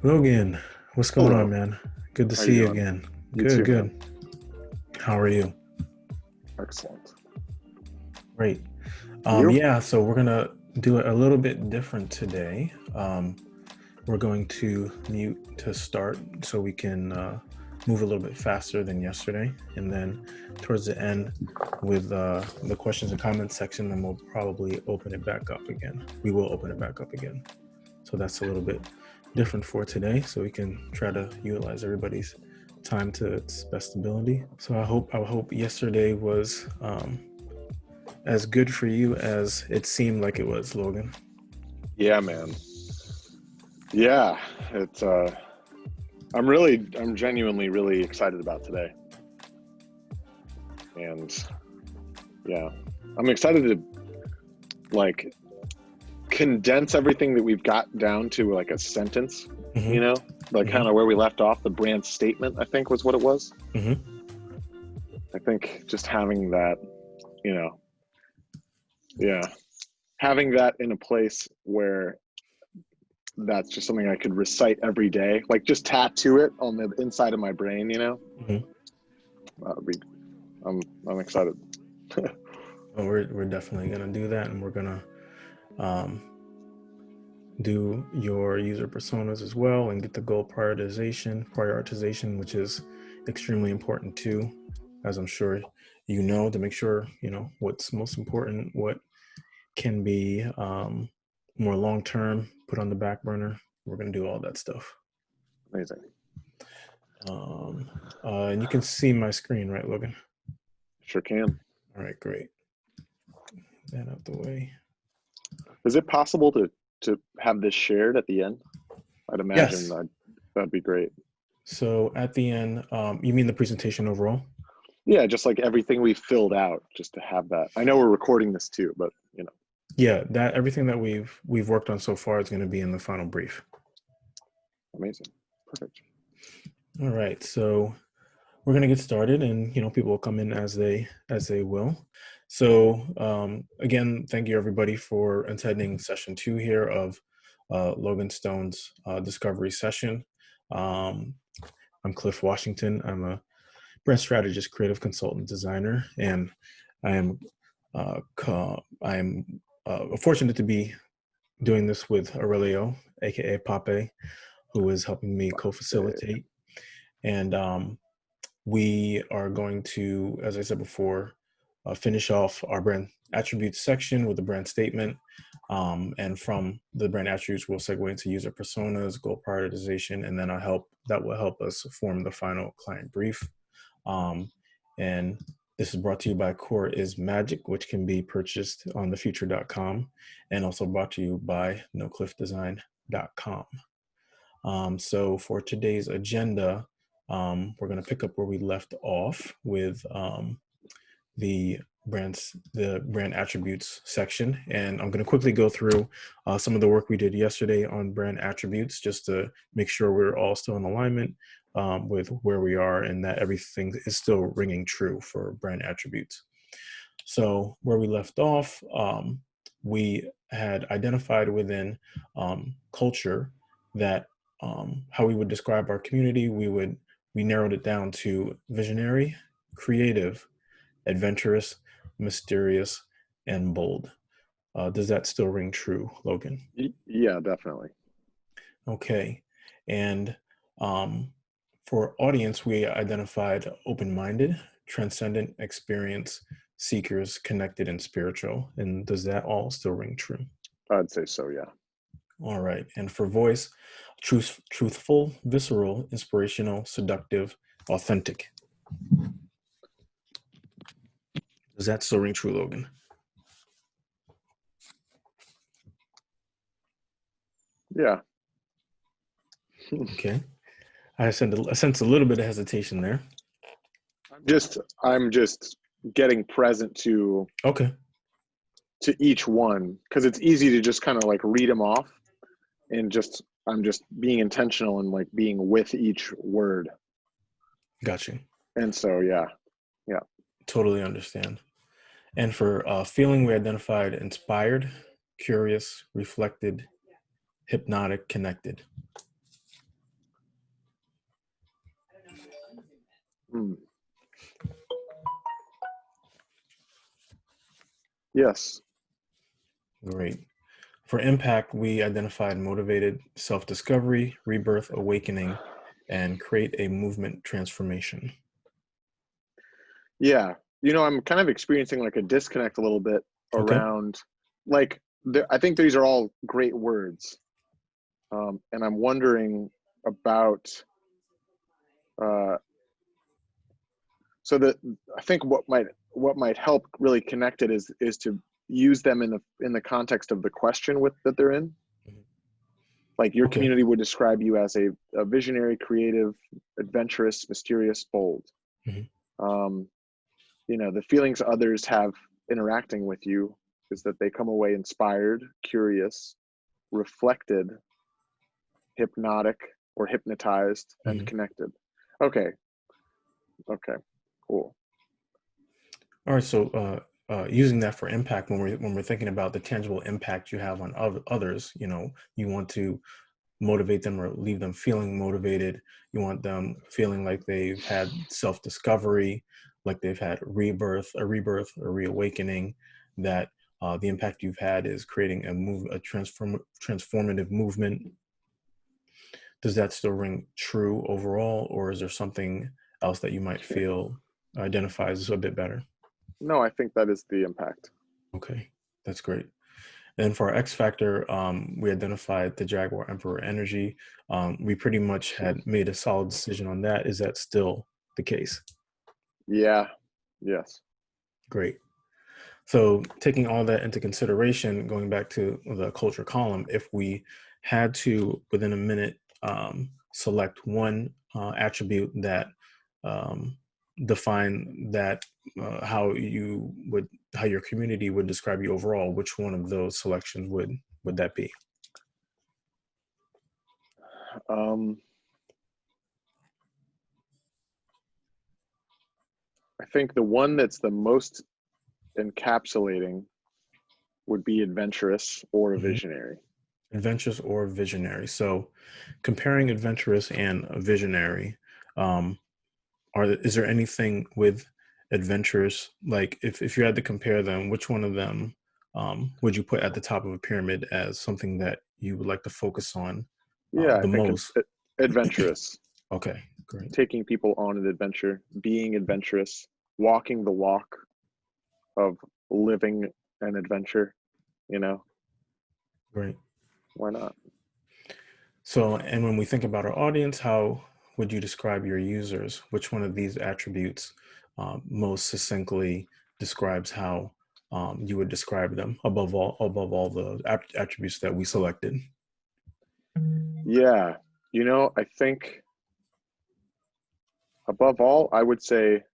Logan, what's going on, Hello. man? Good to How you see you doing? again. You Good, too, good. man. How are you? Excellent. Great. You? Yeah, so we're gonna do it a little bit different today. We're going to mute to start so we can move a little bit faster than yesterday, and then towards the end with the questions and comments section, then we'll probably open it back up again. We will open it back up again. So that's a little bit different for today, so we can try to utilize everybody's time to its best ability. So I hope yesterday was as good for you as it seemed like it was, Logan. Yeah, man. Yeah, it's I'm genuinely really excited about today. And yeah, I'm excited to like condense everything that we've got down to like a sentence, Mm-hmm. like Mm-hmm. kind of where we left off, the brand statement, I think was what it was. Mm-hmm. I think just having that, you know, yeah, having that in a place where that's just something I could recite every day, like just tattoo it on the inside of my brain. Mm-hmm. That would be, I'm excited. Well, we're definitely gonna do that, and we're gonna um, do your user personas as well, and get the goal prioritization, which is extremely important too, as I'm sure you know, to make sure you know what's most important, what can be more long term, put on the back burner. We're gonna do all that stuff. Amazing. Um, and you can see my screen, right, Logan? Sure can. All right, great. That out the way. Is it possible to have this shared at the end? I'd imagine Yes. that'd be great. So at the end, you mean the presentation overall? Yeah, just like everything we filled out, just to have that. I know we're recording this too, but Yeah, that everything that we've worked on so far is going to be in the final brief. amazing. Perfect. All right, so we're going to get started, and people will come in as they will. So again, thank you everybody for attending session 2 here of Logan Stone's discovery session. um, I'm Cliff Washington. I'm a brand strategist, creative consultant, designer, and I am fortunate to be doing this with Aurelio, aka Papè, who is helping me co-facilitate. And we are going to, as I said before, finish off our brand attributes section with the brand statement. And from the brand attributes, we'll segue into user personas, goal prioritization, and then that will help us form the final client brief. And this is brought to you by Core is Magic, which can be purchased on thefuture.com, and also brought to you by nocliffdesign.com. So for today's agenda, we're going to pick up where we left off with the brand attributes section, and I'm going to quickly go through some of the work we did yesterday on brand attributes, just to make sure we're all still in alignment with where we are, and that everything is still ringing true for brand attributes. So where we left off, we had identified within culture that how we would describe our community. We narrowed it down to visionary, creative, adventurous, mysterious, and bold. Does that still ring true, Logan? Yeah, definitely. Okay. And for audience, we identified open-minded, transcendent, experience, seekers, connected, and spiritual. And does that all still ring true? I'd say so. Yeah. All right. And for voice, truthful, visceral, inspirational, seductive, authentic. Does that still ring true, Logan? Yeah. Okay. I sense a little bit of hesitation there. I'm just getting present Okay. to each one because it's easy to just kind of like read them off and just I'm just being intentional and like being with each word. Got you. And so yeah. Totally understand. And for feeling, we identified inspired, curious, reflected, hypnotic, connected. Hmm. Yes. Great. For impact, we identified motivated self-discovery, rebirth, awakening, and create a movement transformation. Yeah. I'm kind of experiencing like a disconnect a little bit Okay. around, like, I think these are all great words. And I'm wondering about, uh, so that I think what might help really connect it is to use them in the context of the question that they're in. Like your Okay. community would describe you as a visionary, creative, adventurous, mysterious, bold. Mhm. Um, the feelings others have interacting with you is that they come away inspired, curious, reflected, hypnotic or hypnotized, and Mhm. connected. Okay. Okay. Cool. All right. So, using that for impact, when we're thinking about the tangible impact you have on others, you want to motivate them or leave them feeling motivated. You want them feeling like they've had self-discovery, like they've had a reawakening, that the impact you've had is creating a transformative movement. Does that still ring true overall, or is there something else that you might feel identifies a bit better? No, I think that is the impact. Okay, that's great. And for our X factor, we identified the Jaguar Emperor energy. We pretty much had made a solid decision on that. Is that still the case? Yeah. Yes. Great. So taking all that into consideration, going back to the culture column, if we had to, within a minute, select one attribute that um, define that how your community would describe you overall, which one of those selections would that be? Um, I think the one that's the most encapsulating would be adventurous or Mhm. visionary. Adventurous or visionary. So comparing adventurous and a visionary, um, is there anything with adventurous, like if you had to compare them, which one of them would you put at the top of a pyramid as something that you would like to focus on Yeah, I the think most? adventurous, Okay, great, taking people on an adventure, being adventurous, walking the walk of living an adventure, you know, great. why not? So, and when we think about our audience, how would you describe your users? Which one of these attributes most succinctly describes how you would describe them above all the attributes that we selected? Yeah, I think above all, I would say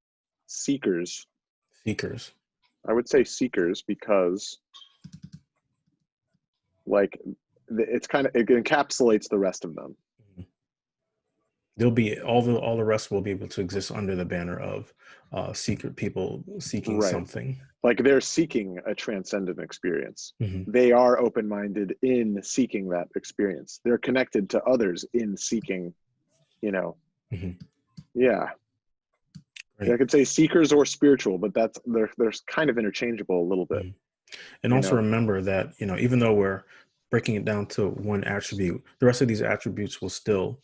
seekers. Seekers. I would say seekers because, like, it encapsulates the rest of them. There'll be all the rest will be able to exist under the banner of secret people seeking Right. something. Like they're seeking a transcendent experience. Hmm. They are open-minded in seeking that experience. They're connected to others in seeking, you know. Hmm. Yeah. I Great. could say seekers or spiritual, but they're kind of interchangeable a little bit, Mhm. And you also know. remember that, even though we're breaking it down to one attribute, the rest of these attributes will still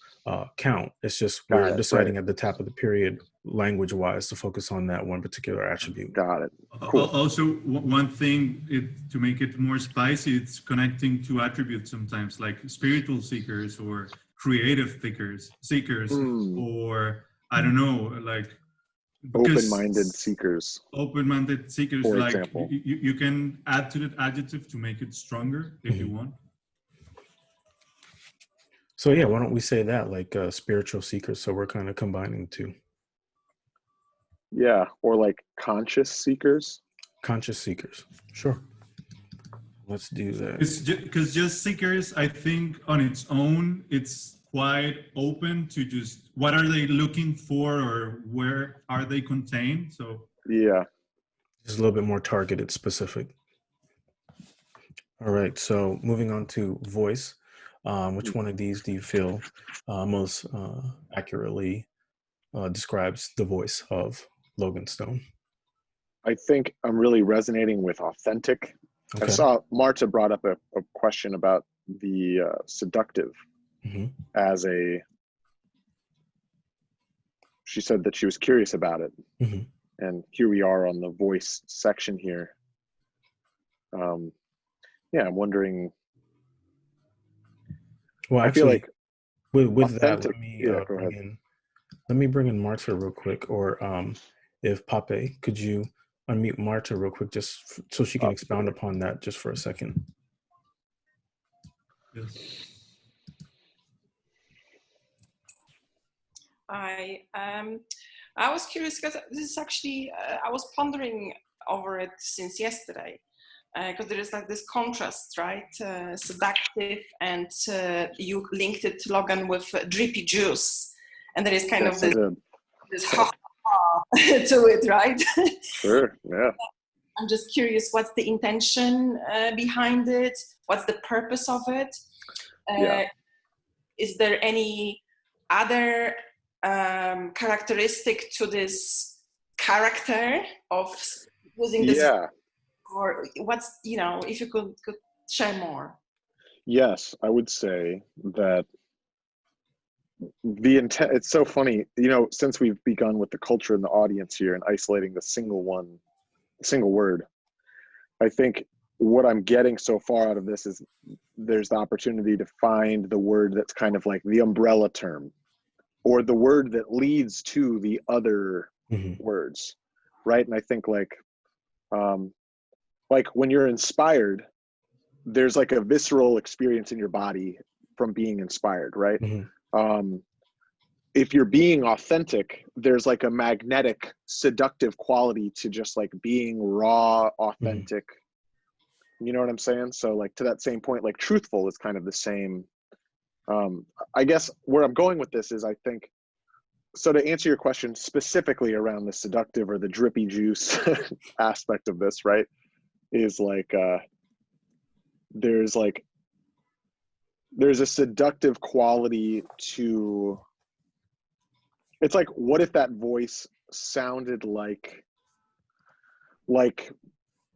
count. It's just we're Got it. Right. deciding at the top of the period, language wise, to focus on that one particular attribute. Got it. Cool. Also, one thing to make it more spicy, it's connecting two attributes sometimes, like spiritual seekers or creative seekers, Mm. or I don't know, like Open-minded because seekers, open-minded seekers, for like example. you can add to that adjective to make it stronger if you Mhm. want. So yeah, why don't we say that, like spiritual seekers? So we're kind of combining the two. Yeah, or like conscious seekers. Conscious seekers. Sure. Let's do that. Because just seekers, I think on its own, it's quite open to just what are they looking for or where are they contained. So Yeah. Just a little bit more targeted, specific. All right. So moving on to voice. Which one of these do you feel most accurately describes the voice of Logan Stone? I think I'm really resonating with authentic. I Okay. saw Marta brought up a question about the seductive Mm-hmm. as she said that she was curious about it. Mm-hmm. And here we are on the voice section here. Yeah, I'm wondering. Well, I feel actually, like with that, authentic. Yeah, go ahead. let me bring in Marta real quick, or if Papè, could you unmute Marta real quick, just so she can expound upon that just for a second. Yes. I was curious because this is actually, I was pondering over it since yesterday, because there is like this contrast, right? Seductive, and you linked it, Logan, with drippy juice. And there is kind of this ha to it, right? Sure, yeah. I'm just curious, what's the intention behind it? What's the purpose of it? Is there any other characteristic to this character of using this? Yeah. Or what's, if you could share more. Yes, I would say that the intent, it's so funny, since we've begun with the culture in the audience here and isolating the single word, I think what I'm getting so far out of this is there's the opportunity to find the word that's kind of like the umbrella term, or the word that leads to the other words, right? And I think like when you're inspired, there's like a visceral experience in your body from being inspired, right? If you're being authentic, there's like a magnetic, seductive quality to just like being raw, authentic. You know what I'm saying? So like to that same point, like truthful is kind of the same. I guess where I'm going with this is, I think, so to answer your question specifically around the seductive or the drippy juice aspect of this, right, is like, there's a seductive quality to, it's like, what if that voice sounded like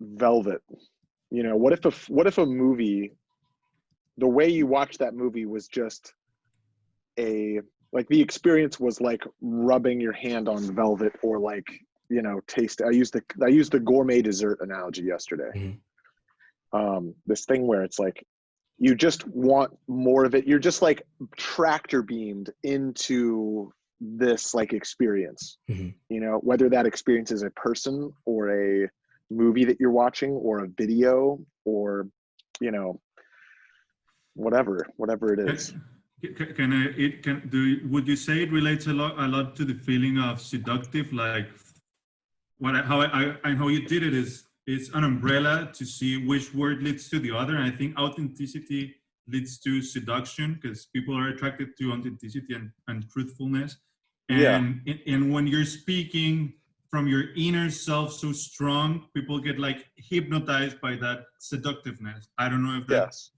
velvet? What if a movie, the way you watch that movie was just like the experience was like rubbing your hand on velvet, or like, taste. I used the gourmet dessert analogy yesterday. This thing where it's like, you just want more of it. You're just like tractor beamed into this like experience, whether that experience is a person or a movie that you're watching or a video or, whatever it is. Would you say it relates a lot to the feeling of seductive? Like how you did it is, it's an umbrella to see which word leads to the other. And I think authenticity leads to seduction, because people are attracted to authenticity and truthfulness. And when you're speaking from your inner self so strong, people get like hypnotized by that seductiveness. I don't know if that's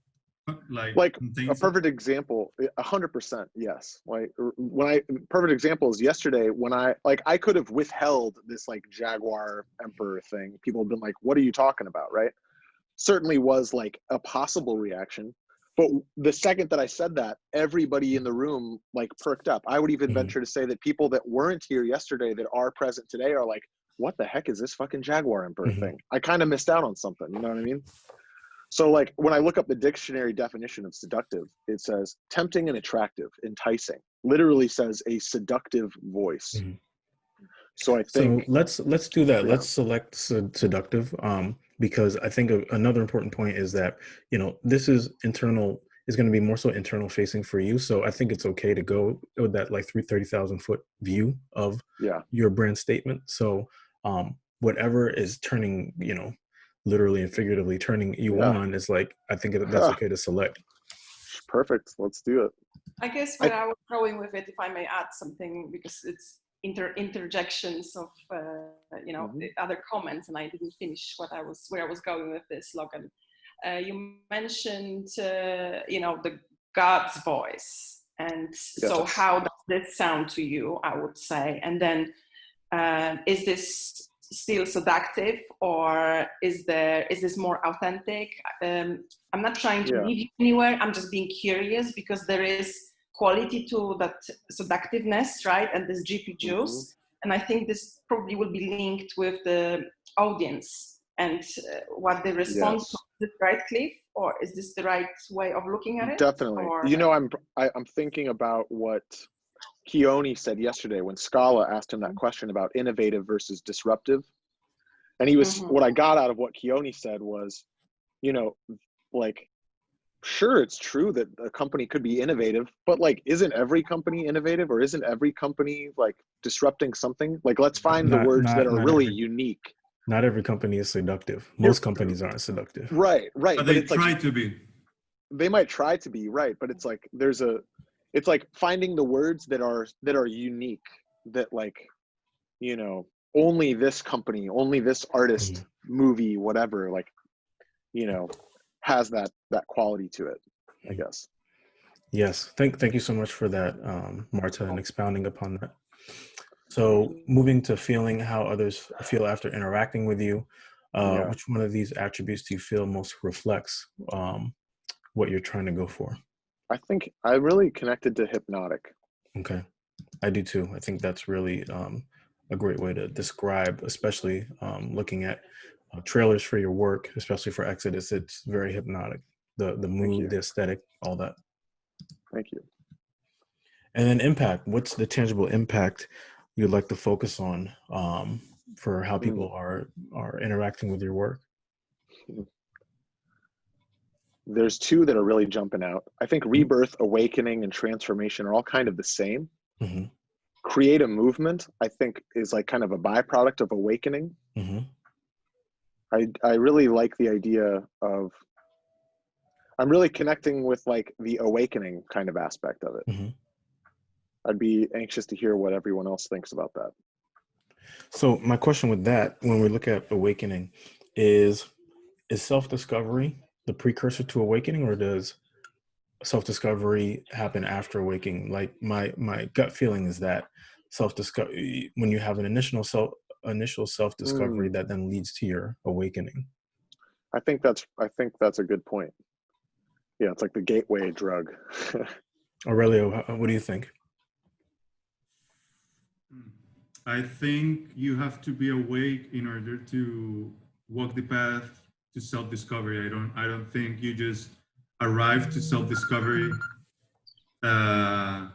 like a perfect example, 100%. Yes. Like perfect example is yesterday when I could have withheld this like Jaguar Emperor thing. People have been like, what are you talking about? Right. Certainly was like a possible reaction. But the second that I said that, everybody in the room like perked up. I would even venture to say that people that weren't here yesterday that are present today are like, what the heck is this fucking Jaguar Emperor thing? I kind of missed out on something. You know what I mean? So like when I look up the dictionary definition of seductive, it says tempting and attractive, enticing. Literally says a seductive voice. So I think. So let's do that. Yeah. Let's select seductive, because I think another important point is that, this is going to be more so internal facing for you. So I think it's okay to go with that like 30,000 foot view of your brand statement. So whatever is turning, literally and figuratively turning you on is like, I think that's okay to select. Perfect. Let's do it. I guess where I was going with it, if I may add something, because it's interjections of other comments, and I didn't finish where I was going with this, Logan. You mentioned the God's voice, And so Yes. how does this sound to you, I would say? And then is this still seductive, or is this more authentic? I'm not trying to lead you anywhere. I'm just being curious, because there is quality to that seductiveness, right? And this GP juice. And I think this probably will be linked with the audience and what they respond to. Is it right, Cliff? Or is this the right way of looking at it? Definitely. Or, You know, I'm thinking about what Keone said yesterday when Scala asked him that question about innovative versus disruptive. And he was, what I got out of what Keone said was, you know, like, sure, it's true that a company could be innovative, but like, isn't every company innovative, or isn't every company like disrupting something? Like, let's find the words that are really unique. Not every company is seductive. Most companies aren't seductive. Right. But they try to be. They might try to be, right, but it's like it's like finding the words that are unique, that, like, you know, only this company, only this artist, movie, whatever, like, you know, has that quality to it, I guess. Yes. Thank you so much for that, Marta, and expounding upon that. So moving to feeling how others feel after interacting with you, which one of these attributes do you feel most reflects what you're trying to go for? I think I really connected to hypnotic. Okay. I do too. I think that's really a great way to describe, especially looking at trailers for your work, especially for Exodus. It's very hypnotic. The mood, the aesthetic, all that. Thank you. And then impact. What's the tangible impact you'd like to focus on for how people are interacting with your work? There's two that are really jumping out. I think rebirth, awakening, and transformation are all kind of the same. Create a movement, I think, is like kind of a byproduct of awakening. I really like the idea of, I'm really connecting with like the awakening kind of aspect of it. I'd be anxious to hear what everyone else thinks about that. So my question with that, when we look at awakening, is self-discovery the precursor to awakening, or does self-discovery happen after awakening? Like my gut feeling is that self-discovery, when you have an initial self-discovery, that then leads to your awakening. I think that's a good point. Yeah, it's like the gateway drug. Aurelio, what do you think? I think you have to be awake in order to walk the path to self-discovery. I don't think you just arrive to self-discovery. Yeah,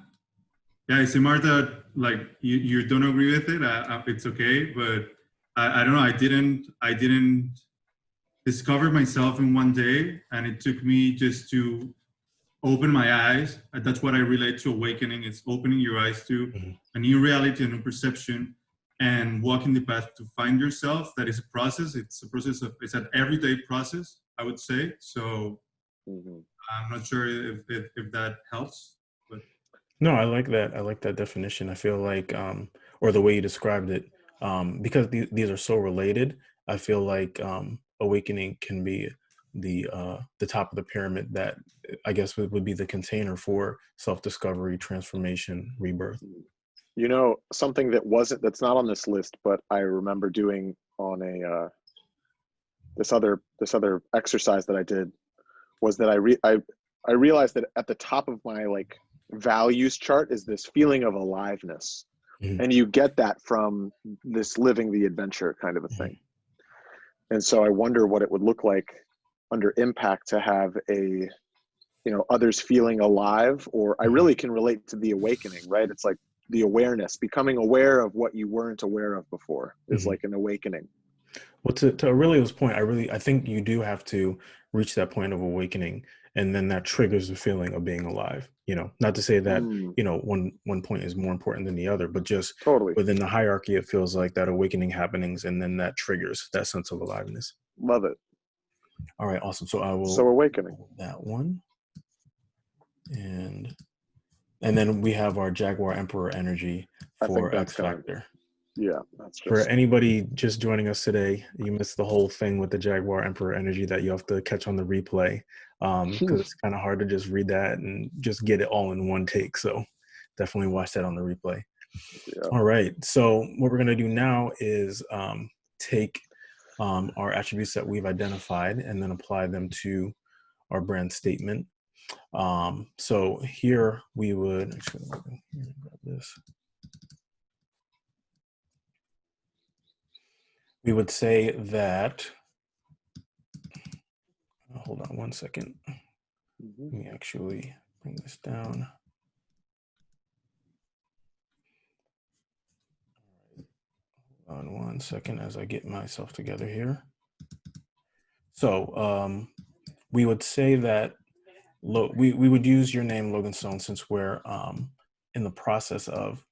I see, Marta, like you don't agree with it. It's okay, but I don't know. I didn't discover myself in one day, and it took me just to open my eyes. That's what I relate to awakening. It's opening your eyes to a new reality, a new perception, and walking the path to find yourself. That is a process. It's a process it's an everyday process, I would say. So I'm not sure if that helps. But No, I like that. I like that definition. I feel like, or the way you described it, because these are so related. I feel like awakening can be the top of the pyramid that I guess would be the container for self-discovery, transformation, rebirth. You know, something that's not on this list, but I remember doing on a this other exercise that I did, was that I realized that at the top of my like values chart is this feeling of aliveness, and you get that from this living the adventure kind of a thing. And so I wonder what it would look like under impact to have a, you know, others feeling alive, or I really can relate to the awakening, right? It's like the awareness, becoming aware of what you weren't aware of before is like an awakening. Well, to Aurelio's point, I think you do have to reach that point of awakening, and then that triggers the feeling of being alive. You know, not to say that, you know, one point is more important than the other, but just Totally within the hierarchy, it feels like that awakening happenings, and then that triggers that sense of aliveness. love it. All right, awesome. So I will. So awakening. That one, and then we have our Jaguar Emperor energy for X Factor. Yeah, that's just... For anybody just joining us today, you missed the whole thing with the Jaguar Emperor energy that you have to catch on the replay. because it's kind of hard to just read that and just get it all in one take. So definitely watch that on the replay. Yeah. All right. So what we're going to do now is take our attributes that we've identified and then apply them to our brand statement. So here we would actually grab this. We would say that, hold on one second. Let me actually bring this down. Hold on one second as I get myself together here. So we would say that we would use your name, Logan Stone, since we're in the process of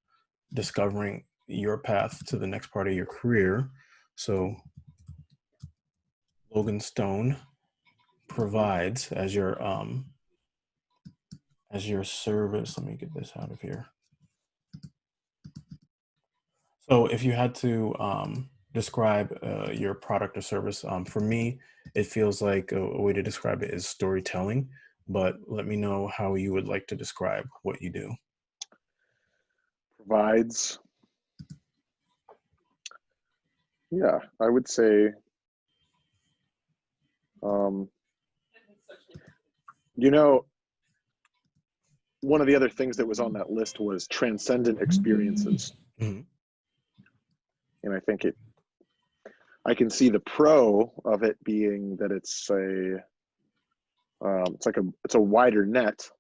discovering your path to the next part of your career. So Logan Stone provides as your service. Let me get this out of here. So if you had to describe your product or service, for me, it feels like a way to describe it is storytelling, but let me know how you would like to describe what you do. Provides. Yeah, I would say, you know, one of the other things that was on that list was transcendent experiences. Mm-hmm. And I think I can see the pro of it being that it's a wider net,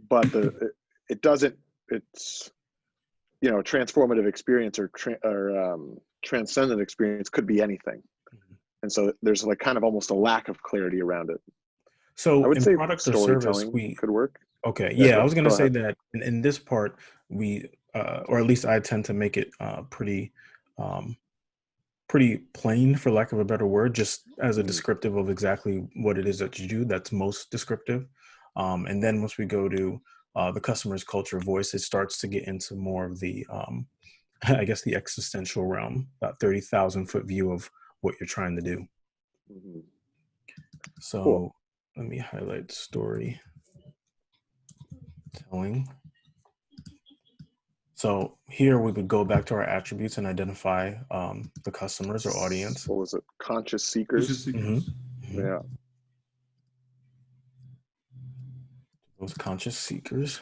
but it's transformative experience or transcendent experience could be anything, and so there's like kind of almost a lack of clarity around it. So I would in say product or service, storytelling could work. Okay, Yeah, yeah, I was going to go say ahead. that in this part, we, or at least I tend to make it pretty plain, for lack of a better word, just as a descriptive of exactly what it is that you do. That's most descriptive. And then once we go to the customer's culture voice, it starts to get into more of the, I guess, the existential realm, about 30,000-foot view of what you're trying to do. So Cool. Let me highlight storytelling. So here we would go back to our attributes and identify the customers or audience. What was it? Conscious seekers. Yeah. Those conscious seekers.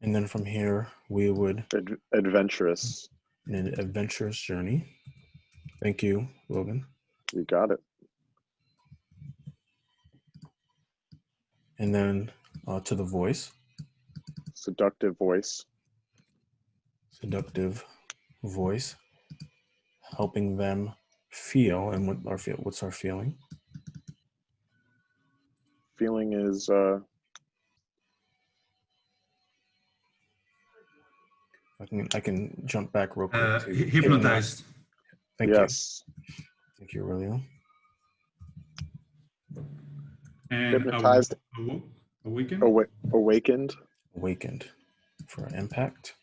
And then from here, we would Adventurous. an adventurous journey. Thank you, Logan. You got it. And then to the voice. Seductive voice. Seductive voice. Helping them feel, and what's our feeling? Feeling is I can jump back real quick to hypnotized. Thank yes. you. Thank you, Aurelio. And hypnotized. Awakened. Awakened. Awakened for impact.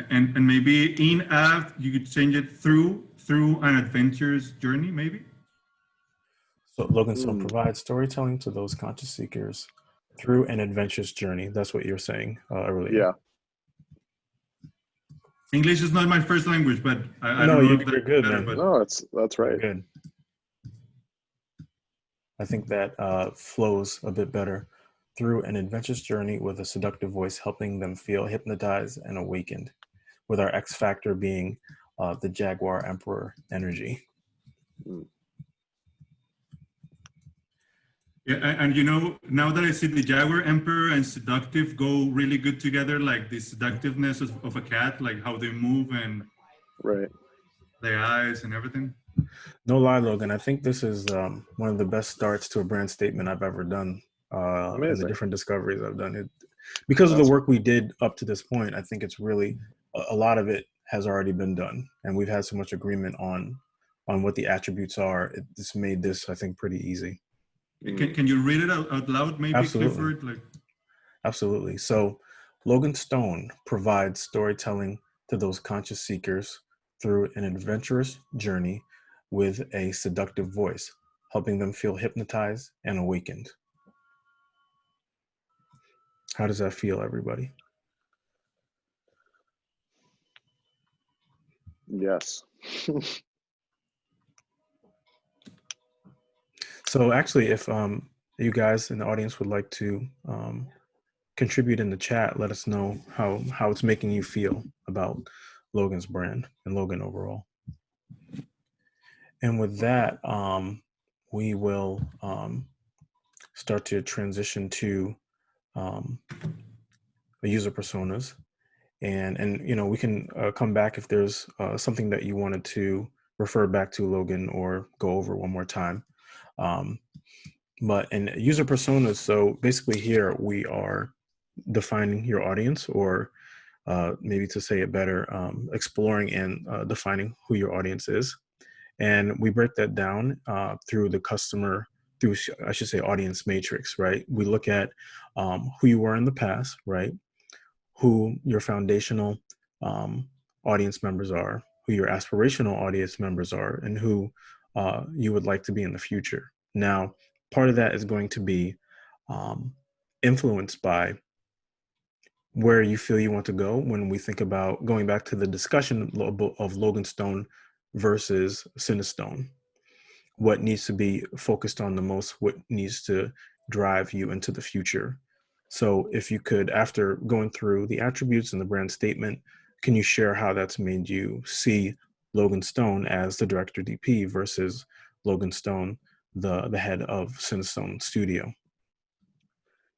And maybe in app you could change it through an adventurous journey, maybe. So Logan Stone provides storytelling to those conscious seekers through an adventurous journey. That's what you're saying, Aurelio. Yeah. English is not my first language, but I No, don't know you're if that's good, better, man. but No, that's right. Good. I think that flows a bit better. Through an adventurous journey with a seductive voice, helping them feel hypnotized and awakened, with our X factor being the Jaguar Emperor energy. Yeah, and now that I see the Jaguar Emperor and seductive go really good together, like the seductiveness of a cat, like how they move and right, their eyes and everything. No lie, Logan. I think this is one of the best starts to a brand statement I've ever done. And the different discoveries I've done. Because of the work we did up to this point, I think it's really a lot of it has already been done, and we've had so much agreement on what the attributes are. It's made this, I think, pretty easy. Can you read it out loud, maybe, Absolutely. Clifford? Absolutely. So Logan Stone provides storytelling to those conscious seekers through an adventurous journey with a seductive voice, helping them feel hypnotized and awakened. How does that feel, everybody? Yes. So actually, if you guys in the audience would like to contribute in the chat, let us know how it's making you feel about Logan's brand and Logan overall. And with that, we will start to transition to the user personas, and you know, we can come back if there's something that you wanted to refer back to, Logan, or go over one more time. But in user personas, so basically here we are defining your audience, or maybe to say it better, exploring and defining who your audience is. And we break that down through the customer, through, I should say, audience matrix, right? We look at who you were in the past, right? Who your foundational audience members are, who your aspirational audience members are, and who you would like to be in the future. Now, part of that is going to be influenced by where you feel you want to go when we think about going back to the discussion of Logan Stone versus Cinestone. What needs to be focused on the most, what needs to drive you into the future. So if you could, after going through the attributes and the brand statement, can you share how that's made you see Logan Stone as the director DP versus Logan Stone, the head of Cinestone Studio?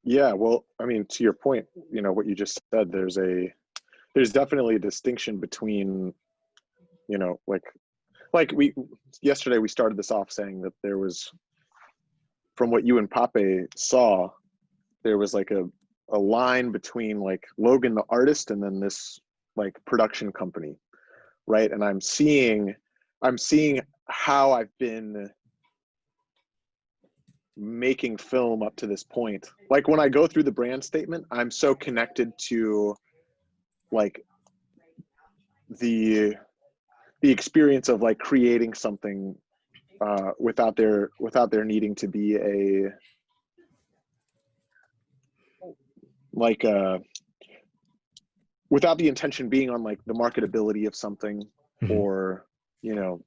Yeah, well, I mean, to your point, you know, what you just said, there's definitely a distinction between, you know, like yesterday we started this off saying that there was, from what you and Papè saw, there was like a line between like Logan the artist and then this like production company, right? And I'm seeing how I've been making film up to this point. Like when I go through the brand statement, I'm so connected to like the experience of like creating something without there needing to be a like without the intention being on like the marketability of something, or, you know,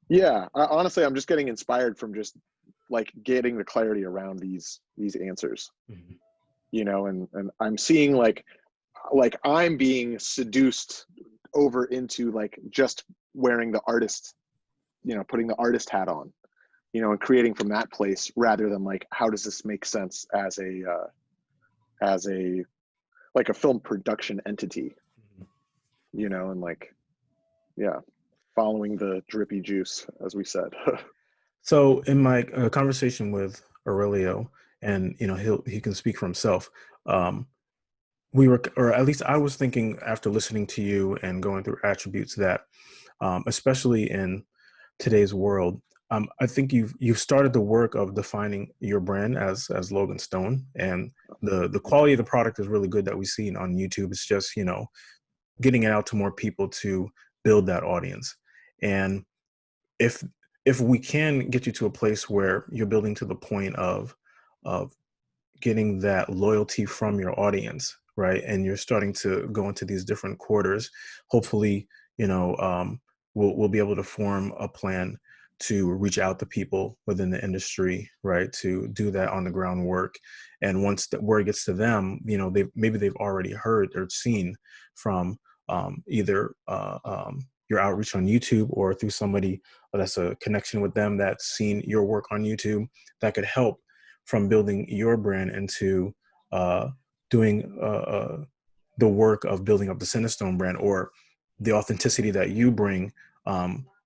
yeah, honestly, I'm just getting inspired from just like getting the clarity around these answers, you know, and I'm seeing like I'm being seduced over into like just wearing the artist, you know, putting the artist hat on, you know, and creating from that place rather than like, how does this make sense as a like a film production entity, you know, and like, yeah, following the drippy juice, as we said. So in my conversation with Aurelio, and you know, he can speak for himself. We were, or at least I was thinking after listening to you and going through attributes that, especially in today's world, I think you've started the work of defining your brand as Logan Stone, and the quality of the product is really good that we've seen on YouTube. It's just, you know, getting it out to more people to build that audience. And if we can get you to a place where you're building to the point of getting that loyalty from your audience, right, and you're starting to go into these different quarters, hopefully, you know, we'll be able to form a plan to reach out to people within the industry, right, to do that on the ground work. And once the word gets to them, you know, maybe they've already heard or seen from either your outreach on YouTube, or through somebody that's a connection with them that's seen your work on YouTube, that could help from building your brand into doing the work of building up the Cinestone brand, or the authenticity that you bring,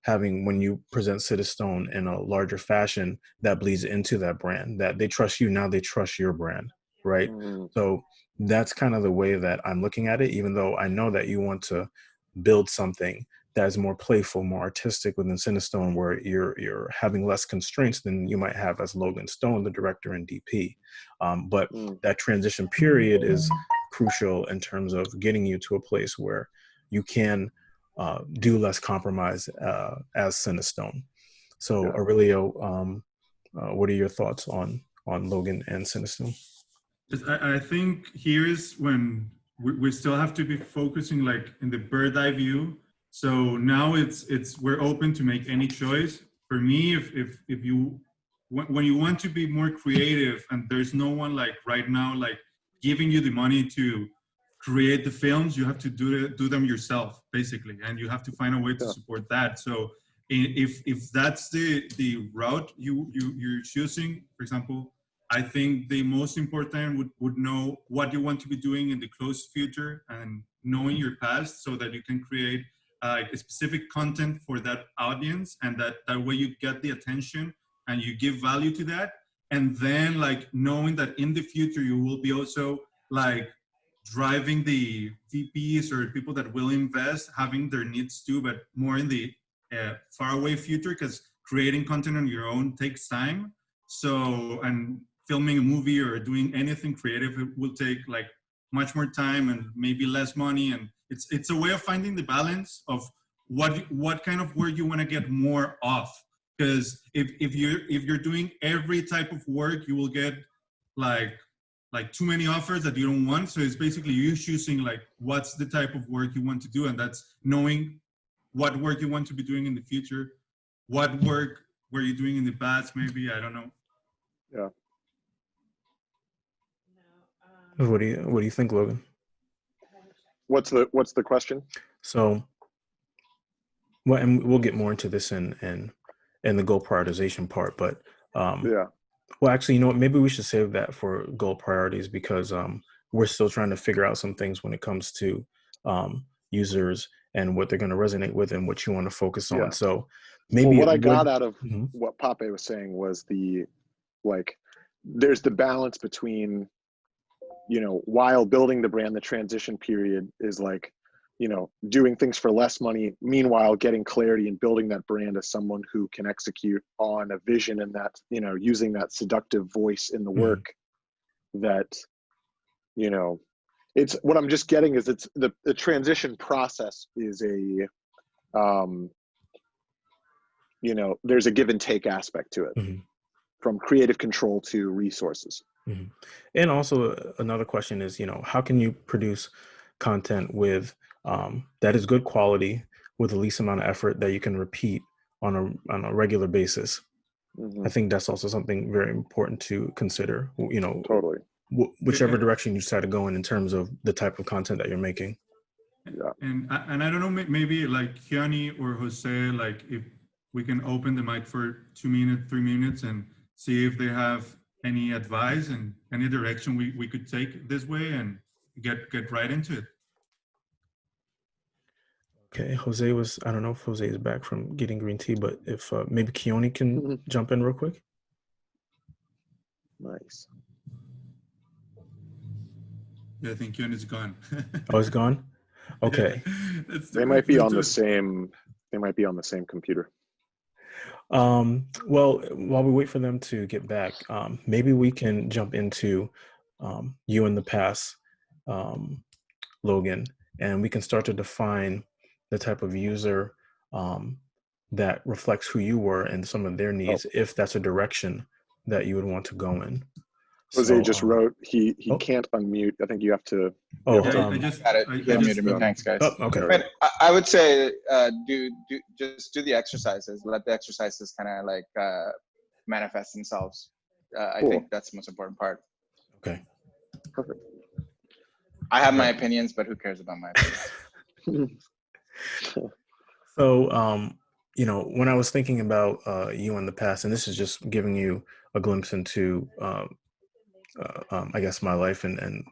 having when you present Cinestone in a larger fashion, that bleeds into that brand, that they trust you, now they trust your brand, right? So that's kind of the way that I'm looking at it, even though I know that you want to build something that is more playful, more artistic within Cinestone, where you're having less constraints than you might have as Logan Stone, the director and DP. But that transition period is crucial in terms of getting you to a place where you can do less compromise as Cinestone. So Yeah. Aurelio, what are your thoughts on Logan and Cinestone? I think here's when we still have to be focusing like in the bird eye view. So now we're open to make any choice. For me, if you when you want to be more creative and there's no one like right now like giving you the money to create the films, you have to do them yourself basically, and you have to find a way to support that. So if that's the route you're choosing, for example, I think the most important would know what you want to be doing in the close future and knowing your past so that you can create a specific content for that audience, and that way you get the attention and you give value to that. And then like knowing that in the future you will be also like driving the VPs or people that will invest, having their needs too, but more in the far away future, because creating content on your own takes time. So, and filming a movie or doing anything creative, it will take like much more time and maybe less money. And it's a way of finding the balance of what kind of work you want to get more of. Because if you're doing every type of work, you will get like too many offers that you don't want. So it's basically you choosing like what's the type of work you want to do, and that's knowing what work you want to be doing in the future, what work were you doing in the past, maybe, I don't know. Yeah. What do you think, Logan? What's the question? So, well, and we'll get more into this in the goal prioritization part, but Yeah. well, actually, you know what? Maybe we should save that for goal priorities, because we're still trying to figure out some things when it comes to users and what they're going to resonate with and what you want to focus on. Yeah. So maybe what I got out of Mhm. what Papè was saying was there's the balance between, while building the brand, the transition period is like, doing things for less money, meanwhile getting clarity and building that brand as someone who can execute on a vision, and that, using that seductive voice in the work that, it's what I'm just getting is it's the transition process is there's a give and take aspect to it, from creative control to resources. And also another question is, how can you produce content with that is good quality with the least amount of effort that you can repeat on a regular basis? I think that's also something very important to consider, Totally. Whichever direction you decide to go in terms of the type of content that you're making. Yeah. And I don't know, maybe like Kiani or Jose, like if we can open the mic for 2 minutes, 3 minutes, and see if they have any advice and any direction we could take this way and get right into it. Okay, I don't know if Jose is back from getting green tea, but if maybe Keone can jump in real quick. Nice. Yeah, I think Kiani's gone. Oh, it's gone? Okay. Yeah, They might be on the same computer. Well, while we wait for them to get back, maybe we can jump into you in the past, Logan, and we can start to define the type of user that reflects who you were and some of their needs, if that's a direction that you would want to go in. Jose just wrote he can't unmute. I think you have to. I just got it. He unmuted me. Thanks, guys. Oh, okay. But I would say just do the exercises. Let the exercises kind of like manifest themselves. I think that's the most important part. Okay. Perfect. I have my opinions, but who cares about my opinions? So, when I was thinking about you in the past, and this is just giving you a glimpse into, I guess, my life and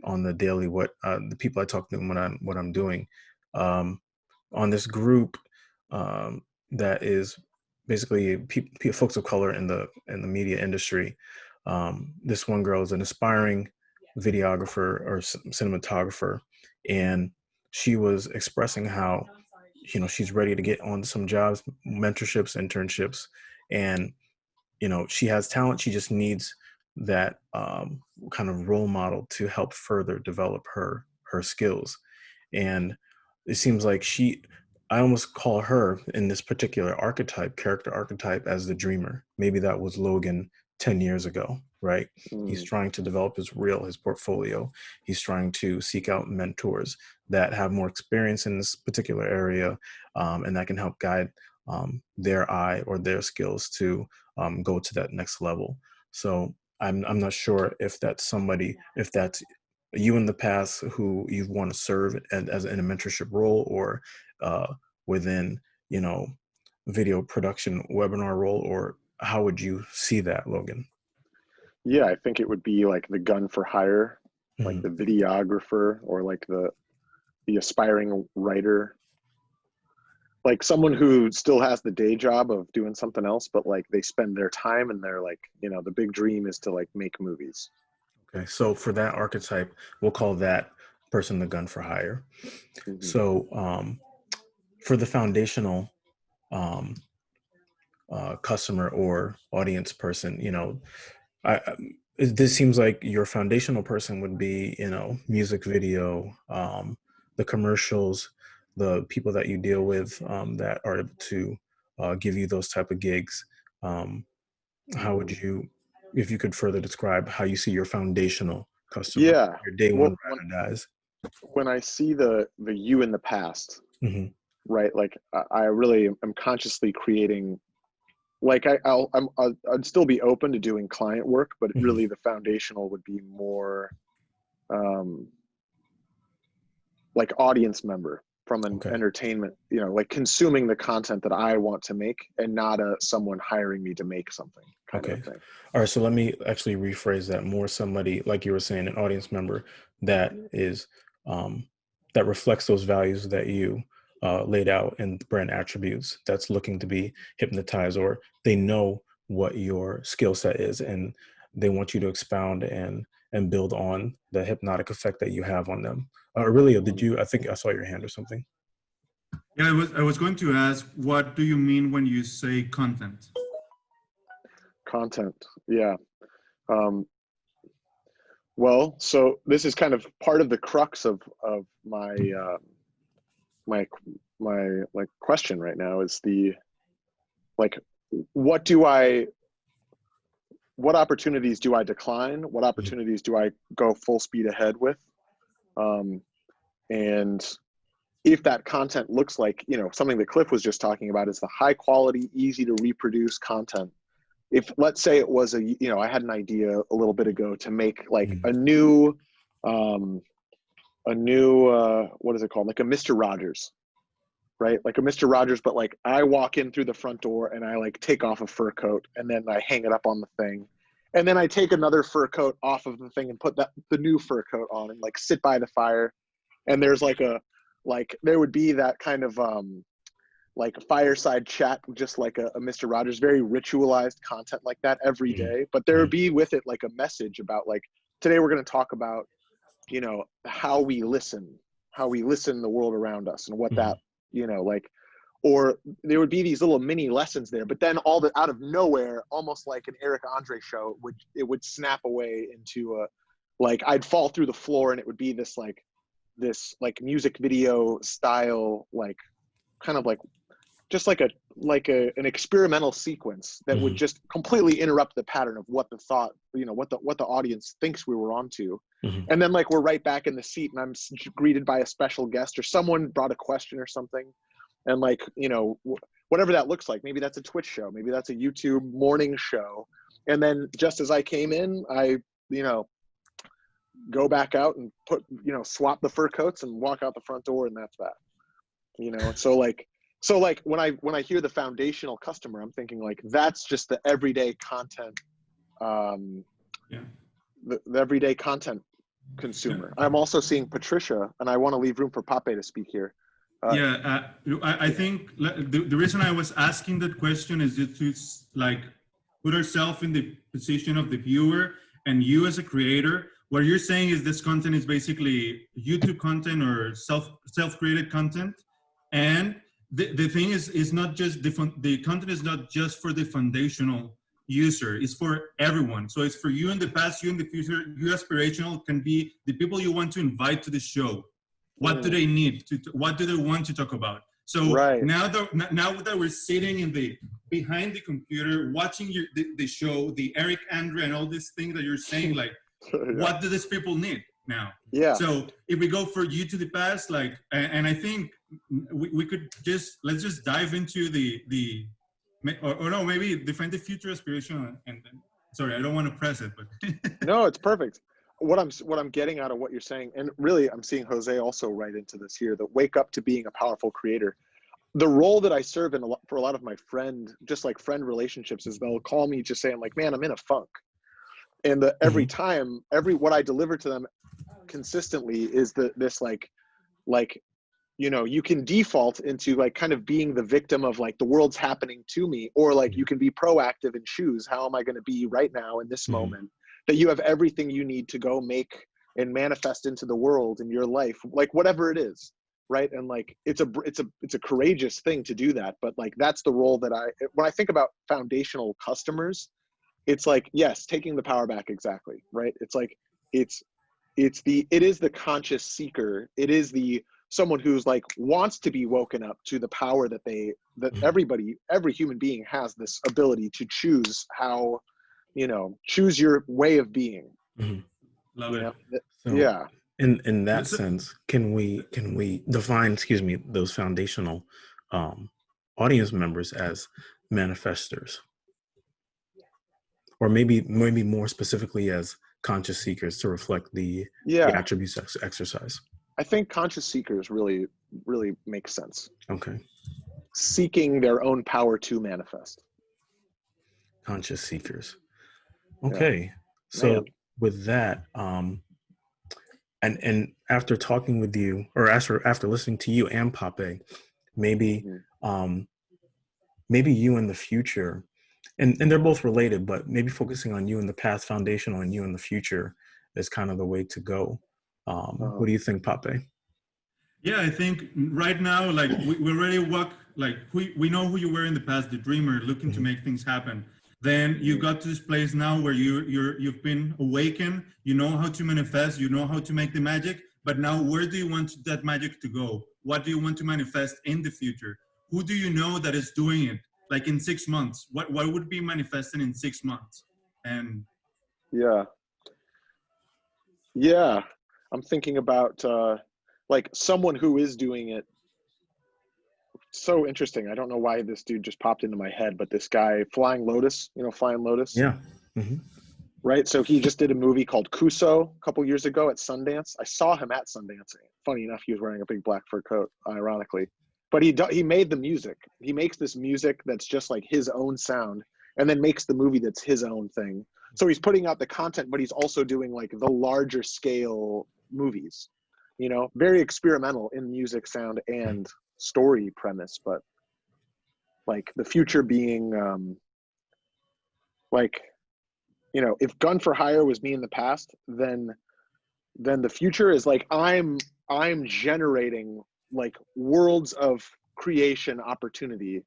on the daily, what the people I talk to when what I'm doing, on this group that is basically folks of color in the media industry. This one girl is an aspiring videographer or cinematographer, and she was expressing how she's ready to get on some jobs, mentorships, internships, and she has talent. She just needs that kind of role model to help further develop her skills. And it seems like I almost call her in this particular character archetype, as the dreamer. Maybe that was Logan 10 years ago, right? He's trying to develop his portfolio. He's trying to seek out mentors that have more experience in this particular area, and that can help guide their eye or their skills to go to that next level. So I'm not sure if that's you in the past who you want to serve as in a mentorship role, or within, video production webinar role, or how would you see that, Logan? Yeah, I think it would be like the gun for hire, like the videographer, or like the aspiring writer, like someone who still has the day job of doing something else, but like they spend their time and they're like, the big dream is to like make movies. Okay, so for that archetype, we'll call that person the gun for hire. So for the foundational customer or audience person, this seems like your foundational person would be, music video, the commercials, the people that you deal with that are able to give you those type of gigs. How would you, if you could further describe how you see your foundational customer, your day one ride or dies? When I see the you in the past, right? Like I really am consciously creating. Like I'd still be open to doing client work, but really the foundational would be more like audience member from an entertainment, like consuming the content that I want to make, and not someone hiring me to make something kind of thing. All right. So let me actually rephrase that more. Somebody, like you were saying, an audience member that is, that reflects those values that you laid out in the brand attributes, that's looking to be hypnotized, or they know what your skill set is and they want you to expound and build on the hypnotic effect that you have on them. Aurelio, I think I saw your hand or something. Yeah, I was going to ask, what do you mean when you say content? Content, yeah. Well, so this is kind of part of the crux of my my like question right now is what opportunities do I decline? What opportunities do I go full speed ahead with? And if that content looks like, something that Cliff was just talking about, is the high quality, easy to reproduce content. If, let's say it was I had an idea a little bit ago to make like a new, what is it called? Like a Mr. Rogers, right? Like a Mr. Rogers, but like I walk in through the front door and I like take off a fur coat and then I hang it up on the thing. And then I take another fur coat off of the thing and put the new fur coat on and like sit by the fire. And there's there would be that kind of like a fireside chat, just like a Mr. Rogers, very ritualized content like that every day. But there would be with it like a message about like, today we're going to talk about, how we listen the world around us and what that, or there would be these little mini lessons there, but then out of nowhere, almost like an Eric Andre show, it would snap away into I'd fall through the floor and it would be this music video style, like kind of like just like an experimental sequence that would just completely interrupt the pattern of what the thought, what the audience thinks we were onto. And then like we're right back in the seat and I'm greeted by a special guest or someone brought a question or something. And like, whatever that looks like, maybe that's a Twitch show, maybe that's a YouTube morning show. And then just as I came in, I, go back out and swap the fur coats and walk out the front door, and that's that. So when I hear the foundational customer, I'm thinking like that's just the everyday content, the everyday content consumer. I'm also seeing Patricia, and I want to leave room for Papè to speak here. I think the reason I was asking that question is just to like put ourselves in the position of the viewer, and you as a creator. What you're saying is this content is basically YouTube content or self-created content, and the thing is not just the content is not just for the foundational user. It's for everyone. So it's for you in the past, you in the future. You aspirational can be the people you want to invite to the show. What do they need to? What do they want to talk about? So Right. now that we're sitting in the behind the computer watching the show, the Eric Andre and all these things that you're saying, like, what do these people need now? Yeah. So if we go for you to the past, like, and I think we could let's just dive into or no, maybe define the future aspiration. And sorry, I don't want to press it, but No, it's perfect. What I'm getting out of what you're saying, and really I'm seeing Jose also right into this here, that wake up to being a powerful creator. The role that I serve in for a lot of my friend relationships is they'll call me just saying like, man, I'm in a funk. And every time, what I deliver to them consistently is this like, you know, you can default into like kind of being the victim of like the world's happening to me, or like you can be proactive and choose how am I going to be right now in this moment, that you have everything you need to go make and manifest into the world in your life, like whatever it is. Right. And like, it's a courageous thing to do that. But like, that's the role that when I think about foundational customers, it's like, yes, taking the power back. Exactly. Right. It's like, it is the conscious seeker. It is someone who's like wants to be woken up to the power that every human being has this ability to choose how, you know, choose your way of being. Love it. So, yeah. In that sense, can we define, those foundational audience members as manifestors, or maybe more specifically as conscious seekers to reflect the attributes exercise? I think conscious seekers really makes sense. Okay. Seeking their own power to manifest. Conscious seekers. Okay. Yeah. So with that, and after talking with you, or after listening to you and Papè, maybe you in the future, and they're both related, but maybe focusing on you in the past, foundational, and you in the future is kind of the way to go. What do you think, Papè? Yeah, I think right now, like we already walk, like we know who you were in the past, the dreamer looking to make things happen. Then you got to this place now where you've been awakened, you know how to manifest, you know how to make the magic, but now where do you want that magic to go? What do you want to manifest in the future? Who do you know that is doing it? Like in 6 months, what would be manifesting in 6 months? And yeah, I'm thinking about like someone who is doing it. So interesting. I don't know why this dude just popped into my head, but this guy, Flying Lotus, you know, Flying Lotus? Yeah. Right. So he just did a movie called Kuso a couple years ago at Sundance. I saw him at Sundance. Funny enough, he was wearing a big black fur coat, ironically. But he made the music. He makes this music that's just like his own sound, and then makes the movie that's his own thing. So he's putting out the content, but he's also doing like the larger scale movies, you know, very experimental in music, sound, and story premise. But like the future being like, you know, if Gun for Hire was me in the past, then the future is like I'm generating like worlds of creation opportunity,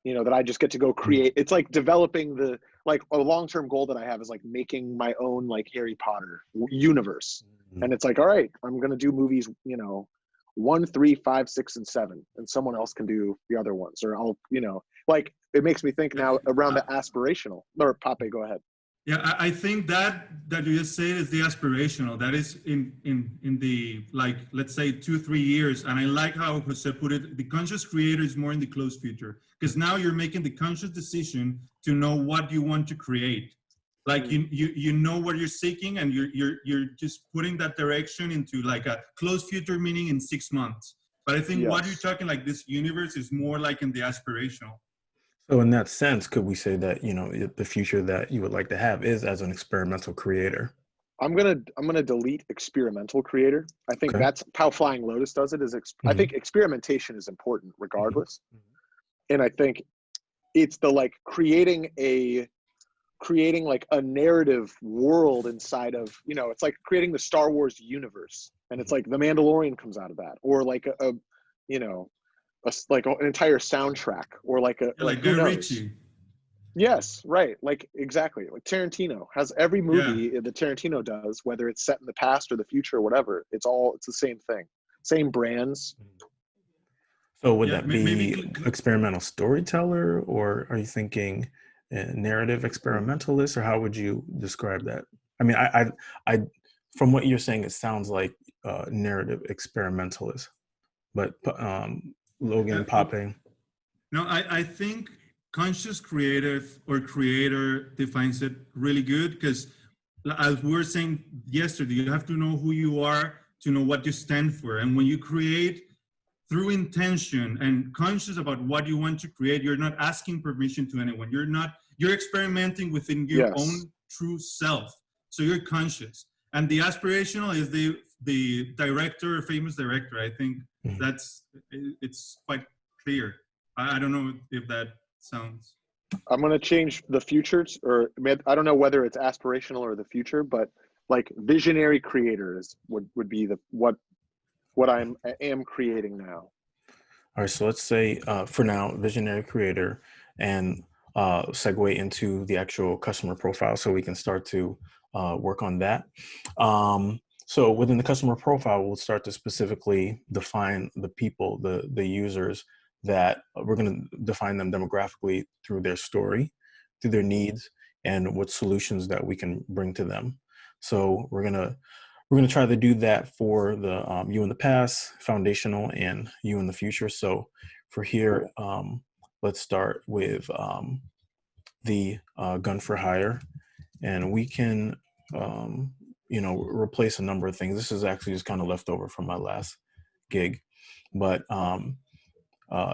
you know, that I just get to go create. It's like developing like a long-term goal that I have is like making my own like Harry Potter universe. And it's like, all right, I'm going to do movies, you know, 1, 3, 5, 6, and 7, and someone else can do the other ones, or I'll, you know, like it makes me think now around the aspirational. Or Papè, go ahead. Yeah, I think that you just said is the aspirational. That is in the, like, let's say 2-3 years. And I like how Jose put it. The conscious creator is more in the close future, because now you're making the conscious decision to know what you want to create. Like you know what you're seeking, and you're just putting that direction into like a close future, meaning in 6 months. But I think what you're talking, like this universe, is more like in the aspirational. So in that sense, could we say that, you know, the future that you would like to have is as an experimental creator? I'm gonna delete experimental creator. I think that's how Flying Lotus does it. I think experimentation is important regardless, and I think it's the like creating like a narrative world inside of, you know, it's like creating the Star Wars universe, and it's like the Mandalorian comes out of that, or like a you know, like an entire soundtrack, or like a like who knows? Yes, right. Like exactly. Like Tarantino has every movie that Tarantino does, whether it's set in the past or the future or whatever. It's the same thing. Same brands. So would Yeah, that maybe be experimental storyteller, or are you thinking narrative experimentalist, or how would you describe that? I mean, I from what you're saying, it sounds like narrative experimentalist, but Logan Papè. No, I think conscious creative or creator defines it really good, because as we were saying yesterday, you have to know who you are to know what you stand for. And when you create through intention and conscious about what you want to create, you're not asking permission to anyone. You're experimenting within your own true self. So you're conscious. And the aspirational is the director, famous director. I think it's quite clear. I don't know if that sounds. I'm going to change the future, or I don't know whether it's aspirational or the future, but like visionary creators would be what I am creating now. All right, so let's say for now, visionary creator, and segue into the actual customer profile so we can start to work on that. So within the customer profile, we'll start to specifically define the people, the users that we're going to define them demographically through their story, through their needs, and what solutions that we can bring to them. So we're gonna try to do that for the you in the past, foundational, and you in the future. So for here, let's start with the gun for hire, and we can replace a number of things. This is actually just kind of left over from my last gig, but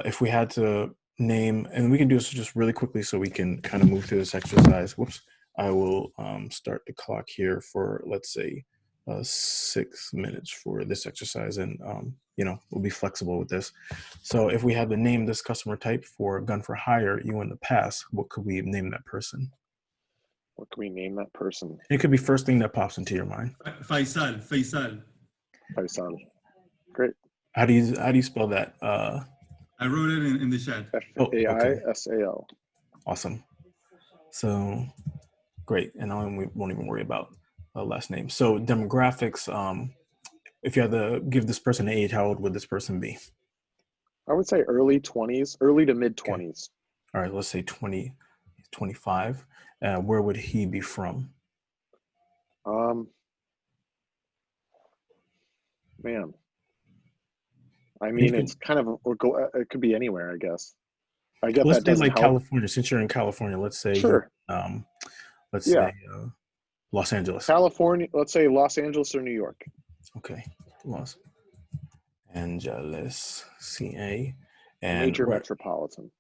if we had to name, and we can do this just really quickly so we can kind of move through this exercise. Whoops, I will start the clock here for, let's say, 6 minutes for this exercise, and we'll be flexible with this. So if we had to name this customer type for gun for hire, you in the past, what could we name that person? What can we name that person? It could be first thing that pops into your mind. Faisal. Faisal. Great. How do you spell that? I wrote it in the chat. Faisal. Awesome. So great, and we won't even worry about last name. So demographics. If you had to give this person an age, how old would this person be? I would say early 20s, early to mid 20s. Okay. All right, let's say 20, 25. Where would he be from? Man. I mean, it's kind of, it could be anywhere, I guess. I guess let's that say doesn't like help. California. Since you're in California, let's say sure. Let's say Los Angeles. California, let's say Los Angeles or New York. Okay, Los Angeles, CA. And major metropolitan.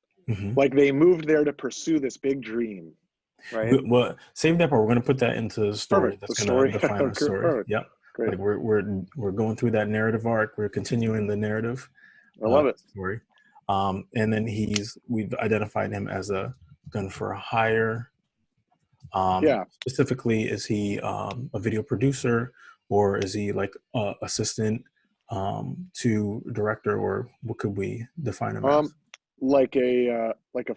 Like they moved there to pursue this big dream, right? Well, save that part. We're going to put that into the story. That's going to define our story. Perfect. Yep. Great. Like we're going through that narrative arc. We're continuing the narrative. I love it. Story. And then we've identified him as a gun for hire. Specifically, is he a video producer, or is he like assistant to director, or what could we define him as? Like a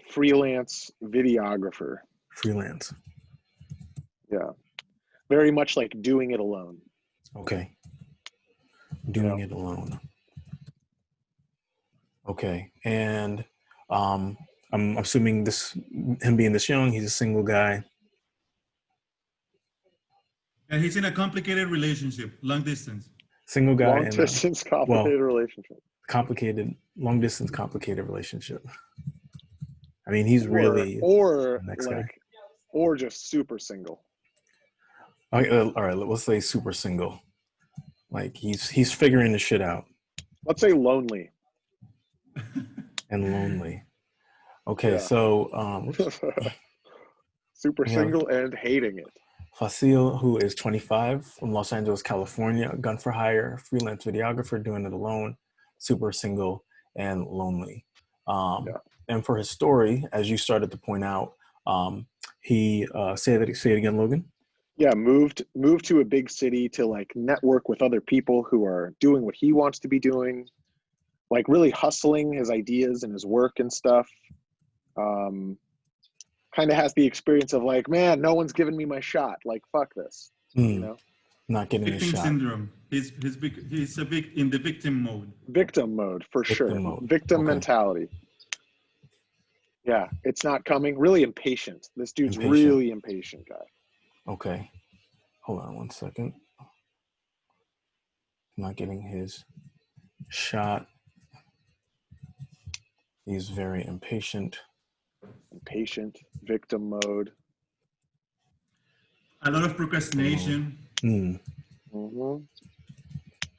freelance videographer. Freelance. Yeah. Very much like doing it alone. Okay. Doing it alone. Okay. And I'm assuming him being this young, he's a single guy. And he's in a complicated relationship, long distance. Single guy. Long distance, complicated relationship. Complicated, long distance, complicated relationship. I mean, he's really or the next like, guy. Or just super single. Okay, all right, let's say super single. Like he's figuring the shit out. Let's say lonely. And lonely. Okay, so super single and hating it. Fasil, who is 25, from Los Angeles, California, gun for hire, freelance videographer, doing it alone, super single and lonely. And for his story, as you started to point out, he say it again, Logan. Yeah, moved to a big city to like network with other people who are doing what he wants to be doing, like really hustling his ideas and his work and stuff. kind of has the experience of like, man, no one's giving me my shot. Like, fuck this, you know? Not getting a Victim shot. syndrome. He's in the victim mode. Victim mode, for Victim sure. mode. Victim Okay. mentality. Yeah, it's not coming. Really impatient. This dude's Impatient. really impatient guy. Okay. Hold on one second. Not getting his shot. He's very impatient. Impatient, victim mode. A lot of procrastination. Mm. Mm-hmm.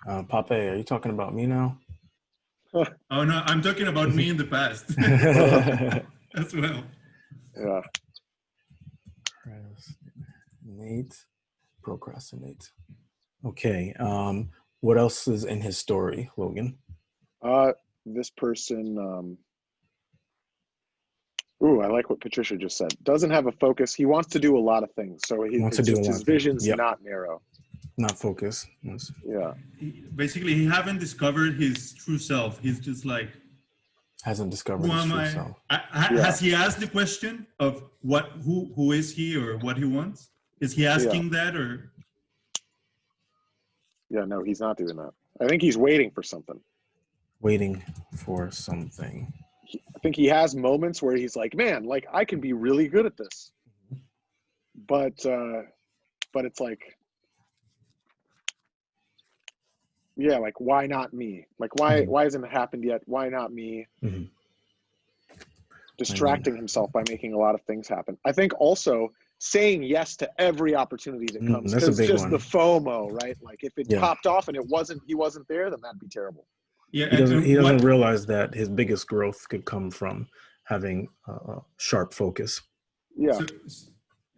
Papè, are you talking about me now? Oh no, I'm talking about me in the past as well. Yeah. Procrastinate. Okay. What else is in his story, Logan? This person, I like what Patricia just said. Doesn't have a focus. He wants to do a lot of things. So his vision's not narrow. Not focused. Yeah. Basically, he haven't discovered his true self. He's just like, hasn't discovered who his am true I? self. Has he asked the question of who is he or what he wants? Is he asking that or? Yeah, no, he's not doing that. I think he's waiting for something. Waiting for something. I think he has moments where he's like, man, like I can be really good at this. But it's like, yeah, like why not me? Like why hasn't it happened yet? Why not me? Mm-hmm. Distracting himself by making a lot of things happen. I think also saying yes to every opportunity that comes, because just one. The FOMO, right? Like if it popped off and he wasn't there, then that'd be terrible. Yeah, he doesn't realize that his biggest growth could come from having sharp focus. Yeah.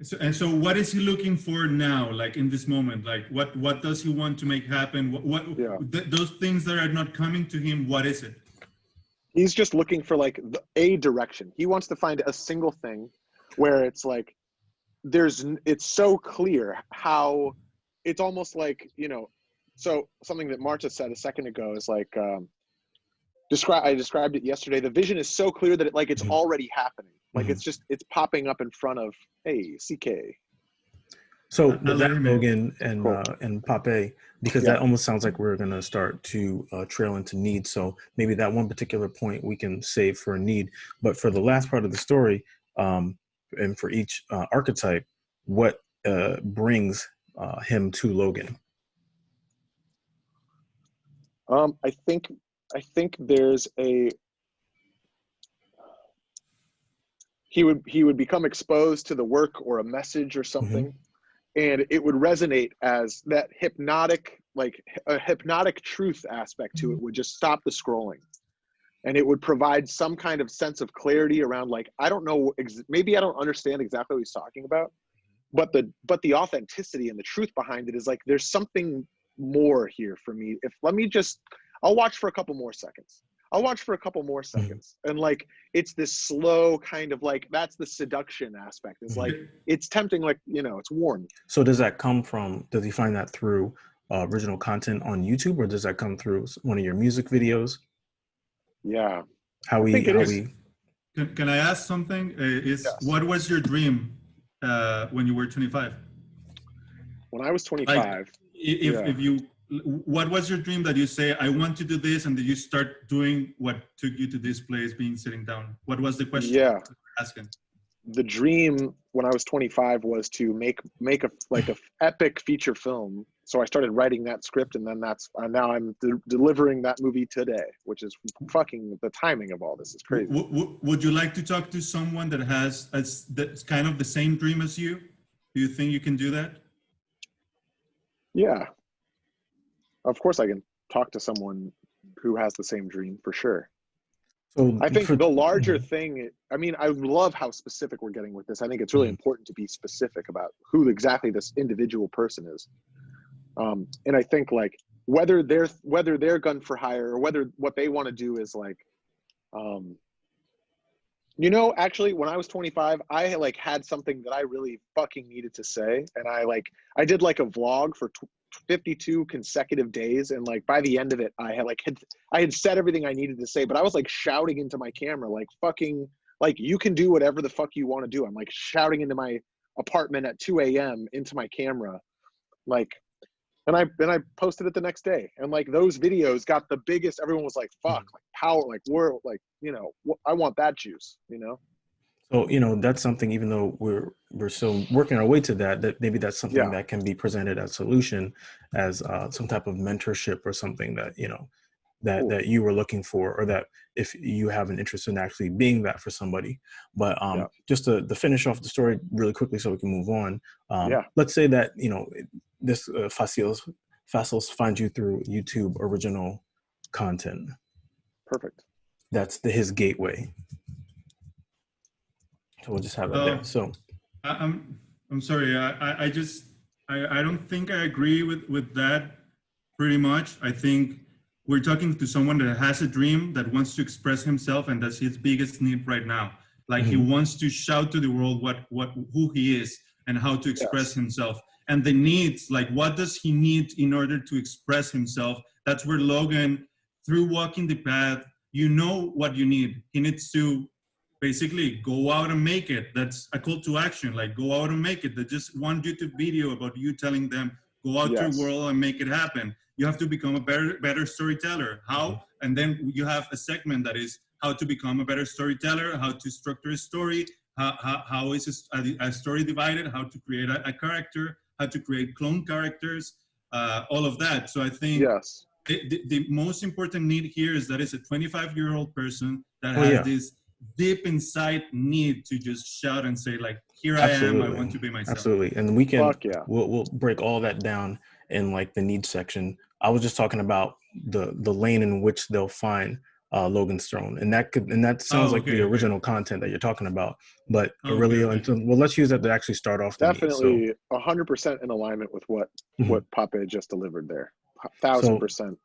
So what is he looking for now? Like in this moment, like what does he want to make happen? Those things that are not coming to him, what is it? He's just looking for like a direction. He wants to find a single thing where it's like, it's so clear how it's almost like, so something that Marta said a second ago is like, I described it yesterday. The vision is so clear that it's already happening. Like it's popping up in front of, hey, CK. So with that, Logan and Papè, because that almost sounds like we're going to start to trail into need. So maybe that one particular point we can save for a need. But for the last part of the story, and for each archetype, what brings him to Logan? I think there's he would become exposed to the work or a message or something, and it would resonate as that hypnotic, like a hypnotic truth aspect to it would just stop the scrolling. And it would provide some kind of sense of clarity around, like, I don't know, maybe I don't understand exactly what he's talking about, but the authenticity and the truth behind it is like, there's something more here for me. I'll watch for a couple more seconds. And like, it's this slow kind of like, that's the seduction aspect. It's like, it's tempting, like, it's warm. So does he find that through original content on YouTube, or does that come through one of your music videos? Yeah. Can I ask something? What was your dream when you were 25? When I was 25, what was your dream that you say, I want to do this, and then you start doing what took you to this place, sitting down? What was the question? Yeah. Asking? The dream when I was 25 was to make a epic feature film. So I started writing that script, and then now I'm delivering that movie today, which is fucking, the timing of all this is crazy. Would you like to talk to someone that has that's kind of the same dream as you? Do you think you can do that? Yeah. Of course I can talk to someone who has the same dream, for sure. So I think the larger thing, I mean, I love how specific we're getting with this. I think it's really important to be specific about who exactly this individual person is. And I think like whether they're gun for hire or whether what they want to do is like, actually when I was 25, I had something that I really fucking needed to say. And I did like a vlog for 52 consecutive days. And like, by the end of it, I had said everything I needed to say, but I was like shouting into my camera, like fucking like, you can do whatever the fuck you want to do. I'm like shouting into my apartment at 2 a.m. into my camera, like, and I posted it the next day, and like those videos got the biggest. Everyone was like, "Fuck, like power, like we're like, you know, I want that juice," you know. So, you know, that's something, even though we're still working our way to that, that maybe that's something Yeah. that can be presented as solution, as some type of mentorship or something that, you know, that you were looking for, or that if you have an interest in actually being that for somebody. But just to finish off the story really quickly so we can move on. Let's say that, you know, this Facials finds you through YouTube original content. Perfect. That's his gateway. So we'll just have that there. So I'm sorry. I don't think I agree with that pretty much. I think we're talking to someone that has a dream, that wants to express himself, and that's his biggest need right now. Like he wants to shout to the world who he is and how to express himself. And the needs, like what does he need in order to express himself? That's where Logan, through walking the path, you know what you need. He needs to basically go out and make it. That's a call to action, like go out and make it. There's just one YouTube video about you telling them, go out to the world and make it happen. You have to become a better storyteller. How? And then you have a segment that is how to become a better storyteller, how to structure a story, how is a story divided, how to create a character, how to create clone characters, all of that. So I think the most important need here is that it's a 25-year-old person that has this deep inside need to just shout and say, like, here I am, I want to be myself. Absolutely. And we can, we'll break all that down in like the needs section. I was just talking about the lane in which they'll find Logan Stone, and that sounds like the original content that you're talking about. But Aurelio, well, let's use that to actually start off. Definitely 100% in alignment with what Papè just delivered there. 1,000%.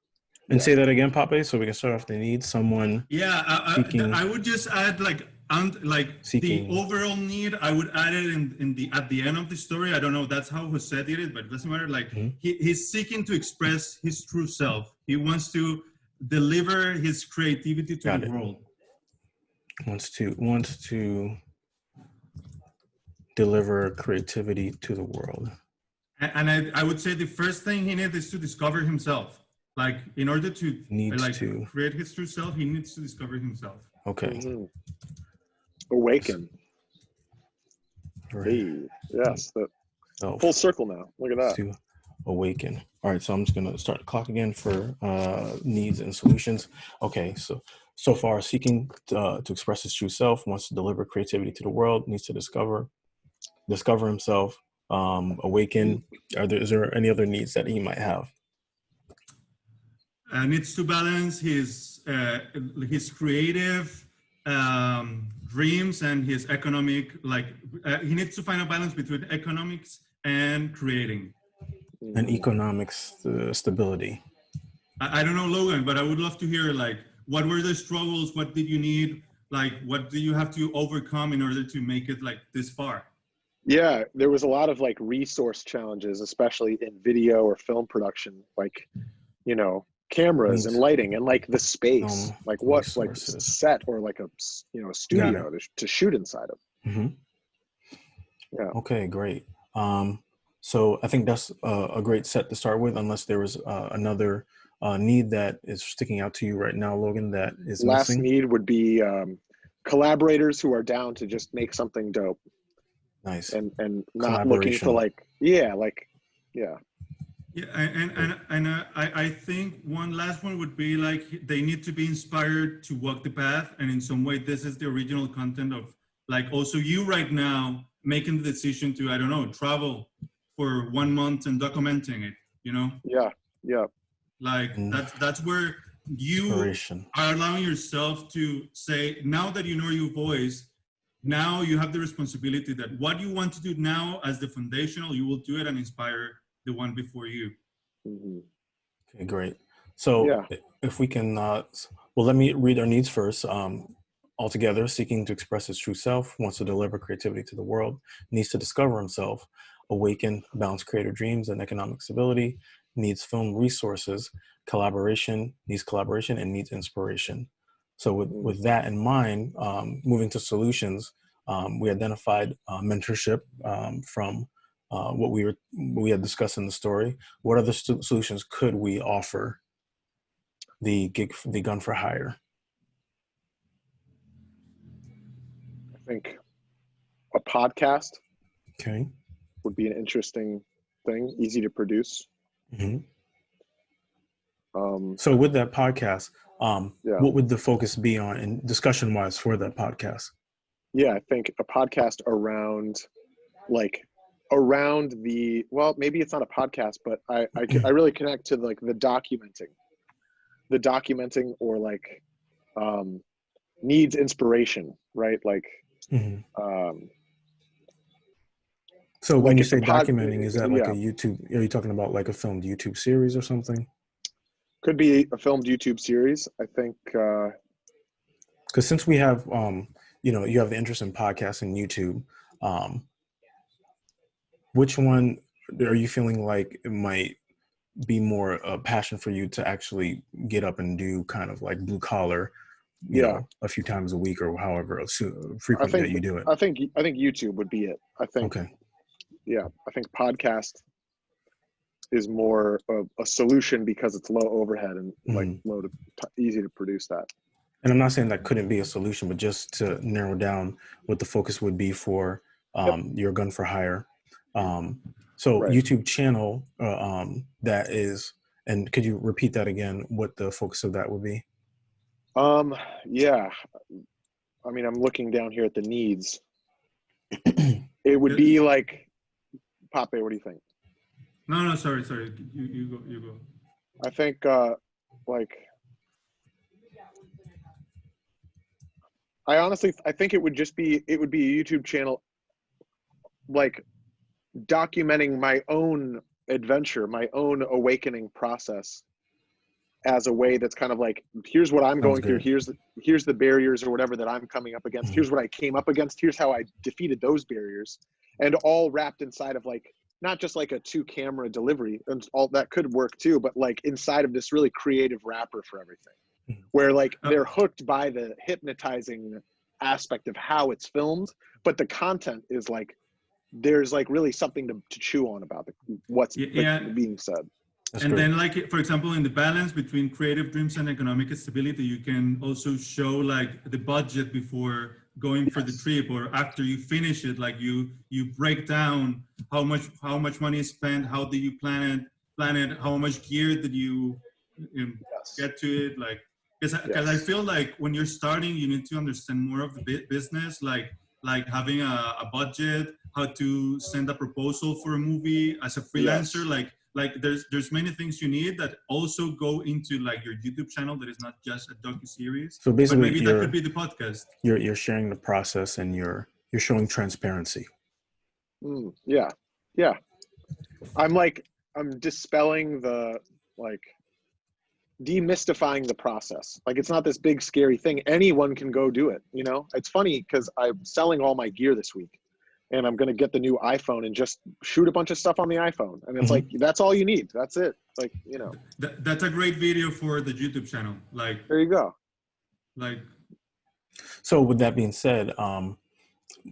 And say that again, Papè, so we can start off the needs. Someone. I would just add the overall need. I would add it at the end of the story. I don't know. That's how Jose did it, but it doesn't matter. Like he's seeking to express his true self. He wants to deliver his creativity to the world. Wants to deliver creativity to the world. And I would say the first thing he needs is to discover himself. Like in order to create his true self, he needs to discover himself. Okay. Awaken. Right. Hey, yes. Full circle now. Look at that. To awaken. All right. So I'm just gonna start the clock again for needs and solutions. Okay. So far, seeking to express his true self, wants to deliver creativity to the world, needs to discover himself, awaken. Is there any other needs that he might have? Needs to balance his creative dreams and his economic, he needs to find a balance between economics and creating. And economics stability. I don't know, Logan, but I would love to hear, like, what were the struggles? What did you need? Like, what do you have to overcome in order to make it like this far? Yeah, there was a lot of like resource challenges, especially in video or film production, like, you know, cameras and lighting and like the space, like what, resources. Like set or like a, you know, a studio to shoot inside of. Yeah. Okay, great. So I think that's a great set to start with, unless there was another need that is sticking out to you right now, Logan, that is last missing. Need would be collaborators who are down to just make something dope. Nice. And not looking for Yeah, and I think one last one would be like they need to be inspired to walk the path, and in some way this is the original content of like also you right now making the decision to, I don't know, travel for 1 month and documenting it, you know? Yeah. Like that's where you are allowing yourself to say, now that you know your voice, now you have the responsibility that what you want to do now as the foundational, you will do it and inspire the one before you. Okay, great. So if we can, well, let me read our needs first. Altogether, seeking to express his true self, wants to deliver creativity to the world, needs to discover himself, awaken, balance creative dreams and economic stability, needs film resources, collaboration, and needs inspiration. So with that in mind, moving to solutions, we identified mentorship from what we had discussed in the story. What other solutions could we offer the gun for hire? I think a podcast Okay. would be an interesting thing, easy to produce. Mm-hmm. So with that podcast, what would the focus be on in discussion wise for that podcast? Yeah, I think a podcast around well, maybe it's not a podcast, but I really connect to like the documenting or like needs inspiration, right? Like, so when like you if the say documenting, is that like a YouTube, are you talking about like a filmed YouTube series or something? Could be a filmed YouTube series. I think, because since we have, you have the interest in podcasts and YouTube, which one are you feeling like it might be more a passion for you to actually get up and do, kind of like blue collar, you know, a few times a week or however frequently that you do it? I think YouTube would be it. I think, okay. Yeah, I think podcast is more of a solution because it's low overhead and like easy to produce that. And I'm not saying that couldn't be a solution, but just to narrow down what the focus would be for your gun for hire. So YouTube channel that is, and could you repeat that again, what the focus of that would be? Yeah, I mean, I'm looking down here at the needs. It would be like, Papè, what do you think? No, sorry. You go. I think I think it would be a YouTube channel like documenting my own adventure, my own awakening process as a way that's kind of like, here's what I'm going through, here's the barriers or whatever that I'm coming up against, here's what I came up against, here's how I defeated those barriers, and all wrapped inside of like, not just like a 2-camera delivery, and all that could work too, but like inside of this really creative wrapper for everything, where like they're hooked by the hypnotizing aspect of how it's filmed, but the content is like, there's like really something to chew on about what's being said. That's great. Then like, for example, in the balance between creative dreams and economic stability, you can also show like the budget before going for the trip or after you finish it. Like you break down how much money is spent, how did you plan it, how much gear did you get to it, like, because I feel like when you're starting, you need to understand more of the business, like having a budget, how to send a proposal for a movie as a freelancer, like there's many things you need that also go into like your YouTube channel that is not just a docu-series. So basically, but maybe that could be the podcast. You're sharing the process and you're showing transparency. Yeah. I'm dispelling the like demystifying the process. Like, it's not this big scary thing. Anyone can go do it. You know, it's funny because I'm selling all my gear this week. And I'm going to get the new iPhone and just shoot a bunch of stuff on the iPhone. And it's like, that's all you need. That's it. Like, you know. That's a great video for the YouTube channel. Like, there you go. Like. So with that being said,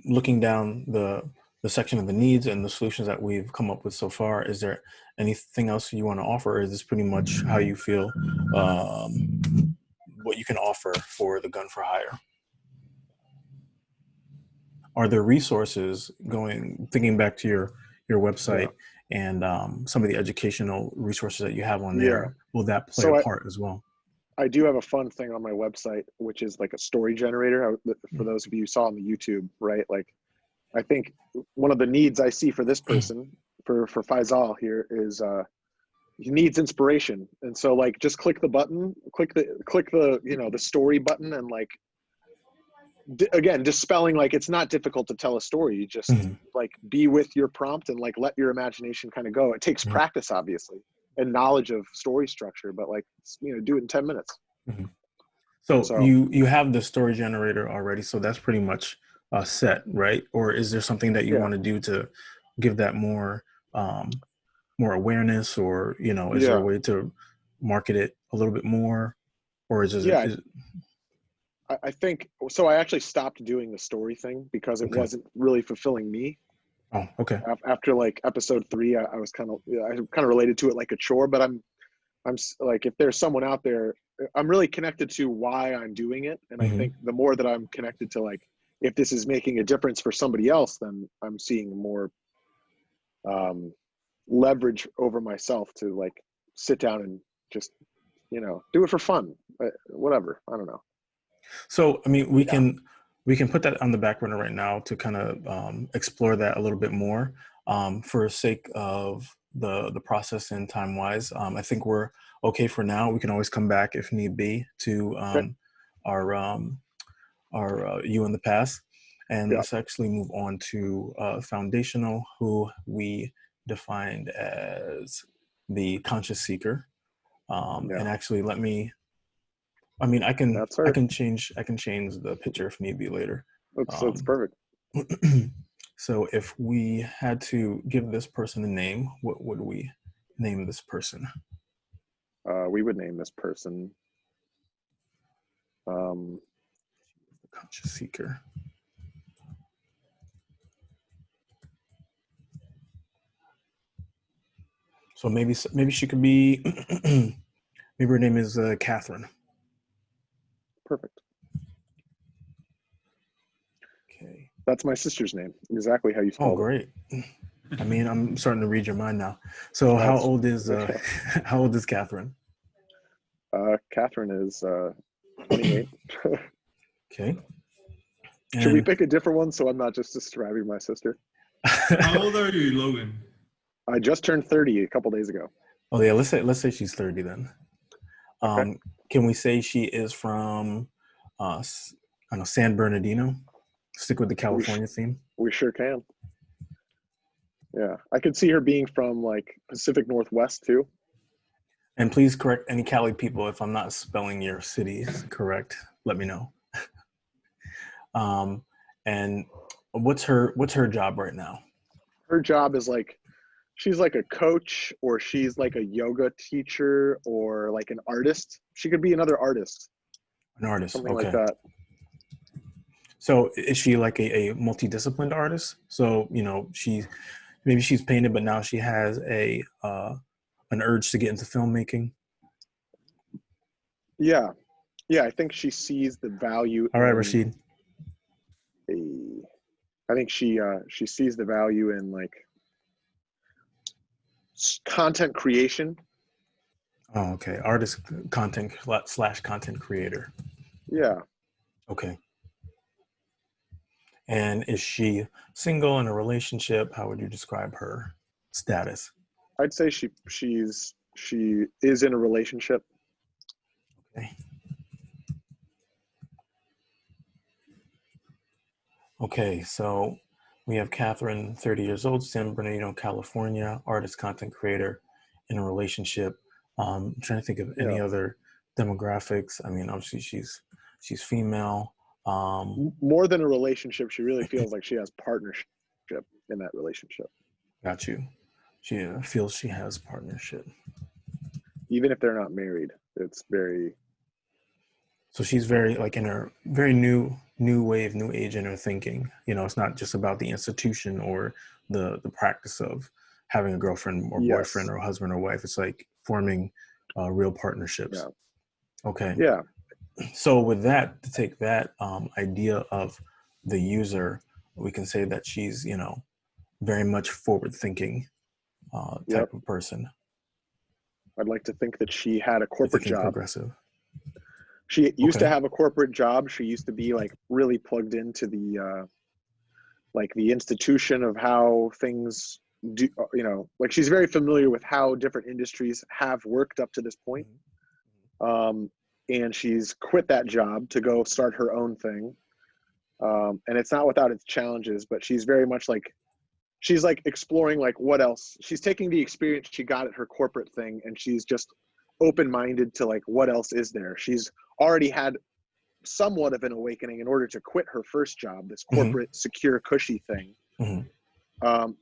looking down the section of the needs and the solutions that we've come up with so far, is there anything else you want to offer? Or is this pretty much how you feel, what you can offer for the gun for hire? Are there resources thinking back to your website and some of the educational resources that you have on there? Will that play a part as well? I do have a fun thing on my website, which is like a story generator. For those of you who saw on the YouTube, right? Like, I think one of the needs I see for this person, for Faisal here, is he needs inspiration. And so like, just click the button, click the, you know, the story button, and like, again, dispelling, like, it's not difficult to tell a story. You just like be with your prompt and like let your imagination kind of go. It takes practice, obviously, and knowledge of story structure, but like, you know, do it in 10 minutes. So you have the story generator already, so that's pretty much set, right? Or is there something that you want to do to give that more awareness, or, you know, is there a way to market it a little bit more, or is it I think so. I actually stopped doing the story thing because it Okay. wasn't really fulfilling me. Oh, okay. After like episode 3, I was kind of related to it like a chore. But like, if there's someone out there, I'm really connected to why I'm doing it, and I think the more that I'm connected to, like, if this is making a difference for somebody else, then I'm seeing more leverage over myself to like sit down and just, do it for fun, whatever. I don't know. So, I mean, we can put that on the back burner right now to kind of explore that a little bit more, for sake of the process and time wise. I think we're okay for now. We can always come back if need be to our you in the past, and let's actually move on to foundational, who we defined as the conscious seeker. And actually, I can change the picture if need be later. That's perfect. So if we had to give this person a name, what would we name this person? We would name this person The conscious seeker. So maybe she could be maybe her name is Catherine. perfect. Okay. That's my sister's name. Exactly how you spelled Oh, great. I mean, I'm starting to read your mind now. So how old is Catherine? Catherine is 28. Okay. Should we pick a different one so I'm not just describing my sister? How old are you, Logan? I just turned 30 a couple days ago. Oh yeah, let's say she's 30 then. Okay. Can we say she is from San Bernardino? Stick with the California theme. We sure can. Yeah, I could see her being from like Pacific Northwest too. And please correct any Cali people if I'm not spelling your cities correct. Let me know. And what's her job right now? Her job is like, she's like a coach, or she's like a yoga teacher, or like an artist. She could be another artist. An artist. Something Okay. like that. So is she like a multidisciplined artist? So, maybe she's painted, but now she has an urge to get into filmmaking. Yeah. I think she sees the value. All right, Rashid. I think she sees the value in like content creation. Oh, okay. Artist, content / content creator. Yeah. Okay. And is she single, in a relationship? How would you describe her status? I'd say she is in a relationship. Okay. Okay, so we have Catherine, 30 years old, San Bernardino, California, artist, content creator, in a relationship. I'm trying to think of any other demographics. I mean, obviously she's female. More than a relationship, she really feels like she has partnership in that relationship. Got you. She feels she has partnership. Even if they're not married, it's very... So she's very like in her very new wave, new age in her thinking. It's not just about the institution or the practice of having a girlfriend or boyfriend or husband or wife. It's like forming real partnerships. Yeah. Okay. Yeah. So with that, to take that idea of the user, we can say that she's, very much forward thinking type of person. I'd like to think that she had a corporate job. Progressive. She used to have a corporate job. She used to be like really plugged into the the institution of how things do, like she's very familiar with how different industries have worked up to this point. And she's quit that job to go start her own thing. And it's not without its challenges, but she's very much like, she's like exploring like what else. She's taking the experience she got at her corporate thing, and she's just open-minded to like what else is there. She's already had somewhat of an awakening in order to quit her first job, this corporate secure cushy thing.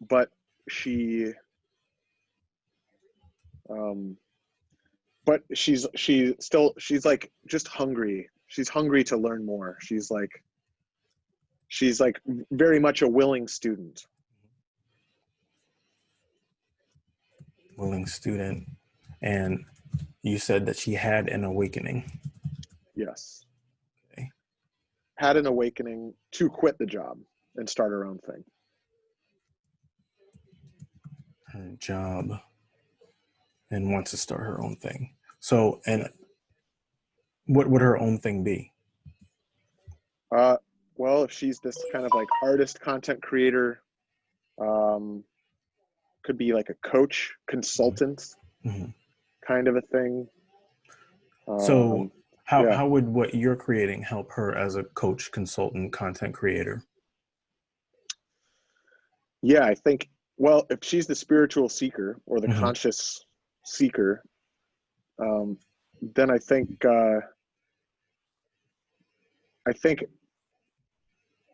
But she's like just hungry she's hungry to learn more. She's like very much a willing student. Willing student. And you said that she had an awakening. Yes. Okay. Had an awakening to quit the job and start her own thing. Her job and wants to start her own thing. So, and what would her own thing be? Well, if she's this kind of like artist, content creator, could be like a coach, consultant, Mm-hmm. kind of a thing. So yeah. how would what you're creating help her as a coach, consultant, content creator? Yeah, I think, well, if she's the spiritual seeker or the Mm-hmm. conscious seeker, then I think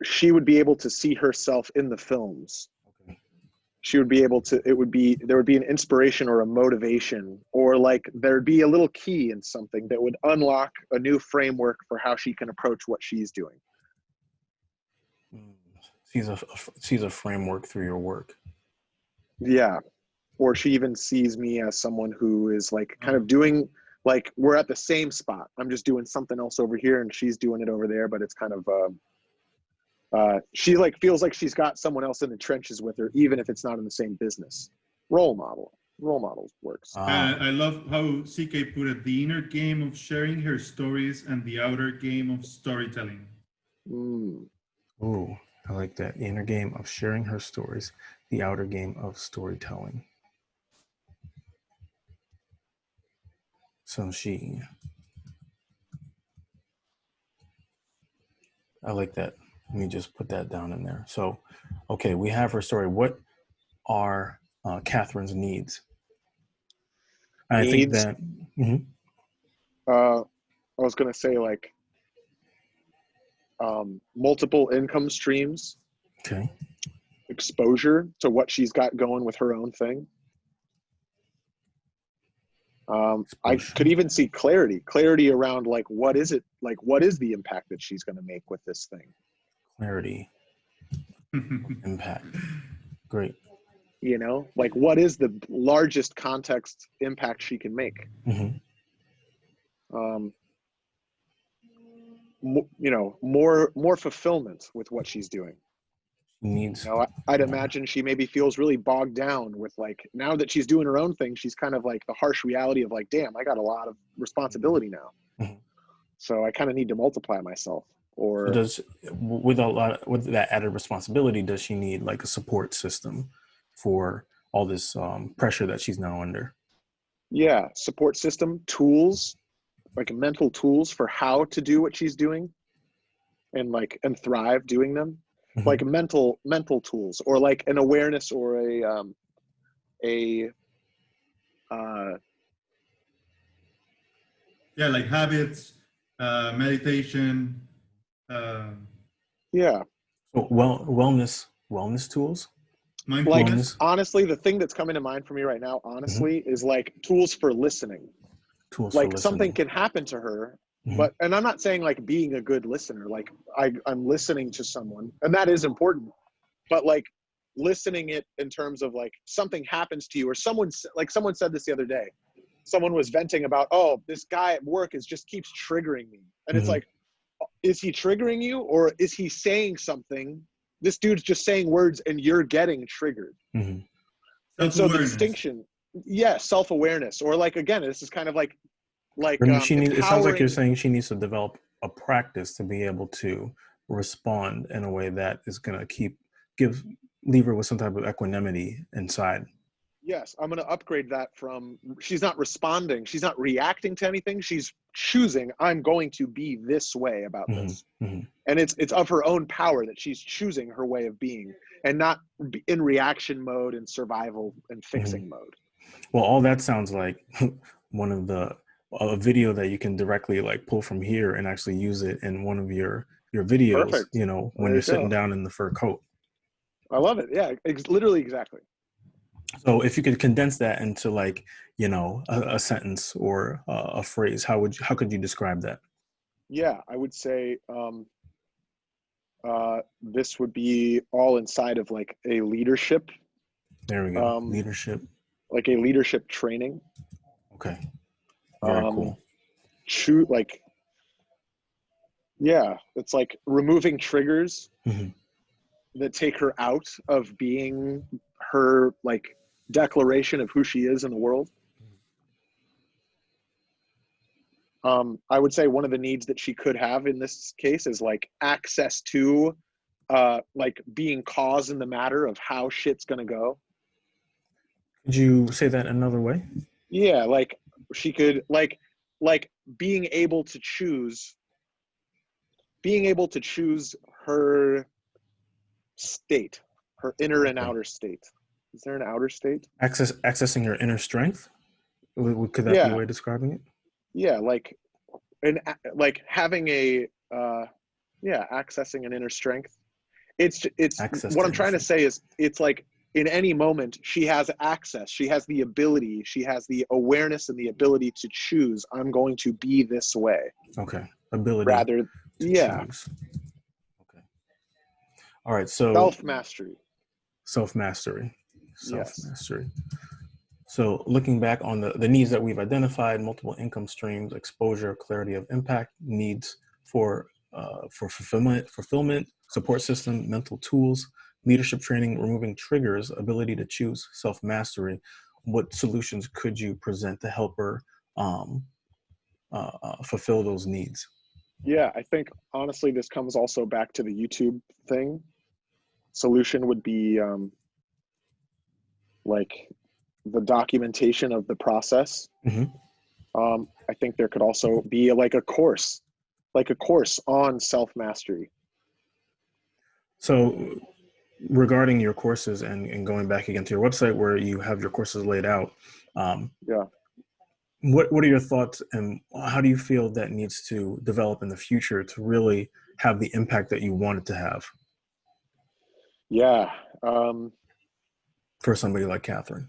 she would be able to see herself in the films. Okay. She would be able to, there would be an inspiration or a motivation, or like there'd be a little key in something that would unlock a new framework for how she can approach what she's doing. Sees a framework through your work. Yeah. Or she even sees me as someone who is like kind of doing, like we're at the same spot. I'm just doing something else over here and she's doing it over there, but it's kind of, she like feels like she's got someone else in the trenches with her, even if it's not in the same business. Role models works. I love how CK put it, the inner game of sharing her stories and the outer game of storytelling. Ooh, I like that. The inner game of sharing her stories, the outer game of storytelling. So I like that. Let me just put that down in there. So, okay, we have her story. What are Catherine's needs? I think that. Mm-hmm. I was gonna say like multiple income streams. Okay. Exposure to what she's got going with her own thing. I could even see clarity around like what is the impact that she's going to make with this thing. Clarity. Impact. Great. You know, like what is the largest context impact she can make? Mm-hmm. You know, more fulfillment with what she's doing. Needs. You know, I'd imagine she maybe feels really bogged down with like, now that she's doing her own thing, she's kind of like the harsh reality of like, damn, I got a lot of responsibility now. Mm-hmm. So I kind of need to multiply myself. Or with that added responsibility, does she need like a support system for all this pressure that she's now under? Yeah, support system, tools, like mental tools for how to do what she's doing and thrive doing them. Mm-hmm. Like mental tools, or like an awareness, or like habits, meditation. So wellness tools. Like honestly, the thing that's coming to mind for me right now, honestly, mm-hmm. is like tools for listening. Something can happen to her. Mm-hmm. And I'm not saying like being a good listener, like I'm listening to someone, and that is important, but like listening it in terms of like something happens to you, or someone said this the other day, someone was venting about, oh, this guy at work just keeps triggering me. And mm-hmm. It's like, is he triggering you, or is he saying something? This dude's just saying words and you're getting triggered. Mm-hmm. And so the distinction, self-awareness, or like, again, this is kind of like it sounds like you're saying she needs to develop a practice to be able to respond in a way that is going to leave her with some type of equanimity inside. Yes, I'm going to upgrade that from, she's not responding, she's not reacting to anything, she's choosing, I'm going to be this way about mm-hmm. this. Mm-hmm. And it's of her own power that she's choosing her way of being, and not in reaction mode and survival and fixing mm-hmm. mode. Well, all that sounds like one of a video that you can directly like pull from here and actually use it in one of your videos. Perfect. You know, when you're sitting down in the fur coat. I love it. Yeah, literally exactly. So if you could condense that into like, you know, a sentence or a phrase, how could you describe that? Yeah, I would say this would be all inside of like a leadership, There we go. Leadership. like a leadership training. Okay. Very cool. Shoot, like, yeah, it's like removing triggers that take her out of being her like declaration of who she is in the world. I would say one of the needs that she could have in this case is like access to like being cause in the matter of how shit's gonna go. Could you say that another way? Yeah, like she could like being able to choose her state, her inner and outer state. Is there an outer state? Accessing your inner strength. Could that be a way of describing it? Yeah, like having a accessing an inner strength. It's Access what to I'm trying to say is it's like in any moment she has access, she has the ability, she has the awareness and the ability to choose, I'm going to be this way. Okay. Ability Rather to choose. Okay. All right. So self-mastery. Self-mastery. Yes. So looking back on the needs that we've identified: multiple income streams, exposure, clarity of impact, needs for fulfillment, support system, mental tools, leadership training, removing triggers, ability to choose, self-mastery. What solutions could you present to help her fulfill those needs? Yeah, I think honestly this comes also back to the YouTube thing. Solution would be like the documentation of the process. I think there could also be like a course on self-mastery. So regarding your courses and going back again to your website where you have your courses laid out, what are your thoughts and how do you feel that needs to develop in the future to really have the impact that you want it to have? Yeah. For somebody like Catherine?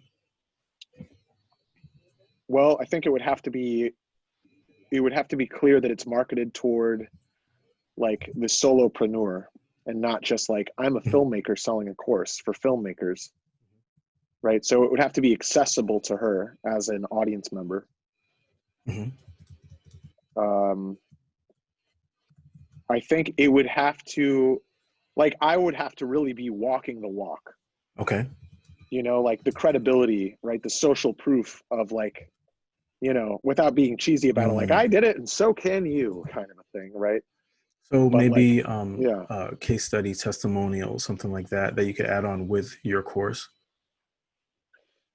Well, I think it would have to be clear that it's marketed toward like the solopreneur and not just like I'm a filmmaker selling a course for filmmakers, right? So it would have to be accessible to her as an audience member. I think it would have to, like, I would have to really be walking the walk. Okay. You know, like the credibility, right? The social proof of like, you know, without being cheesy about it, like I did it and so can you kind of a thing, right? So But maybe like, case study, testimonial, something like that you could add on with your course.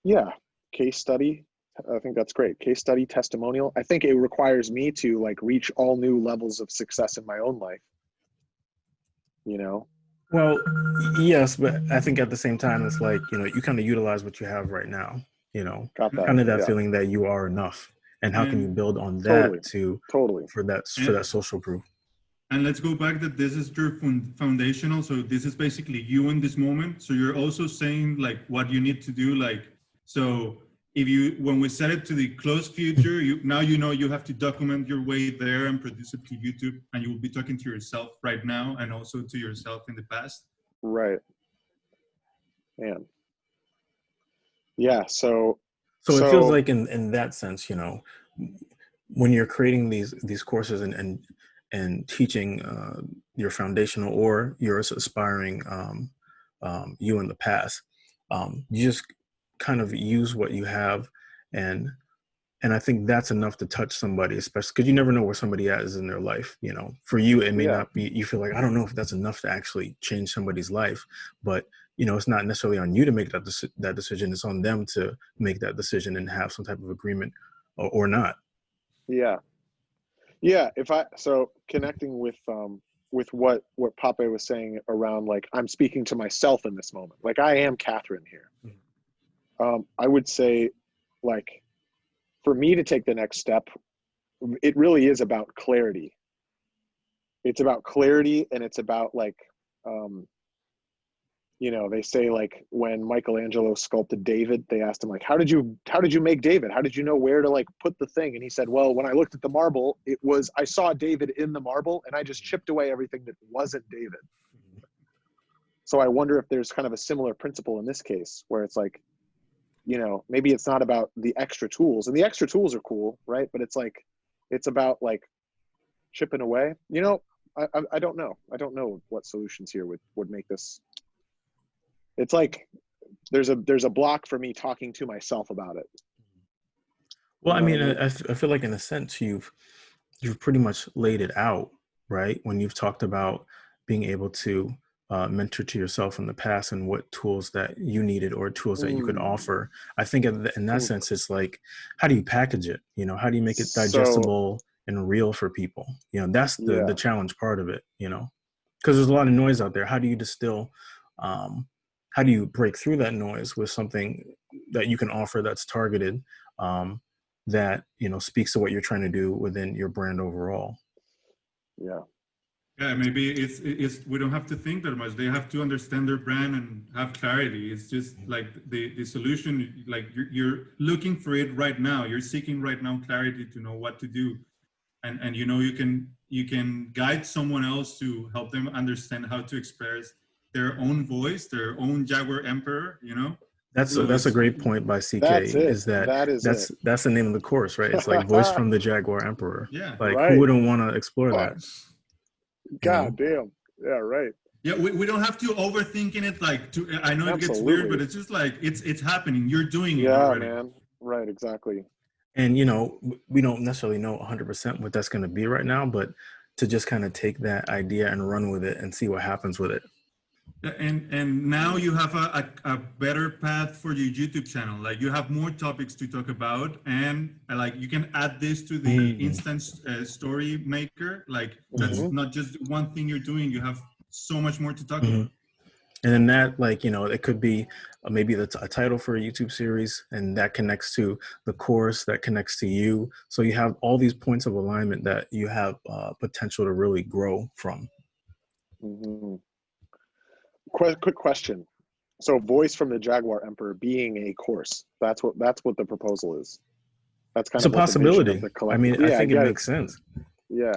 Yeah, case study. I think that's great. Case study, testimonial. I think it requires me to like reach all new levels of success in my own life. You know? Well, yes, but I think at the same time, it's like, you know, you kind of utilize what you have right now, you know, Got that. kind of that Yeah. feeling that you are enough. And how can you build on that for that social proof? And let's go back that this is your foundational. So this is basically you in this moment. So you're also saying like what you need to do. Like, so if you, when we set it to the close future, now you know you have to document your way there and produce it to YouTube, and you will be talking to yourself right now and also to yourself in the past. Right. Man. Yeah. So it feels like in that sense, you know, when you're creating these courses and teaching your foundational or your aspiring you in the past, you just kind of use what you have, and I think that's enough to touch somebody, especially because you never know where somebody is in their life. You know, for you it may not be, you feel like I don't know if that's enough to actually change somebody's life, but you know, it's not necessarily on you to make that decision. It's on them to make that decision and have some type of agreement or not. Yeah. So connecting with what Papè was saying around like I'm speaking to myself in this moment, like I am Catherine here. I would say like for me to take the next step, it really is about clarity. It's about clarity, and it's about like they say like when Michelangelo sculpted David, they asked him like, how did you make David? How did you know where to like put the thing? And he said, well, when I looked at the marble, I saw David in the marble and I just chipped away everything that wasn't David. So I wonder if there's kind of a similar principle in this case where it's like, maybe it's not about the extra tools, and the extra tools are cool, right? But it's about like chipping away. I don't know. I don't know what solutions here would make this. It's like there's a block for me talking to myself about it. Well, I mean, I feel like in a sense you've pretty much laid it out, right? When you've talked about being able to mentor to yourself in the past and what tools that you needed or tools that you could offer. I think in that sense, it's like, how do you package it? How do you make it digestible and real for people? That's the challenge part of it, because there's a lot of noise out there. How do you distill, how do you break through that noise with something that you can offer that's targeted, that, speaks to what you're trying to do within your brand overall? Yeah, maybe it's we don't have to think that much. They have to understand their brand and have clarity. It's just like the solution, like you're looking for it right now. You're seeking right now clarity to know what to do. And you can guide someone else to help them understand how to express their own voice, their own Jaguar Emperor, That's a great point by CK. That's the name of the course, right? It's like Voice from the Jaguar Emperor. Yeah. Like who wouldn't want to explore that? God damn. Yeah, right. Yeah, we don't have to overthinking it. Like, I know it gets weird, but it's just like it's happening. You're doing it already. Yeah, man. Right, exactly. And we don't necessarily know 100% what that's going to be right now, but to just kind of take that idea and run with it and see what happens with it. And now you have a better path for your YouTube channel. Like you have more topics to talk about, and like you can add this to the instant story maker. Like that's not just one thing you're doing. You have so much more to talk about. And then that, like, it could be maybe a title for a YouTube series, and that connects to the course, that connects to you. So you have all these points of alignment that you have potential to really grow from. Quick question. So Voice from the Jaguar Emperor being a course, that's what the proposal is. That's kind of a possibility. I mean, I think it makes sense. Yeah.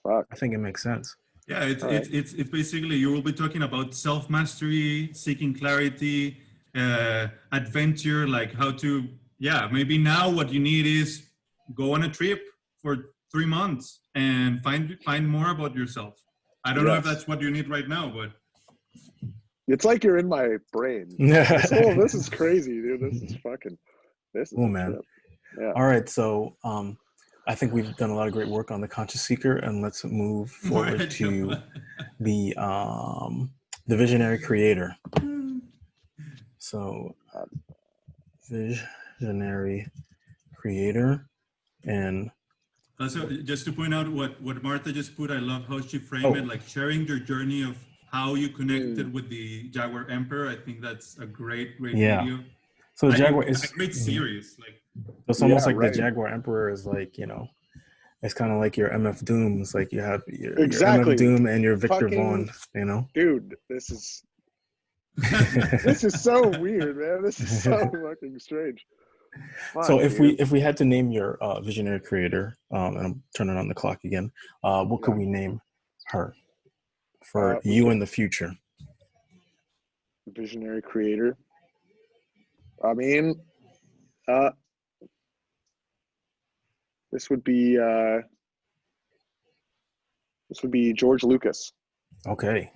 Fuck. I think it makes sense. Yeah, it's basically you will be talking about self-mastery, seeking clarity, adventure, like how to, maybe now what you need is go on a trip for 3 months and find more about yourself. I don't know if that's what you need right now, but it's like you're in my brain. This is crazy, dude. This is cool, man. Yeah. All right, so I think we've done a lot of great work on the Conscious Seeker, and let's move forward to the Visionary Creator. So, Visionary Creator, and also just to point out what Martha just put, I love how she framed it, like sharing your journey of how you connected with the Jaguar Emperor. I think that's a great video. So the Jaguar is a great series. Like it's almost like the Jaguar Emperor is like, it's kind of like your MF Doom. It's like you have your MF Doom and your Victor Vaughn, Dude, this is this is so weird, man. This is so fucking strange. So if we had to name your Visionary Creator, and I'm turning on the clock again, what could we name her for you in the future? Visionary Creator. I mean, this would be George Lucas. Okay.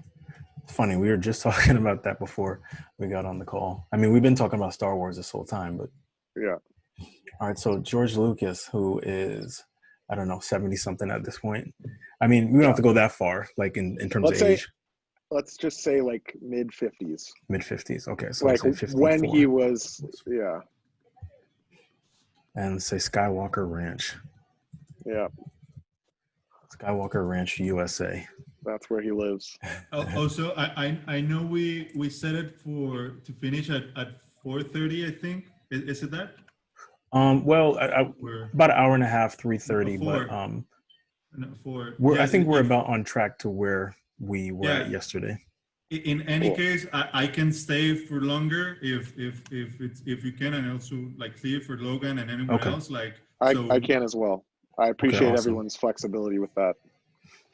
It's funny, we were just talking about that before we got on the call. I mean, we've been talking about Star Wars this whole time, but yeah. All right, so George Lucas, who is, I don't know, 70 something at this point. I mean, we don't have to go that far, like in terms of age. Let's just say like mid 50s. Mid 50s, okay. So like say 54. When he was, And say Skywalker Ranch. Yeah. Skywalker Ranch, USA. That's where he lives. Also, I know we set it to finish at 4:30, I think. Is it that? Well, about an hour and a half, 3:30, but I think we're about on track to where we were at yesterday. In any Cool. case, I can stay for longer if you can, and also like clear for Logan and anyone Okay. else. Like I so, can as well. I appreciate awesome. everyone's flexibility with that.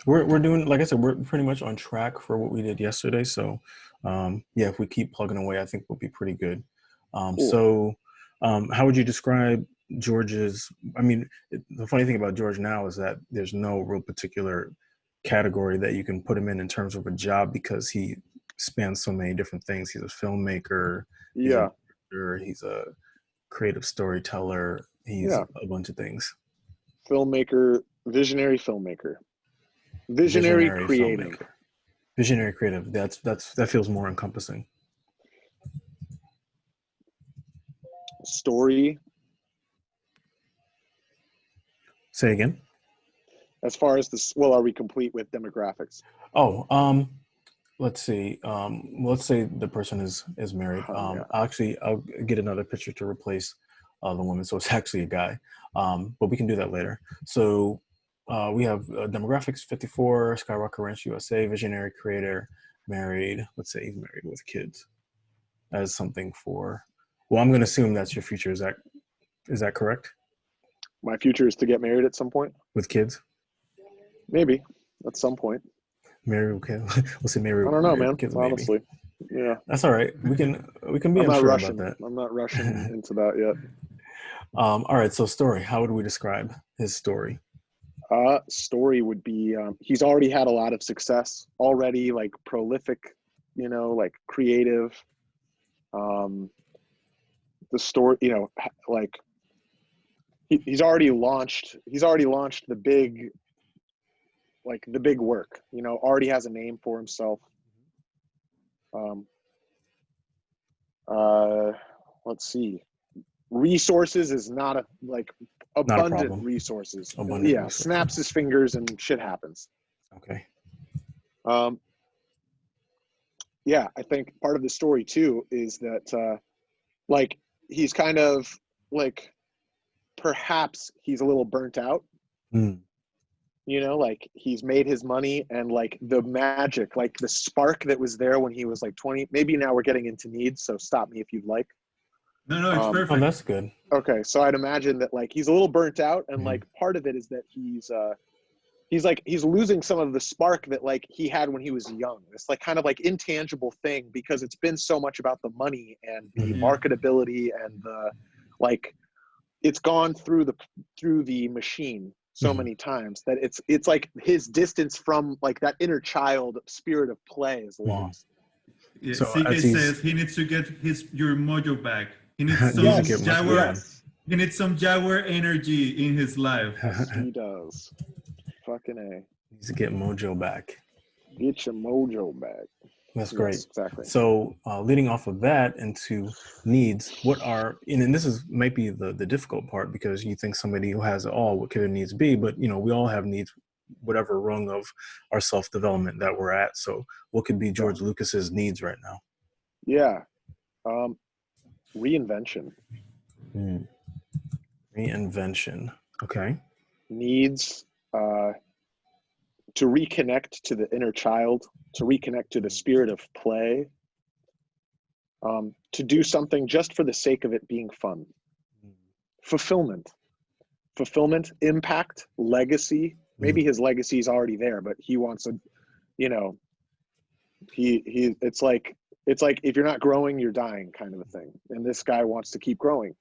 We're doing, like I said, we're pretty much on track for what we did yesterday. So, yeah, if we keep plugging away, I think we'll be pretty good. Cool. So, how would you describe George's? I mean, the funny thing about George now is that there's no real particular category that you can put him in terms of a job, because he spans so many different things. He's a filmmaker. He's Yeah. a director, he's a creative storyteller. He's Yeah. a bunch of things. Filmmaker, visionary filmmaker, visionary creative. Filmmaker. Visionary creative. That feels more encompassing. Story. Say again. As far as this, well, are we complete with demographics? Oh, let's see. Let's say the person is married. Yeah. I'll get another picture to replace the woman, so it's actually a guy. But we can do that later. So we have demographics: 54, Skywalker Ranch, USA, visionary creator, married. Let's say he's married with kids. As something for. Well, I'm going to assume that's your future. Is that correct? My future is to get married at some point. With kids? Maybe at some point. Married with kids. We'll say married. I don't know, married man. with kids, Honestly, yeah. That's all right. We can be I'm not unsure rushing. about that. I'm not rushing into that yet. All right. So story. How would we describe his story? Story would be he's already had a lot of success already, like prolific, like creative. The story, like he's already launched the big work, already has a name for himself. Let's see. Resources is not abundant resources. Abundant resources. Snaps his fingers and shit happens. Okay. Yeah, I think part of the story too is that he's kind of like, perhaps he's a little burnt out. He's made his money, and like the magic, like the spark that was there when he was like 20, maybe now we're getting into needs, so stop me if you'd like. No, it's perfect. Oh, that's good. Okay, so I'd imagine that like he's a little burnt out, and like part of it is that he's losing some of the spark that like he had when he was young. It's like kind of like intangible thing, because it's been so much about the money and the marketability and the like, it's gone through the machine so many times that it's like his distance from like that inner child spirit of play is lost. Yeah, So CK says he needs to get your mojo back. He needs some Yes, Jaguar. yes. He needs some Jaguar energy in his life. Yes, he does. Fucking A. Needs to get mojo back. Get your mojo back. That's great. Yes, exactly. So leading off of that into needs, what are, and this might be the difficult part, because you think somebody who has it all, what could their needs be? But we all have needs, whatever rung of our self-development that we're at. So what could be George Lucas's needs right now? Yeah. Reinvention. Reinvention. Okay. Needs to reconnect to the inner child, to reconnect to the spirit of play, to do something just for the sake of it being fun. Fulfillment, impact, legacy. Maybe his legacy is already there, but he wants to, it's like if you're not growing, you're dying, kind of a thing. And this guy wants to keep growing.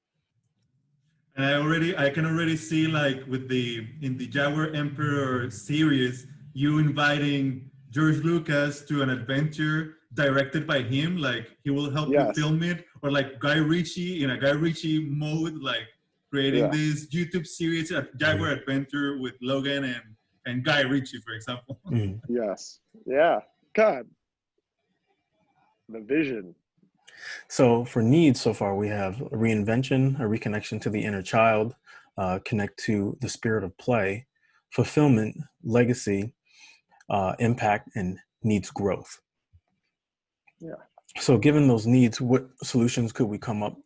And I can already see, like in the Jaguar Emperor series, you inviting George Lucas to an adventure directed by him. Like he will help you film it, or like Guy Ritchie in a Guy Ritchie mode, like creating this YouTube series, a Jaguar Adventure with Logan and Guy Ritchie, for example. Yes. Yeah. God. The vision. So for needs so far, we have a reinvention, a reconnection to the inner child, connect to the spirit of play, fulfillment, legacy, impact, and needs growth. Yeah. So given those needs, what solutions could we come up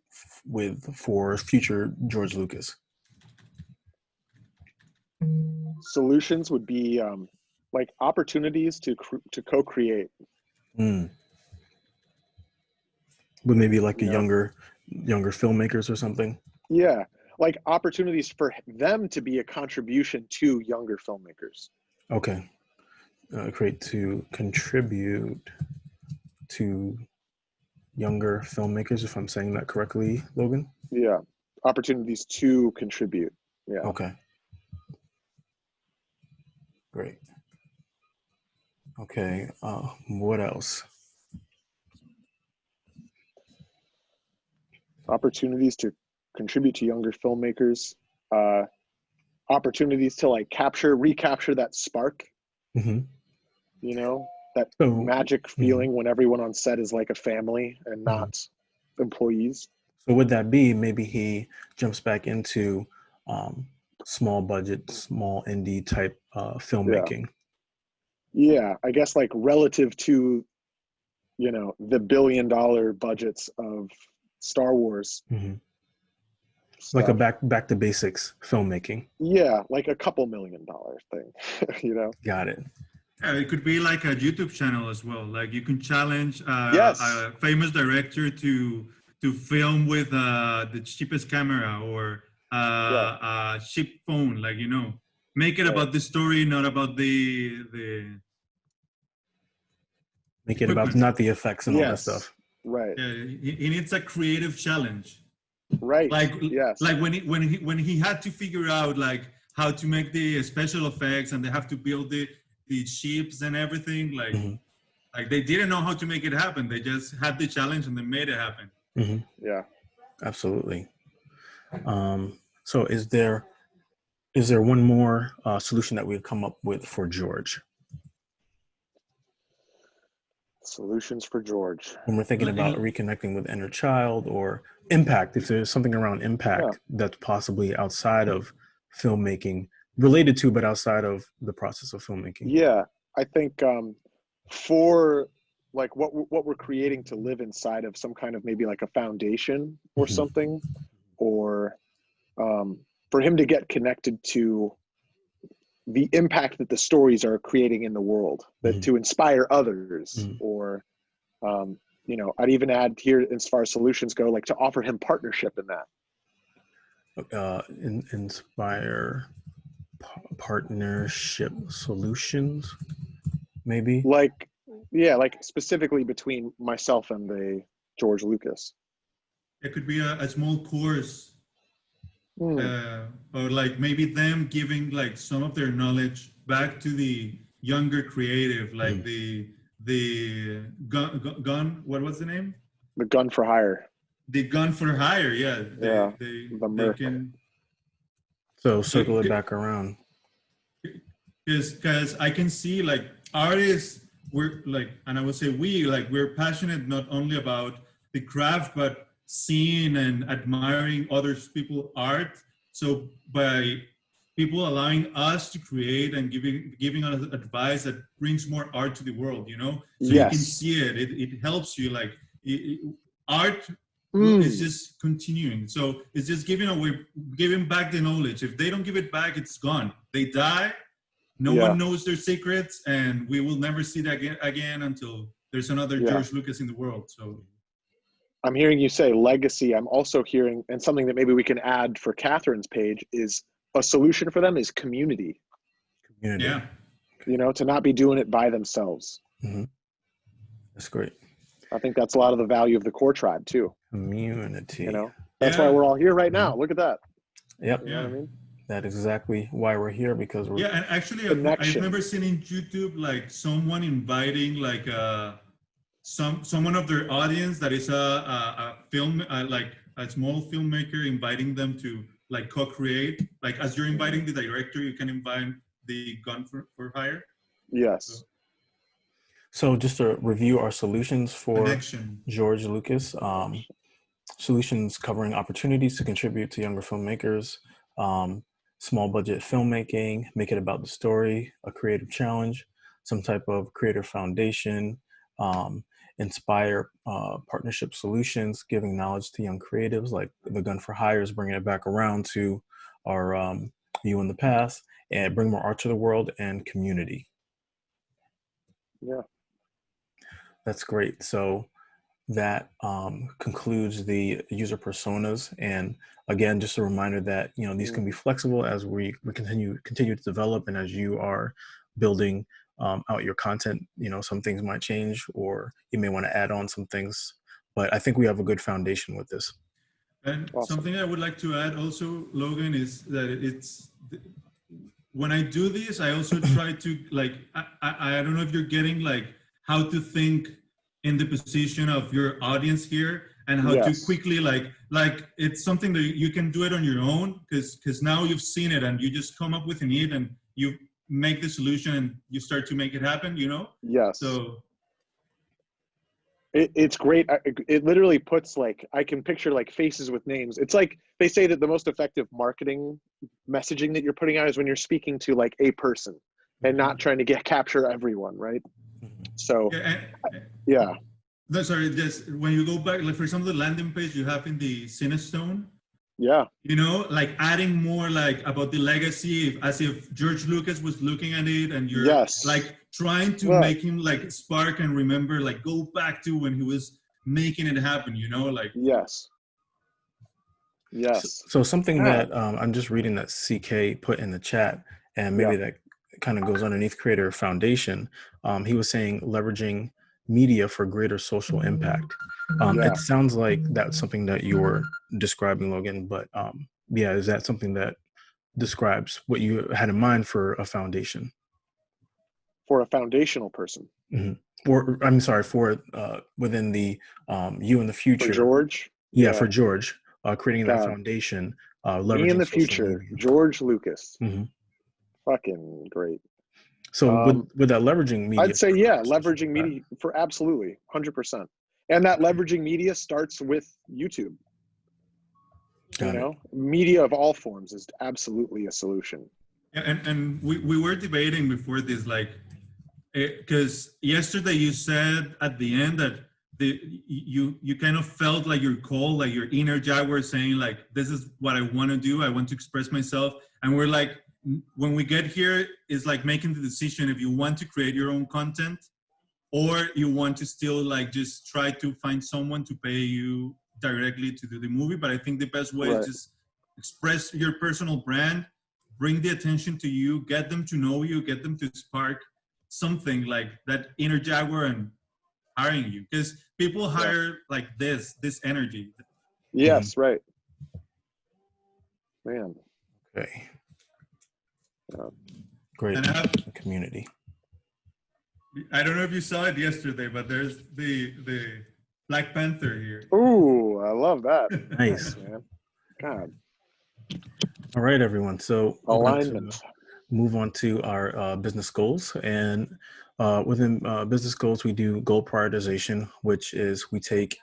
with for future George Lucas? Solutions would be like opportunities to co-create. With maybe like a you know? younger filmmakers or something. Yeah, like opportunities for them to be a contribution to younger filmmakers. Okay. Create to contribute to younger filmmakers, if I'm saying that correctly, Logan. Yeah, opportunities to contribute. Yeah. Okay. Great. Okay. What else? Opportunities to contribute to younger filmmakers. Opportunities to like recapture that spark, Mm-hmm. you know, that So, magic feeling when everyone on set is like a family and not employees. so would that be maybe he jumps back into small budget, small indie type filmmaking? Yeah, I guess like relative to, you know, the billion-dollar budgets of Star Wars Mm-hmm. Like a stuff. back to basics filmmaking. Yeah, like a couple $1 million thing, you know? Got it. Yeah, it could be like a YouTube channel as well. Like you can challenge Yes. a famous director to film with the cheapest camera or a cheap phone. Like, you know, make it about the story, not about the Make it about equipment. not the effects and all that Yes, stuff. right, Yeah, he needs a creative challenge. right, Like yes. like when he had to figure out like how to make the special effects and they have to build the ships and everything. Like Mm-hmm. like they didn't know how to make it happen. They just had the challenge and they made it happen. Mm-hmm. Yeah. Absolutely. So is there one more solution that we've come up with for George Solutions for George. when we're thinking about reconnecting with inner child or impact? If there's something around impact that's possibly outside of filmmaking, related to but outside of the process of filmmaking. Yeah, I think for like what we're creating to live inside of some kind of maybe like a foundation or Mhm. something, or for him to get connected to the impact that the stories are creating in the world, that Mhm. to inspire others, Mhm. or you know, I'd even add here as far as solutions go, like to offer him partnership in that. Inspire partnership solutions, maybe. Like, yeah, like specifically between myself and the George Lucas. It could be a small course, Mm, or like maybe them giving like some of their knowledge back to the younger creative, like the gun. What was the name? the gun for hire. The gun for hire. Yeah, Yeah, they the they Merc. can. So circle it back around. Because I can see like artists, we're like, and I would say we're passionate not only about the craft but seeing and admiring other people's art. So by people allowing us to create and giving us advice that brings more art to the world, you know, so you can Yes. see it helps you. Like art is Mm, just continuing. So it's just giving back the knowledge. If they don't give it back, it's gone. They die. No yeah. one knows their secrets, and we will never see that again until there's another Yeah. George Lucas in the world. So I'm hearing you say legacy. I'm also hearing, and something that maybe we can add for Catherine's page is a solution for them is community. Community. yeah, You know, to not be doing it by themselves. Mm-hmm. That's great. I think that's a lot of the value of the core tribe too. Community. You know, that's Yeah. why we're all here right now. Mhm. Look at that. Yep. You know what I mean? That is exactly why we're here, because we're yeah. And actually, I've Connection. never seen in YouTube like someone inviting like someone of their audience that is a film like a small filmmaker, inviting them to like co-create. Like as you're inviting the director, you can invite the gun for hire. Yes. So just to review our solutions for Connection. George Lucas, solutions covering opportunities to contribute to younger filmmakers, small budget filmmaking, make it about the story, a creative challenge, some type of creative foundation, inspire partnership solutions, giving knowledge to young creatives, like the gun for hires, bringing it back around to our you in the past, and bring more art to the world, and community. Yeah. That's great. So that concludes the user personas. And again, just a reminder that, you know, these can be flexible as we continue to develop, and as you are building out your content, you know, some things might change, or you may want to add on some things. But I think we have a good foundation with this. And Awesome. something I would like to add also, Logan, is that when I do this, I also try to, like, I don't know if you're getting like how to think in the position of your audience here, and how to Yes. quickly like it's something that you can do it on your own, because now you've seen it and you just come up with a need and you make the solution and you start to make it happen, you know? Yes. So it's great. It literally puts, like, I can picture like faces with names. It's like they say that the most effective marketing messaging that you're putting out is when you're speaking to like a person and not trying to capture everyone, right? So yeah. No, sorry, just when you go back, like for example, the landing page you have in the Cinestone, Yeah. you know, like adding more like about the legacy, as if George Lucas was looking at it, and you're Yes. like trying to Well, make him like spark and remember, like go back to when he was making it happen, you know, like. Yes. Yes. So something Yeah. that I'm just reading that CK put in the chat, and maybe that kind of goes underneath Creator Foundation. He was saying leveraging media for greater social impact. It sounds like that's something that you're describing, Logan, but yeah, is that something that describes what you had in mind for a foundation? For a foundational person. Or I'm sorry, for within the you in the future. For George? Yeah, for George, creating that God. foundation, Me leveraging in the social future, media. George Lucas. Mm-hmm. Fucking great. So with that leveraging media, I'd say, yeah, leveraging media for absolutely 100%. And that leveraging media starts with YouTube. You know, media of all forms is absolutely a solution. Yeah, and we were debating before this, like, because yesterday you said at the end that you kind of felt like your call, like your inner Jaguar saying like, this is what I want to do. I want to express myself. And we're like, when we get here, is like making the decision if you want to create your own content, or you want to still like just try to find someone to pay you directly to do the movie. But I think the best way is just express your personal brand, bring the attention to you, get them to know you, get them to spark something like that inner Jaguar and hiring you, because people hire like this energy. Yes, right. Man. Okay. Great community. I don't know if you saw it yesterday, but there's the Black Panther here. Ooh, I love that. Nice, man. God. All right, everyone. So alignment. Move on to our business goals, and within business goals, we do goal prioritization, which is we take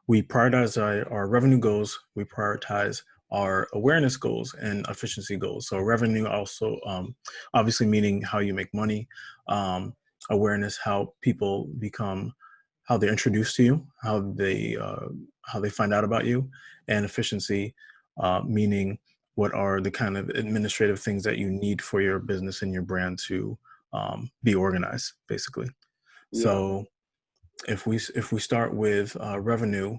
we prioritize our revenue goals, we prioritize our awareness goals and efficiency goals. So revenue also obviously meaning how you make money, awareness, how people become, how they're introduced to you, how they find out about you, and efficiency meaning what are the kind of administrative things that you need for your business and your brand to be organized, basically. So if we start with revenue,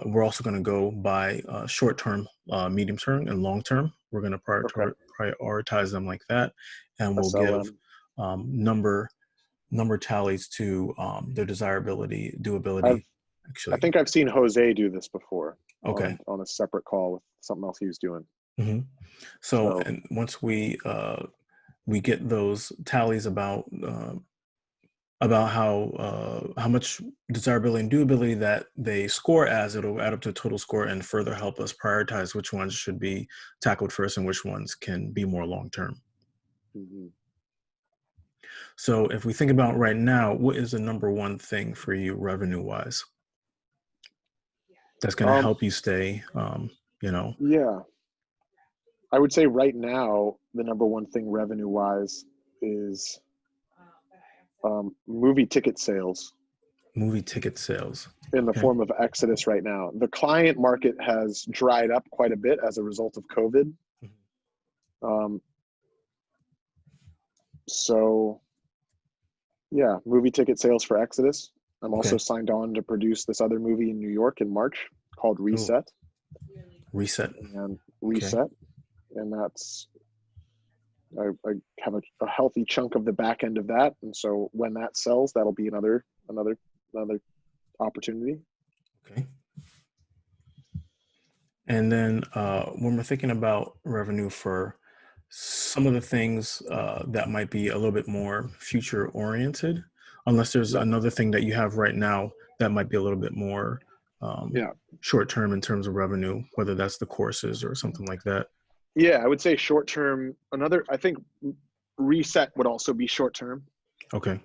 we're also going to go by short term, medium term, and long term. We're going to prioritize them like that, and we'll give number tallies to their desirability, doability. I think I've seen Jose do this before. Okay. On a separate call with something else he was doing. Mm-hmm. So, and once we get those tallies about how much desirability and doability that they score as, it'll add up to a total score and further help us prioritize which ones should be tackled first and which ones can be more long term. Mm-hmm. So if we think about right now, what is the number one thing for you revenue wise that's going to help you stay, Yeah. I would say right now, the number one thing revenue wise is movie ticket sales. Movie ticket sales. In the form of Exodus right now. The client market has dried up quite a bit as a result of COVID. So yeah, movie ticket sales for Exodus. I'm also signed on to produce this other movie in New York in March called Reset. Reset. And Reset. And that's, I have a healthy chunk of the back end of that. And so when that sells, that'll be another opportunity. Okay. And then when we're thinking about revenue for some of the things that might be a little bit more future oriented, unless there's another thing that you have right now that might be a little bit more short term in terms of revenue, whether that's the courses or something like that. Yeah, I would say short term. I think Reset would also be short term. Okay.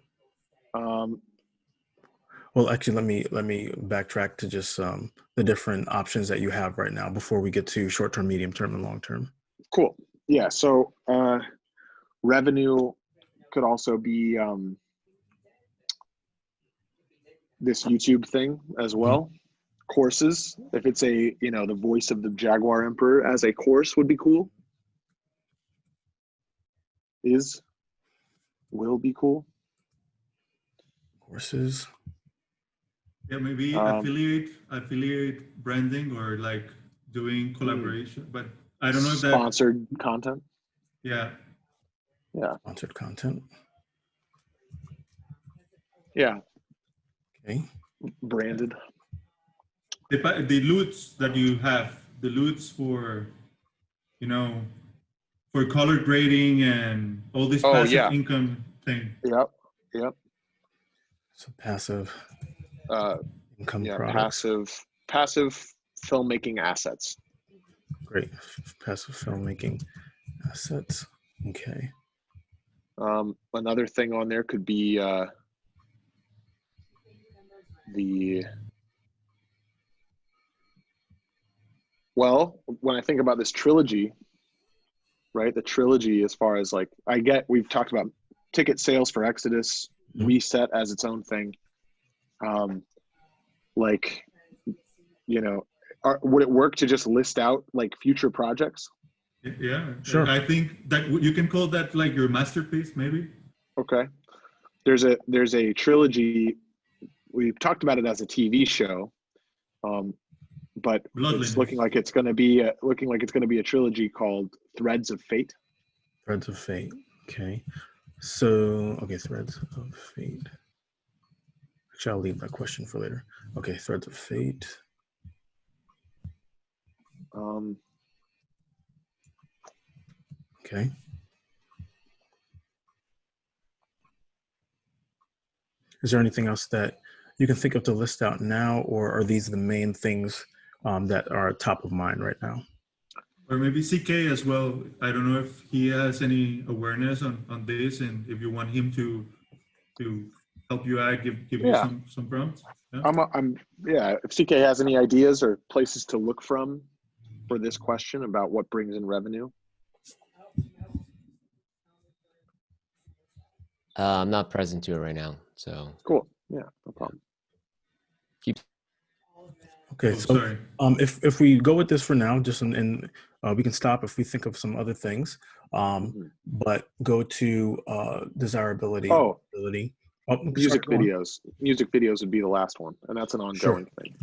Well, actually, let me backtrack to just the different options that you have right now before we get to short term, medium term, and long term. Cool. Yeah. So revenue could also be this YouTube thing as well. Courses, if it's the voice of the Jaguar Emperor as a course would be cool. Will be cool. Courses. Yeah, maybe affiliate branding or like doing collaboration, but I don't know if sponsored content. Yeah. Sponsored content. Yeah. Okay. Branded. The loots that you have, the loots for, for color grading and all this passive income thing. Yep. So passive income Yeah, products. passive filmmaking assets. Great. Passive filmmaking assets. Okay. Another thing on there could be when I think about this trilogy, right? The trilogy, as far as like, we've talked about ticket sales for Exodus, Reset as its own thing. Would it work to just list out like future projects? Yeah, sure. I think that you can call that like your masterpiece, maybe. Okay. There's a trilogy. We've talked about it as a TV show, but it's looking like it's going to be a trilogy called Threads of Fate. Threads of Fate. Okay. So Threads of Fate. Actually, I'll leave that question for later. Okay, Threads of Fate. Okay. Is there anything else that you can think of to list out now, or are these the main things that are top of mind right now? Or maybe CK as well. I don't know if he has any awareness on this, and if you want him to help you out, give you some prompts. Yeah? If CK has any ideas or places to look from for this question about what brings in revenue. I'm not present to it right now, so. Cool. Yeah, no problem. Okay, so if we go with this for now, just and we can stop if we think of some other things, but go to desirability. Music videos. Music videos would be the last one, and that's an ongoing thing.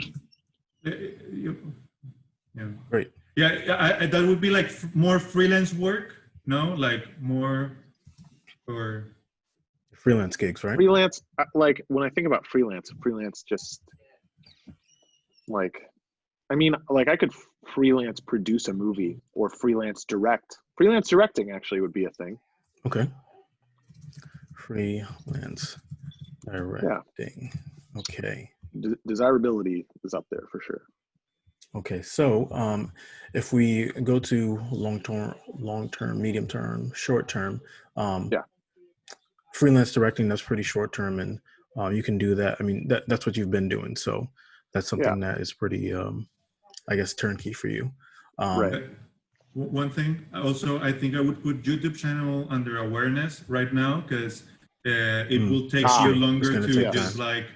Yeah. Great. Yeah, that would be like more freelance work, no? Like more or freelance gigs, right? Freelance, like when I think about freelance just like, I mean, like I could freelance produce a movie or freelance direct. Freelance directing actually would be a thing. Okay. Freelance directing. Yeah. Okay. Desirability is up there for sure. Okay, so if we go to long-term, medium-term, short-term, freelance directing, that's pretty short-term, and you can do that. I mean, that's what you've been doing, so that's something that is pretty, I guess, turnkey for you. Right. One thing, also, I think I would put YouTube channel under awareness right now, because it will take you longer to just like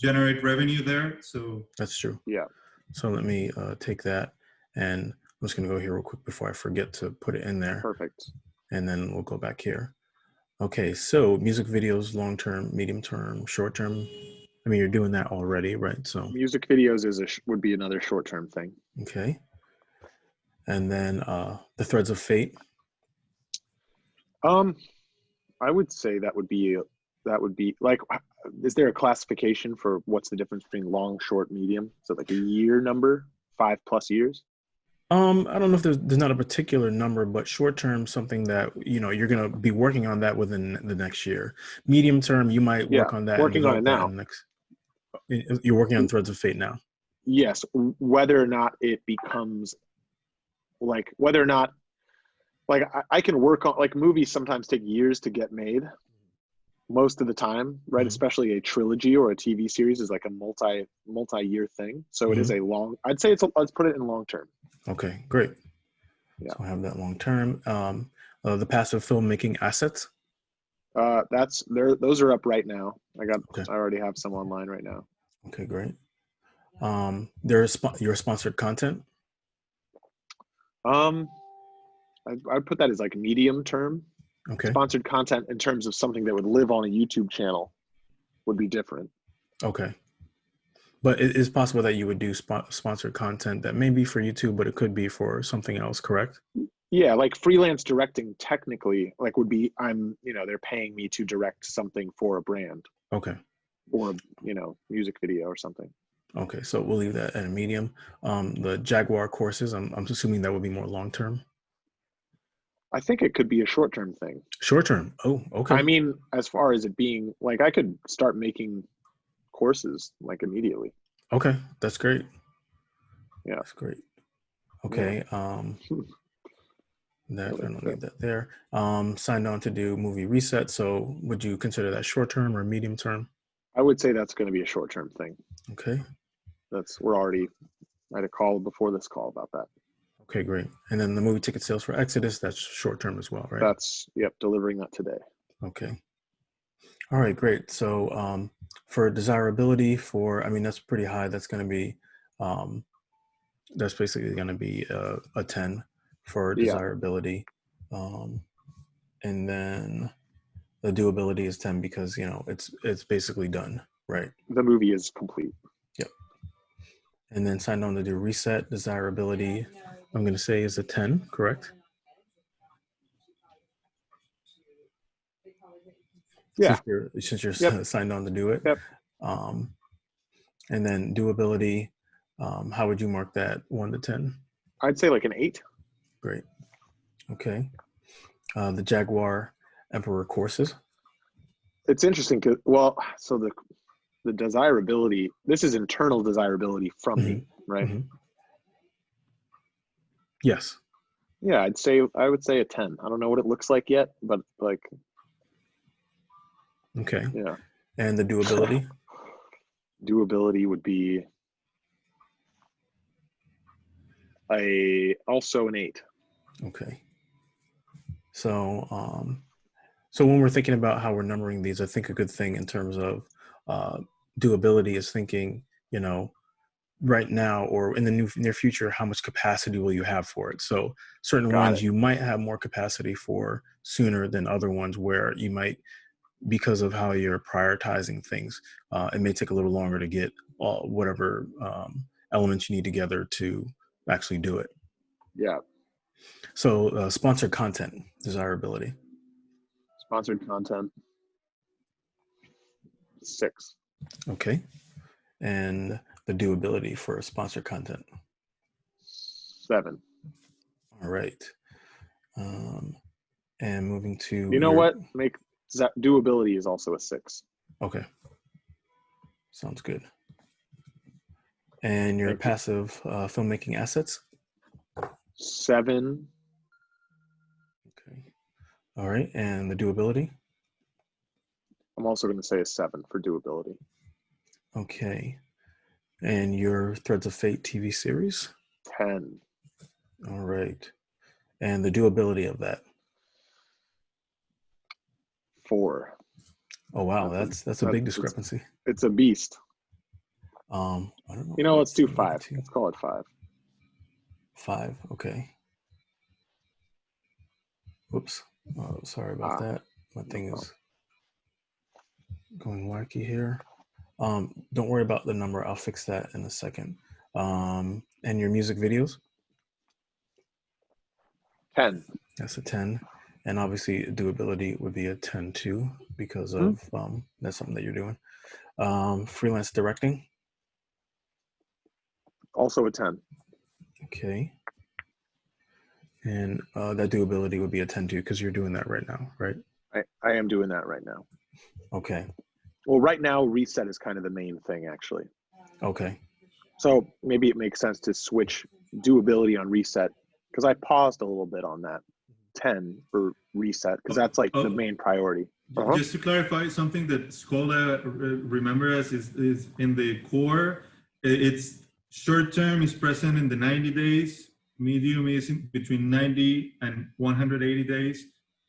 generate revenue there. So that's true. Yeah. So let me take that, and I'm just going to go here real quick before I forget to put it in there. Perfect. And then we'll go back here. Okay, so music videos, long-term, medium-term, short-term. I mean, you're doing that already, right? So, Music videos would be another short-term thing. okay. And then the Threads of Fate. I would say that would be like, is there a classification for what's the difference between long, short, medium? So like a year number, 5+ years? I don't know if there's not a particular number, but short term, something that you're gonna be working on that within the next year. Medium term, you might work on that and working on it develop that now. in the next. You're working on Threads of Fate now. Yes, whether or not it becomes like whether or not like I can work on, like, movies sometimes take years to get made. Most of the time, right? Mhm. Especially a trilogy or a TV series is like a multi-year thing. So it is a long. I'd say let's put it in long term. Okay, great. Yeah. So I have that long term. The passive filmmaking assets. That's there. Those are up right now. Okay. I already have some online right now. Okay, great. There's your sponsored content. I'd put that as like medium term. Okay. Sponsored content in terms of something that would live on a YouTube channel would be different. Okay. But it is possible that you would do sponsored content that may be for YouTube, but it could be for something else, correct? Yeah, like freelance directing technically, like would be they're paying me to direct something for a brand. Okay. Or music video or something. Okay, so we'll leave that at a medium. The Jaguar courses, I'm assuming that would be more long term. I think it could be a short term thing. Short term. Oh, okay. I mean, as far as it being like, I could start making courses like immediately. Okay, that's great. Yeah, that's great. Okay. Yeah. That I don't need that there. Signed on to do movie reset. So would you consider that short term or medium term? I would say that's going to be a short term thing. Okay. I had a call before this call about that. Okay, great. And then the movie ticket sales for Exodus, that's short term as well, right? That's, delivering that today. Okay. All right, great. So for desirability that's pretty high. That's going to be, that's basically going to be a 10 for desirability. And then the doability is 10 because, it's basically done, right? The movie is complete. Yep. And then signed on to do reset. Desirability, I'm going to say is a 10, correct? Yeah. Since you're signed on to do it. Yep. And then doability, how would you mark that 1 to 10? I'd say like an 8. Great. Okay. The Jaguar Emperor courses. It's interesting because, so the desirability, this is internal desirability from me, right? Mm-hmm. Yes. Yeah, I would say a 10. I don't know what it looks like yet, but like. Okay. Yeah. And the doability? Doability would be also an 8. Okay. So when we're thinking about how we're numbering these, I think a good thing in terms of doability is thinking, right now or in the near future, how much capacity will you have for it? So certain ones you might have more capacity for sooner than other ones where you might, because of how you're prioritizing things, it may take a little longer to get whatever elements you need together to actually do it. Yeah. So sponsored content, desirability. Sponsored content, 6. Okay. And the doability for sponsored content? 7. All right. And moving to... what? Doability is also a 6. Okay. Sounds good. And your passive filmmaking assets? 7. Okay. All right. And the doability? I'm also going to say a 7 for doability. Okay. And your Threads of Fate TV series? 10. All right. And the doability of that? 4. Oh wow, that's a big discrepancy. It's a beast. I don't know. Let's do 5. Let's call it 5. 5. Okay. Whoops. Sorry about that. My thing is going wacky here. Don't worry about the number. I'll fix that in a second. And your music videos? 10. That's a 10. And obviously doability would be a 10 too, because of that's something that you're doing. Freelance directing? Also a 10. Okay. And that doability would be a 10 too, because you're doing that right now, right? I am doing that right now. Okay. Well, right now, reset is kind of the main thing, actually. Okay. So maybe it makes sense to switch doability on reset, because I paused a little bit on that 10 for reset, because that's like the main priority. Just to clarify, something that Scola remember us is in the core, it's short term is present in the 90 days, medium is in between 90 and 180 days,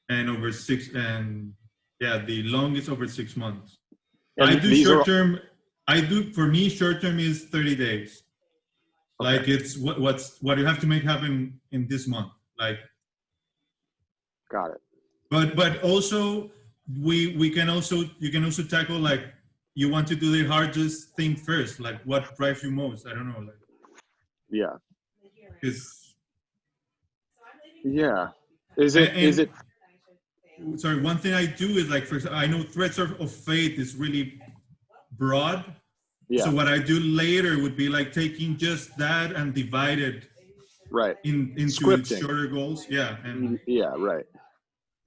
and over the long is over 6 months. And I do short term. For me, short term is 30 days. Okay. Like it's what you have to make happen in this month. Like, Got it. but also you can also tackle like you want to do the hardest thing first. Like what drives you most? I don't know. Like Yeah. Yeah. Is it? Sorry, one thing I do is like, for example, I know Threads of Fate is really broad. Yeah. So what I do later would be like taking just that and divide it into Scripting. shorter goals. Yeah. And right.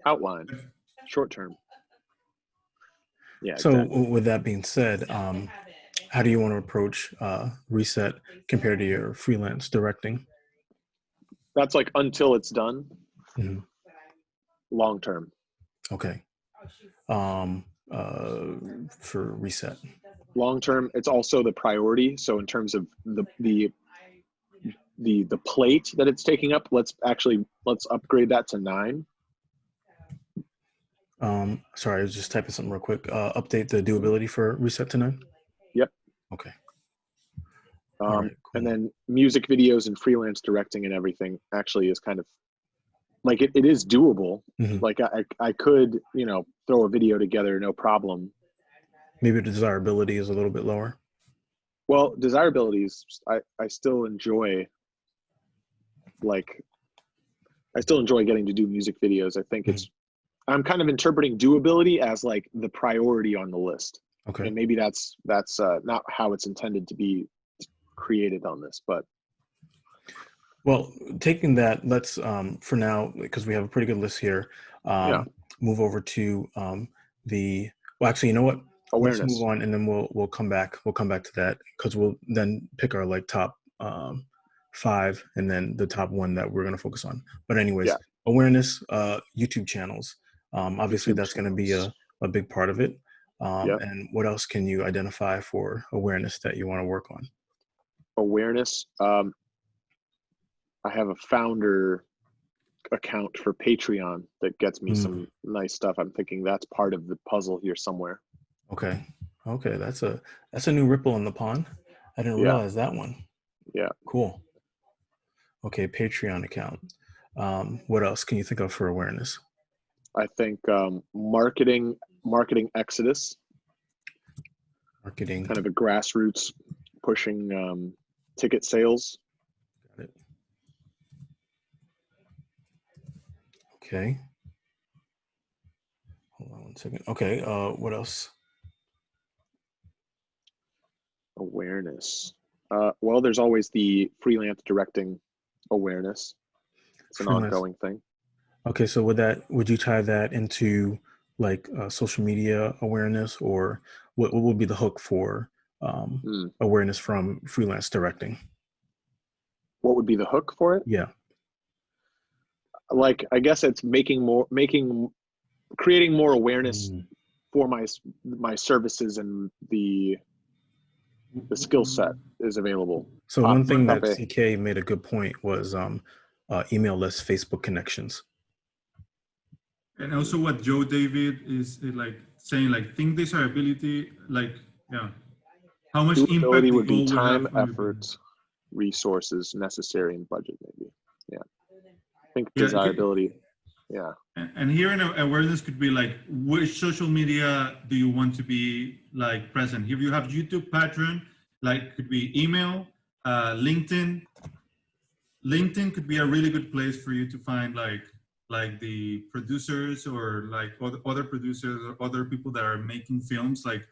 Outline. Short term. Yeah. So exactly. with that being said, how do you want to approach reset compared to your freelance directing? That's like until it's done. Mm-hmm. Long term. Okay. For reset. Long term, it's also the priority. So in terms of the plate that it's taking up, let's upgrade that to 9. Sorry, I was just typing something real quick. Update the doability for reset to 9. Yep. Okay. All right, cool. And then music videos and freelance directing and everything actually is kind of like it is doable. Mm-hmm. Like I could, throw a video together, no problem. Maybe the desirability is a little bit lower. Well, desirability is, I still enjoy getting to do music videos. I think I'm kind of interpreting doability as like the priority on the list. Okay. And maybe that's not how it's intended to be created on this, but. Well, taking that, let's for now, because we have a pretty good list here, move over to actually, you know what? Awareness. Let's move on, and then we'll come back. We'll come back to that, because we'll then pick our like top 5, and then the top 1 that we're going to focus on. But anyways, awareness, YouTube channels. Obviously, YouTube that's going to be a big part of it. Yep. And what else can you identify for awareness that you want to work on? Awareness. I have a founder account for Patreon that gets me some nice stuff. I'm thinking that's part of the puzzle here somewhere. Okay. That's a new ripple in the pond. I didn't realize that one. Yeah. Cool. Okay. Patreon account. What else can you think of for awareness? I think marketing exodus. Marketing. Kind of a grassroots pushing ticket sales. Got it. Okay. Hold on 1 second. Okay. What else? Awareness. Well, there's always the freelance directing awareness. It's an ongoing thing. Okay. So would you tie that into like social media awareness, or what would be the hook for awareness from freelance directing? What would be the hook for it? Yeah. Like, I guess it's creating more awareness for my services, and the skill set is available. So one thing that CK made a good point was email list Facebook connections. And also what Joe David is like saying, like, think desirability, like, how much impact would be time, have efforts, resources necessary, and budget, maybe. Yeah. I think desirability. Yeah. And here in awareness could be like, which social media do you want to be like present? Here you have YouTube, Patreon, like could be email, LinkedIn. LinkedIn could be a really good place for you to find like the producers or like other producers or other people that are making films like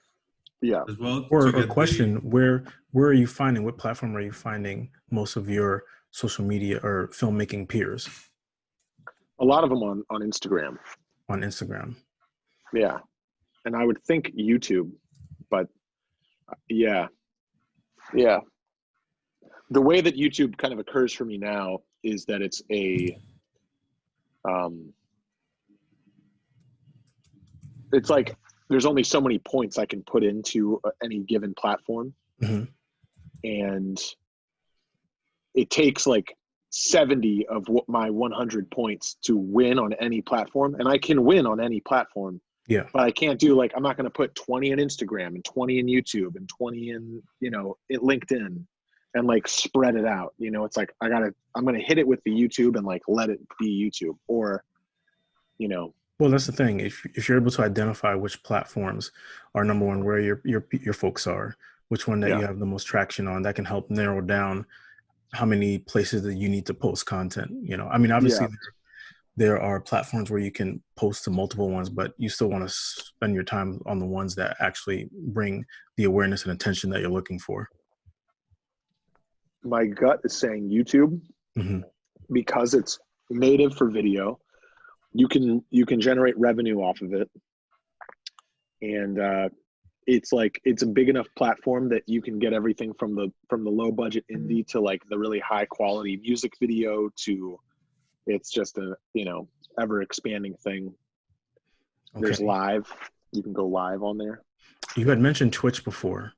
Yeah. as well. Or question, where are you finding, what platform are you finding most of your social media or filmmaking peers? A lot of them on Instagram. On Instagram. Yeah. And I would think YouTube, but yeah. The way that YouTube kind of occurs for me now is that it's it's like there's only so many points I can put into any given platform. Mm-hmm. And it takes like 70 of what my 100 points to win on any platform. And I can win on any platform. Yeah. But I can't do like, I'm not going to put 20 in Instagram and 20 in YouTube and 20 in, LinkedIn and like spread it out. It's like, I'm going to hit it with the YouTube and like, let it be YouTube or, Well, that's the thing. If you're able to identify which platforms are number one, where your folks are, which one that you have the most traction on, that can help narrow down how many places that you need to post content. I mean, obviously there are platforms where you can post to multiple ones, but you still want to spend your time on the ones that actually bring the awareness and attention that you're looking for. My gut is saying YouTube, because it's native for video. You can generate revenue off of it, and it's a big enough platform that you can get everything from the low budget indie to like the really high quality music video to it's just a ever expanding thing. Okay. There's live, you can go live on there. You had mentioned Twitch before.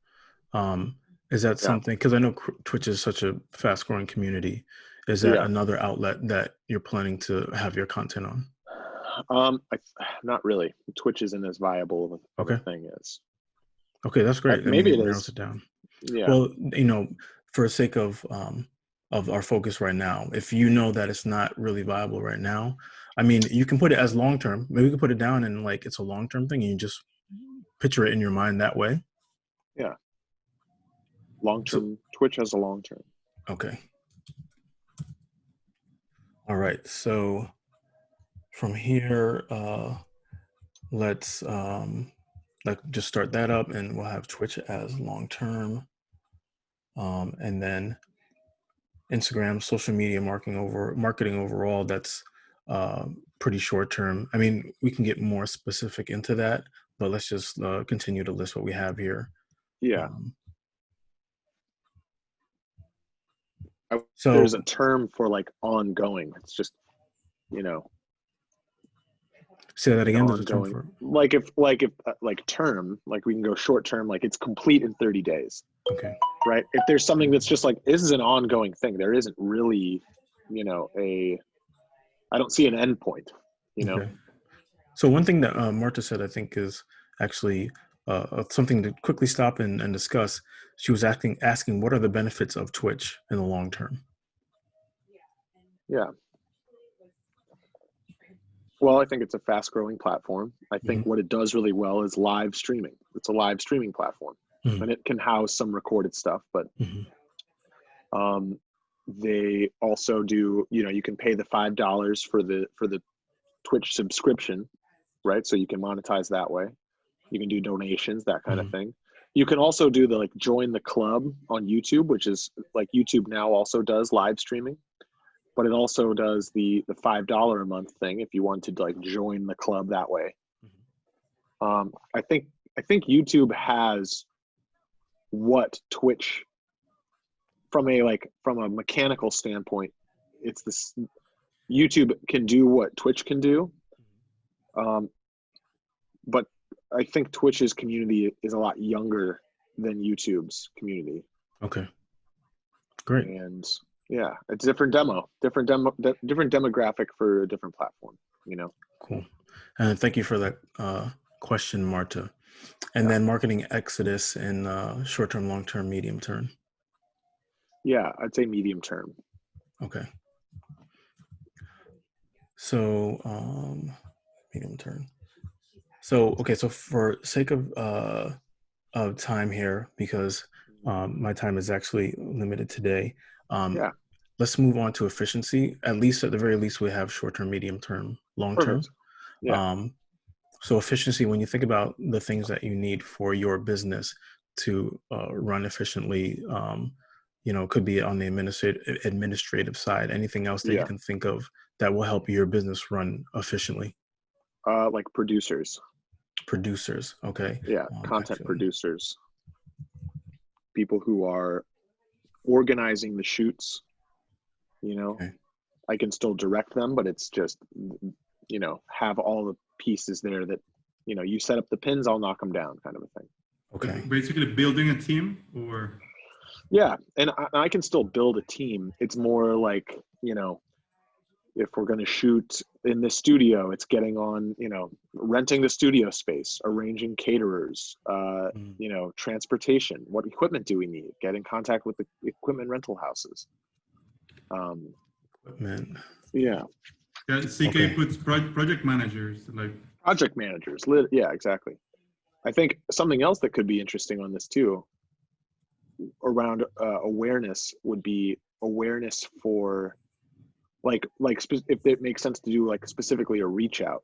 Is that something, because I know Twitch is such a fast growing community, is that another outlet that you're planning to have your content on? Not really. Twitch isn't as viable of a thing as. Okay, that's great. Maybe it narrows is. It down. Yeah. Well, for the sake of our focus right now, if you know that it's not really viable right now, I mean, you can put it as long term. Maybe we can put it down and like it's a long term thing, and you just picture it in your mind that way. Yeah. Long term. Twitch has a long term. Okay. All right. So from here, let's just start that up, and we'll have Twitch as long term, and then Instagram, social media marketing overall. That's pretty short term. I mean, we can get more specific into that, but let's just continue to list what we have here. Yeah. So there's a term for like ongoing. It's just, say that again. There's a term ongoing. for like term, like we can go short term, like it's complete in 30 days. Okay. Right. If there's something that's just like, this is an ongoing thing, there isn't really, I don't see an end point, Okay. So one thing that Marta said, I think is actually something to quickly stop and discuss. She was asking what are the benefits of Twitch in the long term? Yeah. Well, I think it's a fast growing platform. I think what it does really well is live streaming. It's a live streaming platform, and it can house some recorded stuff, but they also do, you can pay the $5 for the Twitch subscription, right? So you can monetize that way. You can do donations, that kind of thing. You can also do the like join the club on YouTube, which is like YouTube now also does live streaming, but it also does the $5 a month thing if you want to like join the club that way. I think YouTube has what Twitch from a mechanical standpoint, it's this YouTube can do what Twitch can do. But I think Twitch's community is a lot younger than YouTube's community. Okay. Great. And yeah, it's different demographic for a different platform, Cool. And thank you for that question, Marta. And then marketing exodus in short-term, long-term, medium term. Yeah, I'd say medium term. Okay. So medium term. So okay, so for sake of time here, because my time is actually limited today. Yeah. Let's move on to efficiency. At least, at the very least, we have short term, medium term, long term. Perfect. Yeah. So efficiency, when you think about the things that you need for your business to run efficiently, could be on the administrative side. Anything else that you Yeah. can think of that will help your business run efficiently? Like producers. Producers, okay. Yeah. Content Actually, producers. People who are organizing the shoots, okay. I can still direct them, but it's just, have all the pieces there that, you set up the pins, I'll knock them down, kind of a thing. Okay. Basically building a team, or Yeah. And I can still build a team. It's more like, if we're going to shoot in the studio, it's getting on, renting the studio space, arranging caterers, transportation. What equipment do we need? Get in contact with the equipment rental houses. Equipment. Yeah. yeah, CK Okay. puts project managers like. Project managers. Yeah, exactly. I think something else that could be interesting on this too, around awareness, would be awareness for if it makes sense to do like specifically a reach out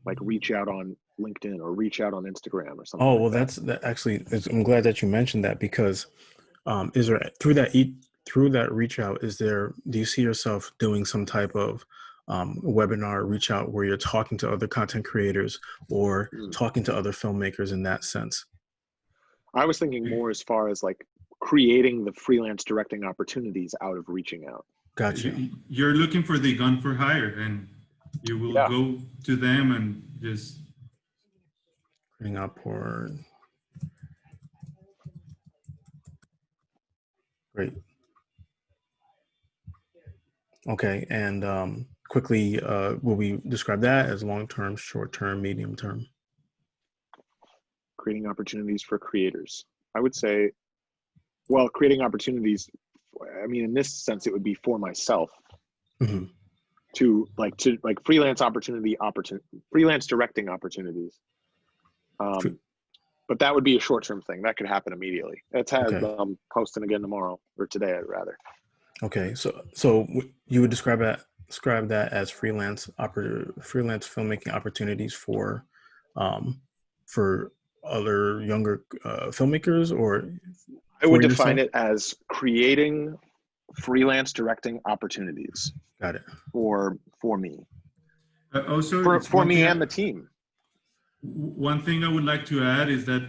on LinkedIn or reach out on Instagram or something. Oh, like well, that. that actually, I'm glad that you mentioned that, because is there through that reach out, do you see yourself doing some type of webinar reach out where you're talking to other content creators or talking to other filmmakers in that sense? I was thinking more as far as like creating the freelance directing opportunities out of reaching out. Gotcha. You're looking for the gun for hire, and you will go to them and just Creating upward. Great. Okay, and quickly, will we describe that as long-term, short-term, medium-term? Creating opportunities for creators. I would say, well, creating opportunities, I mean, in this sense, it would be for myself. Mm-hmm. to freelance freelance directing opportunities. But that would be a short-term thing that could happen immediately. It's had posting again tomorrow, or today, I'd rather. Okay, so you would describe that as freelance filmmaking opportunities for other younger filmmakers, or I would for define yourself? it as creating freelance directing opportunities. Got it. For me. also For me and the team. One thing I would like to add is that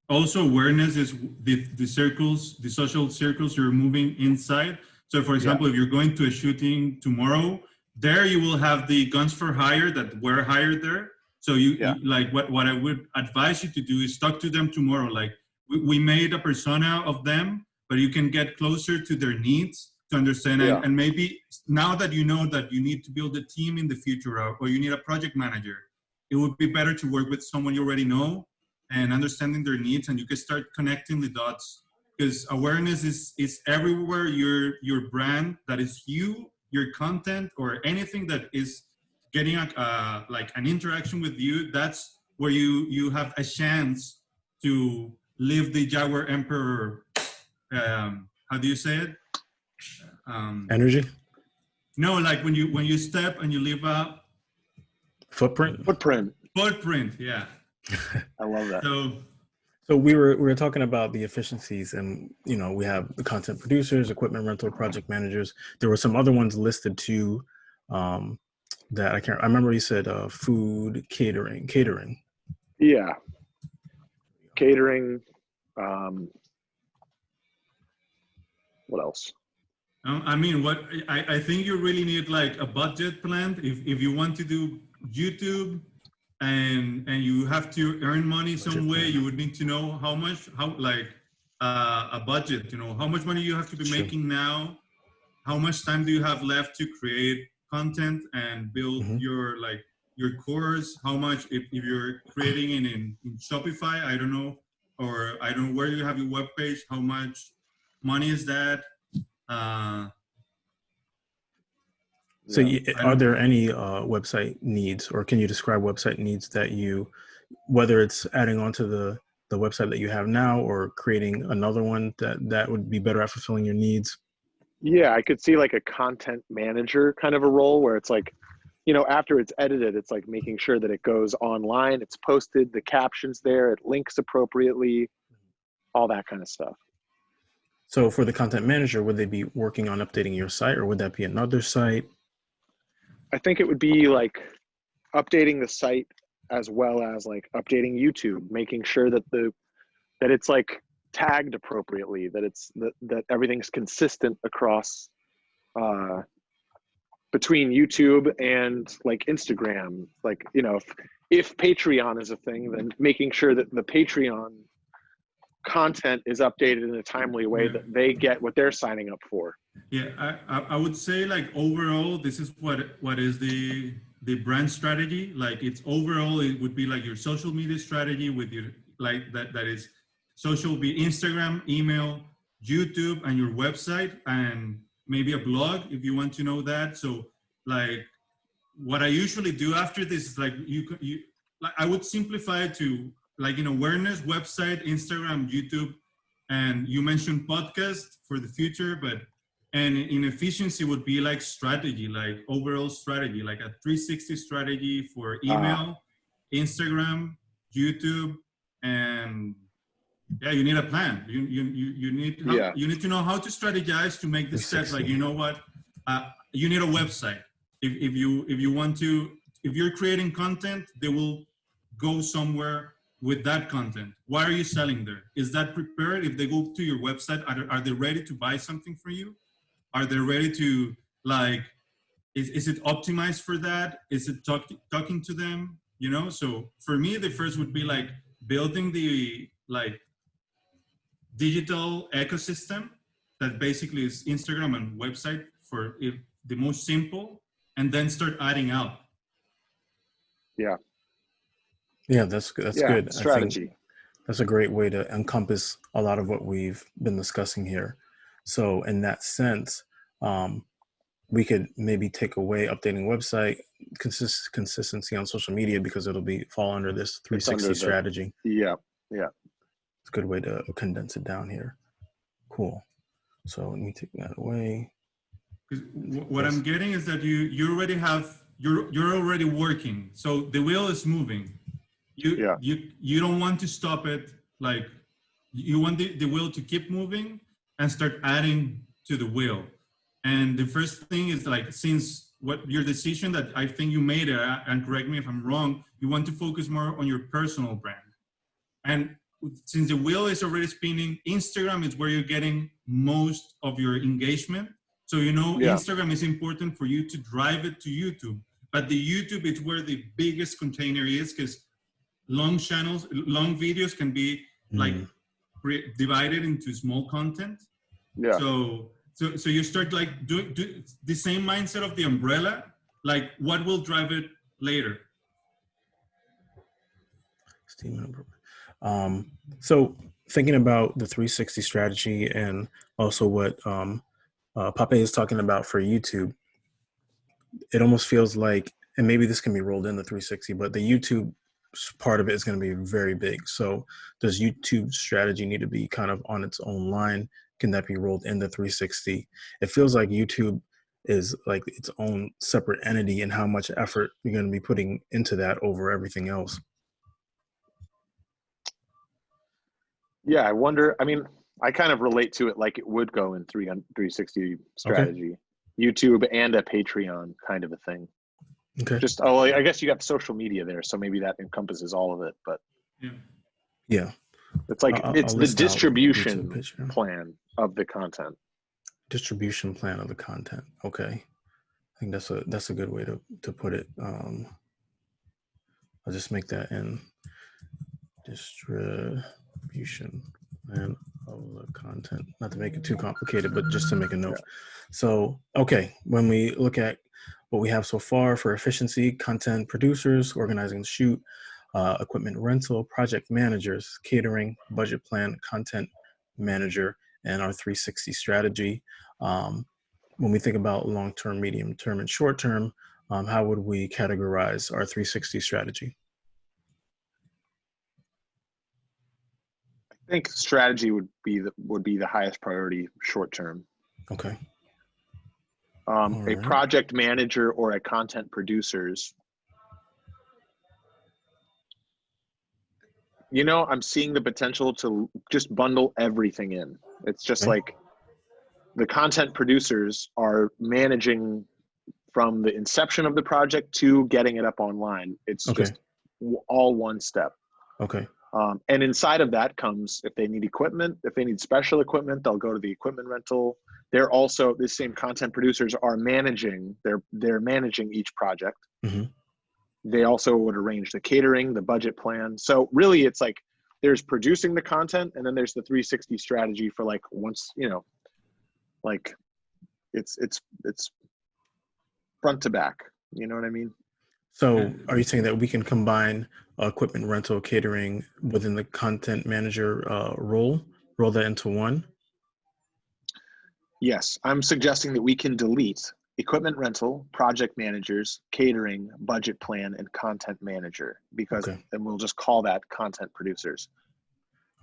also awareness is the circles, the social circles you're moving inside. So for example, if you're going to a shooting tomorrow, there you will have the guns for hire that were hired there. So you like what I would advise you to do is talk to them tomorrow. Like we made a persona of them, but you can get closer to their needs to understand. And maybe now that you know that you need to build a team in the future, or you need a project manager, it would be better to work with someone you already know and understanding their needs, and you can start connecting the dots, because awareness is everywhere. Your brand, that is you, your content, or anything that is getting like an interaction with you, that's where you have a chance to live the Jaguar Emperor, how do you say it? Energy? No, like when you step and you leave a footprint, yeah. I love that. So we were talking about the efficiencies, and we have the content producers, equipment rental, project managers. There were some other ones listed too, that I remember. You said food, catering. Yeah, catering. What else? I mean, I think you really need like a budget plan if you want to do YouTube, and you have to earn money some way. You would need to know a budget. How much money you have to be making now. How much time do you have left to create content and build your course? How much if you're creating in Shopify? I don't know, or I don't know where you have your web page. How much money is that? So Yeah. are there any website needs, or can you describe website needs that you, whether it's adding on to the website that you have now or creating another one that would be better at fulfilling your needs? Yeah, I could see like a content manager kind of a role where it's like, after it's edited, it's like making sure that it goes online, it's posted, the captions there, it links appropriately, all that kind of stuff. So for the content manager, would they be working on updating your site, or would that be another site? I think it would be like updating the site as well as like updating YouTube, making sure that that it's like tagged appropriately, that it's that everything's consistent across between YouTube and like Instagram. Like, if Patreon is a thing, then making sure that the Patreon content is updated in a timely way, that they get what they're signing up for. Yeah, I would say like overall, this is what is the brand strategy. Like it's overall, it would be like your social media strategy with your like that is social, be Instagram, email, YouTube, and your website, and maybe a blog if you want to know that. So like what I usually do after this is like you like I would simplify it to like awareness, website, Instagram, YouTube, and you mentioned podcast for the future, but and in efficiency would be like strategy, like overall strategy, like a 360 strategy for email, Instagram, YouTube, and yeah, you need a plan. You need to know how to strategize to make the steps. Like what, you need a website. If you want to, if you're creating content, they will go somewhere with that content. Why are you selling there? Is that prepared? If they go to your website, are they ready to buy something for you? Are they ready to like? Is it optimized for that? Is it talking to them? So for me, the first would be like building the like digital ecosystem that basically is Instagram and website for the most simple, and then start adding out. Yeah, that's good. Strategy. I think that's a great way to encompass a lot of what we've been discussing here. So in that sense, we could maybe take away updating website, consistency on social media, because it'll fall under this 360 strategy. Yeah. It's a good way to condense it down here. Cool. So let me take that away. Because what I'm getting is that you already have, you're already working. So the wheel is moving. You don't want to stop it. Like you want the wheel to keep moving and start adding to the wheel. And the first thing is like, since what your decision that I think you made, and correct me if I'm wrong, you want to focus more on your personal brand. And since the wheel is already spinning, Instagram is where you're getting most of your engagement. So, Instagram is important for you to drive it to YouTube. But the YouTube is where the biggest container is, because long channels, long videos can be like divided into small content. Yeah. So you start like do the same mindset of the umbrella, like what will drive it later. So thinking about the 360 strategy and also what Papè is talking about for YouTube, it almost feels like, and maybe this can be rolled in the 360, but the YouTube part of it is going to be very big. So does YouTube strategy need to be kind of on its own line? Can that be rolled into 360? It feels like YouTube is like its own separate entity, and how much effort you're going to be putting into that over everything else. Yeah, I wonder. I mean, I kind of relate to it like it would go in 360 strategy. Okay. YouTube and a Patreon kind of a thing. Okay. I guess you got social media there, so maybe that encompasses all of it. But yeah, it's like it's the distribution plan of the content. Distribution plan of the content. Okay, I think that's a good way to put it. I'll just make that in distribution plan of the content. Not to make it too complicated, but just to make a note. Yeah. So, okay, when we look at what we have so far for efficiency, content producers, organizing the shoot, equipment rental, project managers, catering, budget plan, content manager, and our 360 strategy. when we think about long-term, medium-term, and short-term, how would we categorize our 360 strategy? I think strategy would be the highest priority short term. Okay. A right. project manager or a content producers. You know, I'm seeing the potential to just bundle everything in. It's just Okay. like the content producers are managing from the inception of the project to getting it up online. It's Okay. just all one step. Okay. And inside of that comes, if they need equipment, if they need special equipment, they'll go to the equipment rental. They're also, the same content producers are managing, they're managing each project. Mm-hmm. They also would arrange the catering, the budget plan. So really it's like, there's producing the content, and then there's the 360 strategy for like, once, you know, like it's front to back. You know what I mean? So are you saying that we can combine equipment rental, catering within the content manager roll that into one? Yes, I'm suggesting that we can delete equipment rental, project managers, catering, budget plan, and content manager, because Okay. then we'll just call that content producers.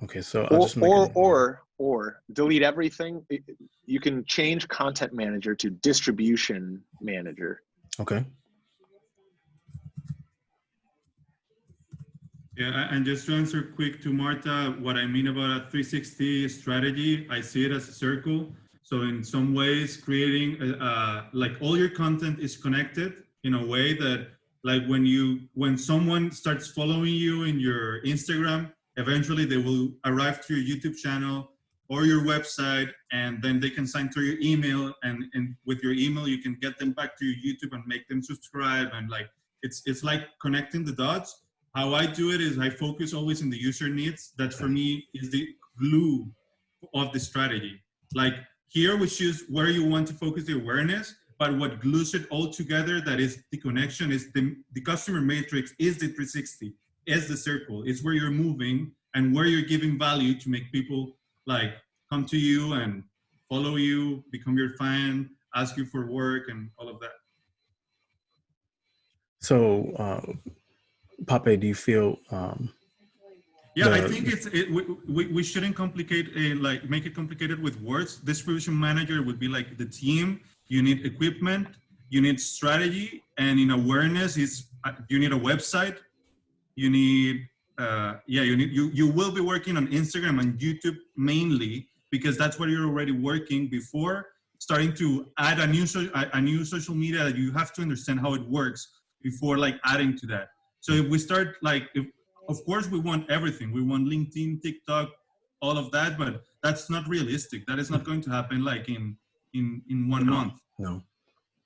Okay, so I'll just make or delete everything. You can change content manager to distribution manager. Okay. Yeah, and just to answer quick to Marta, what I mean about a 360 strategy, I see it as a circle. So in some ways, creating like all your content is connected in a way that, like when someone starts following you in your Instagram, eventually they will arrive to your YouTube channel or your website, and then they can sign to your email, and with your email you can get them back to your YouTube and make them subscribe, and like it's like connecting the dots. How I do it is I focus always in the user needs. That for me is the glue of the strategy. Like here we choose where you want to focus the awareness, but what glues it all together, that is the connection, is the customer matrix, is the 360, is the circle. It's where you're moving and where you're giving value to make people like come to you and follow you, become your fan, ask you for work and all of that. So Papè, do you feel yeah, I think we shouldn't make it complicated with words. Distribution manager would be like the team. You need equipment, you need strategy, and in awareness you need a website. You need you will be working on Instagram and YouTube mainly, because that's where you're already working, before starting to add a new social media that you have to understand how it works before like adding to that. So if we start of course we want everything. We want LinkedIn, TikTok, all of that, but that's not realistic. That is not going to happen like in 1 month. No.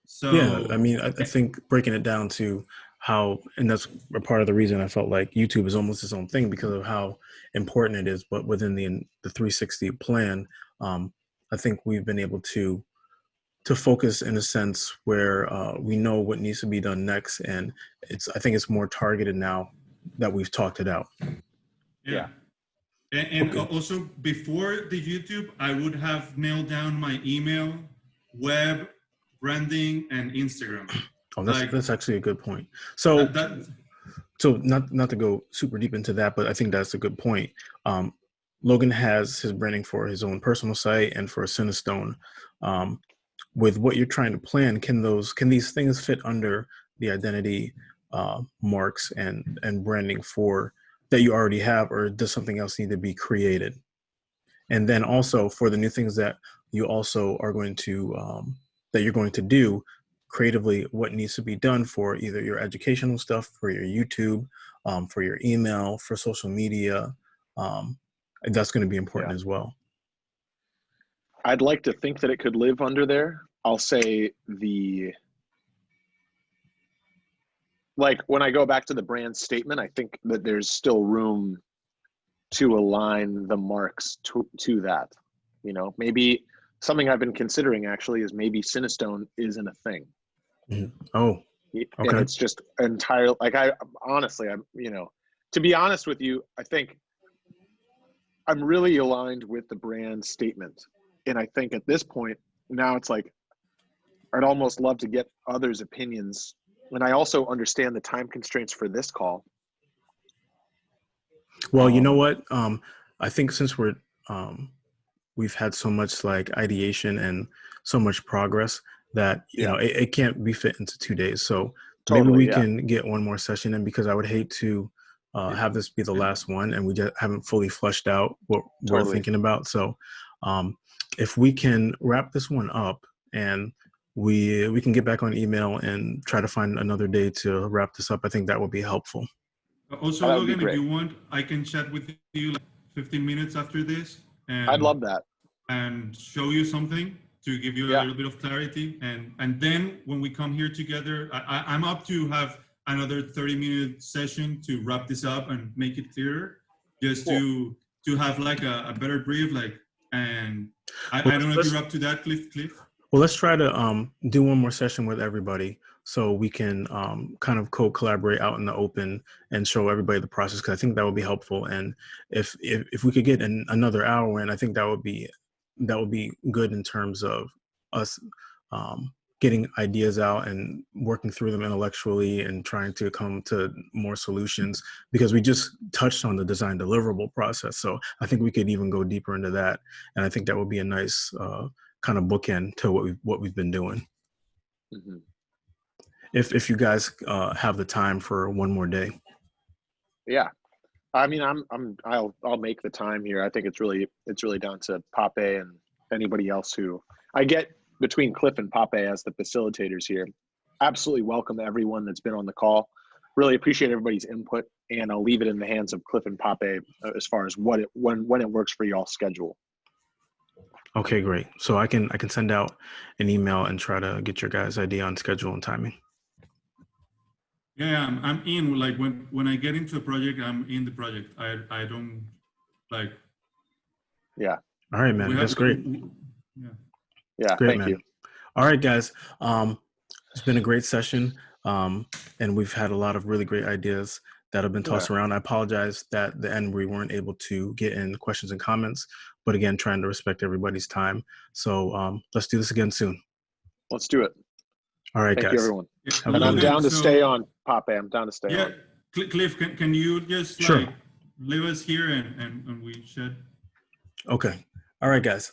So yeah, I mean, I think breaking it down to how, and that's a part of the reason I felt like YouTube is almost its own thing, because of how important it is. But within the 360 plan, I think we've been able to focus in a sense where we know what needs to be done next, and I think it's more targeted now that we've talked it out. Yeah. And Okay. also before the YouTube, I would have nailed down my email, web, branding, and Instagram. Oh, that's actually a good point. So so not to go super deep into that, but I think that's a good point. Logan has his branding for his own personal site and for Cinestone. With what you're trying to plan, can these things fit under the identity marks and branding for that you already have, or does something else need to be created? And then also for the new things that you also are going to that you're going to do creatively, what needs to be done for either your educational stuff, for your YouTube, for your email, for social media, that's going to be important as well. I'd like to think that it could live under there. I'll say like when I go back to the brand statement, I think that there's still room to align the marks to that. You know, maybe something I've been considering actually is maybe Cinestone isn't a thing. Mm-hmm. Oh, okay. And it's just entirely, like, I'm, you know, to be honest with you, I think I'm really aligned with the brand statement. And I think at this point, now it's like, I'd almost love to get others' opinions. And I also understand the time constraints for this call. Well, you know what? I think since we've had so much like ideation and so much progress that you know it can't be fit into 2 days. So maybe we can get one more session in, because I would hate to have this be the last one and we just haven't fully fleshed out what we're thinking about. So if we can wrap this one up and we can get back on email and try to find another day to wrap this up, I think that would be helpful. Also, Logan, if you want, I can chat with you like 15 minutes after this. And I'd love that. And show you something to give you a little bit of clarity. And then when we come here together, I'm up to have another 30-minute session to wrap this up and make it clearer, just to have like a better brief. Like, and I don't know if you're up to that, Cliff. Well, let's try to do one more session with everybody so we can kind of co-collaborate out in the open and show everybody the process, because I think that would be helpful. And if we could get another hour in, I think that would be good in terms of us getting ideas out and working through them intellectually and trying to come to more solutions, because we just touched on the design deliverable process. So I think we could even go deeper into that. And I think that would be a nice kind of bookend to what we've been doing. Mm-hmm. If you guys have the time for one more day. Yeah. I mean, I'll make the time here. I think it's really down to Papè and anybody else who I get between Cliff and Papè as the facilitators here. Absolutely welcome everyone that's been on the call. Really appreciate everybody's input, and I'll leave it in the hands of Cliff and Papè as far as when it works for y'all's schedule. Okay, great. So I can send out an email and try to get your guys' idea on schedule and timing. Yeah, I'm in. Like when I get into a project, I'm in the project. I don't like. Yeah. All right, man. That's great. Yeah. Great, thank man. you. All right, guys. It's been a great session, and we've had a lot of really great ideas that have been tossed around. I apologize that at the end we weren't able to get in questions and comments, but again, trying to respect everybody's time. So let's do this again soon. Let's do it. All right, Thank guys. you, everyone. And I'm down to stay on, Papè. I'm down to stay on. Yeah, Cliff, can you just like leave us here and we should. Okay. All right, guys.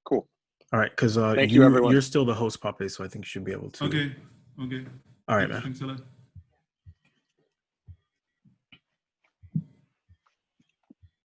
Cool. All right, because Thank you, everyone. you're still the host, Papè, so I think you should be able to. Okay. All right, man. Thanks a lot.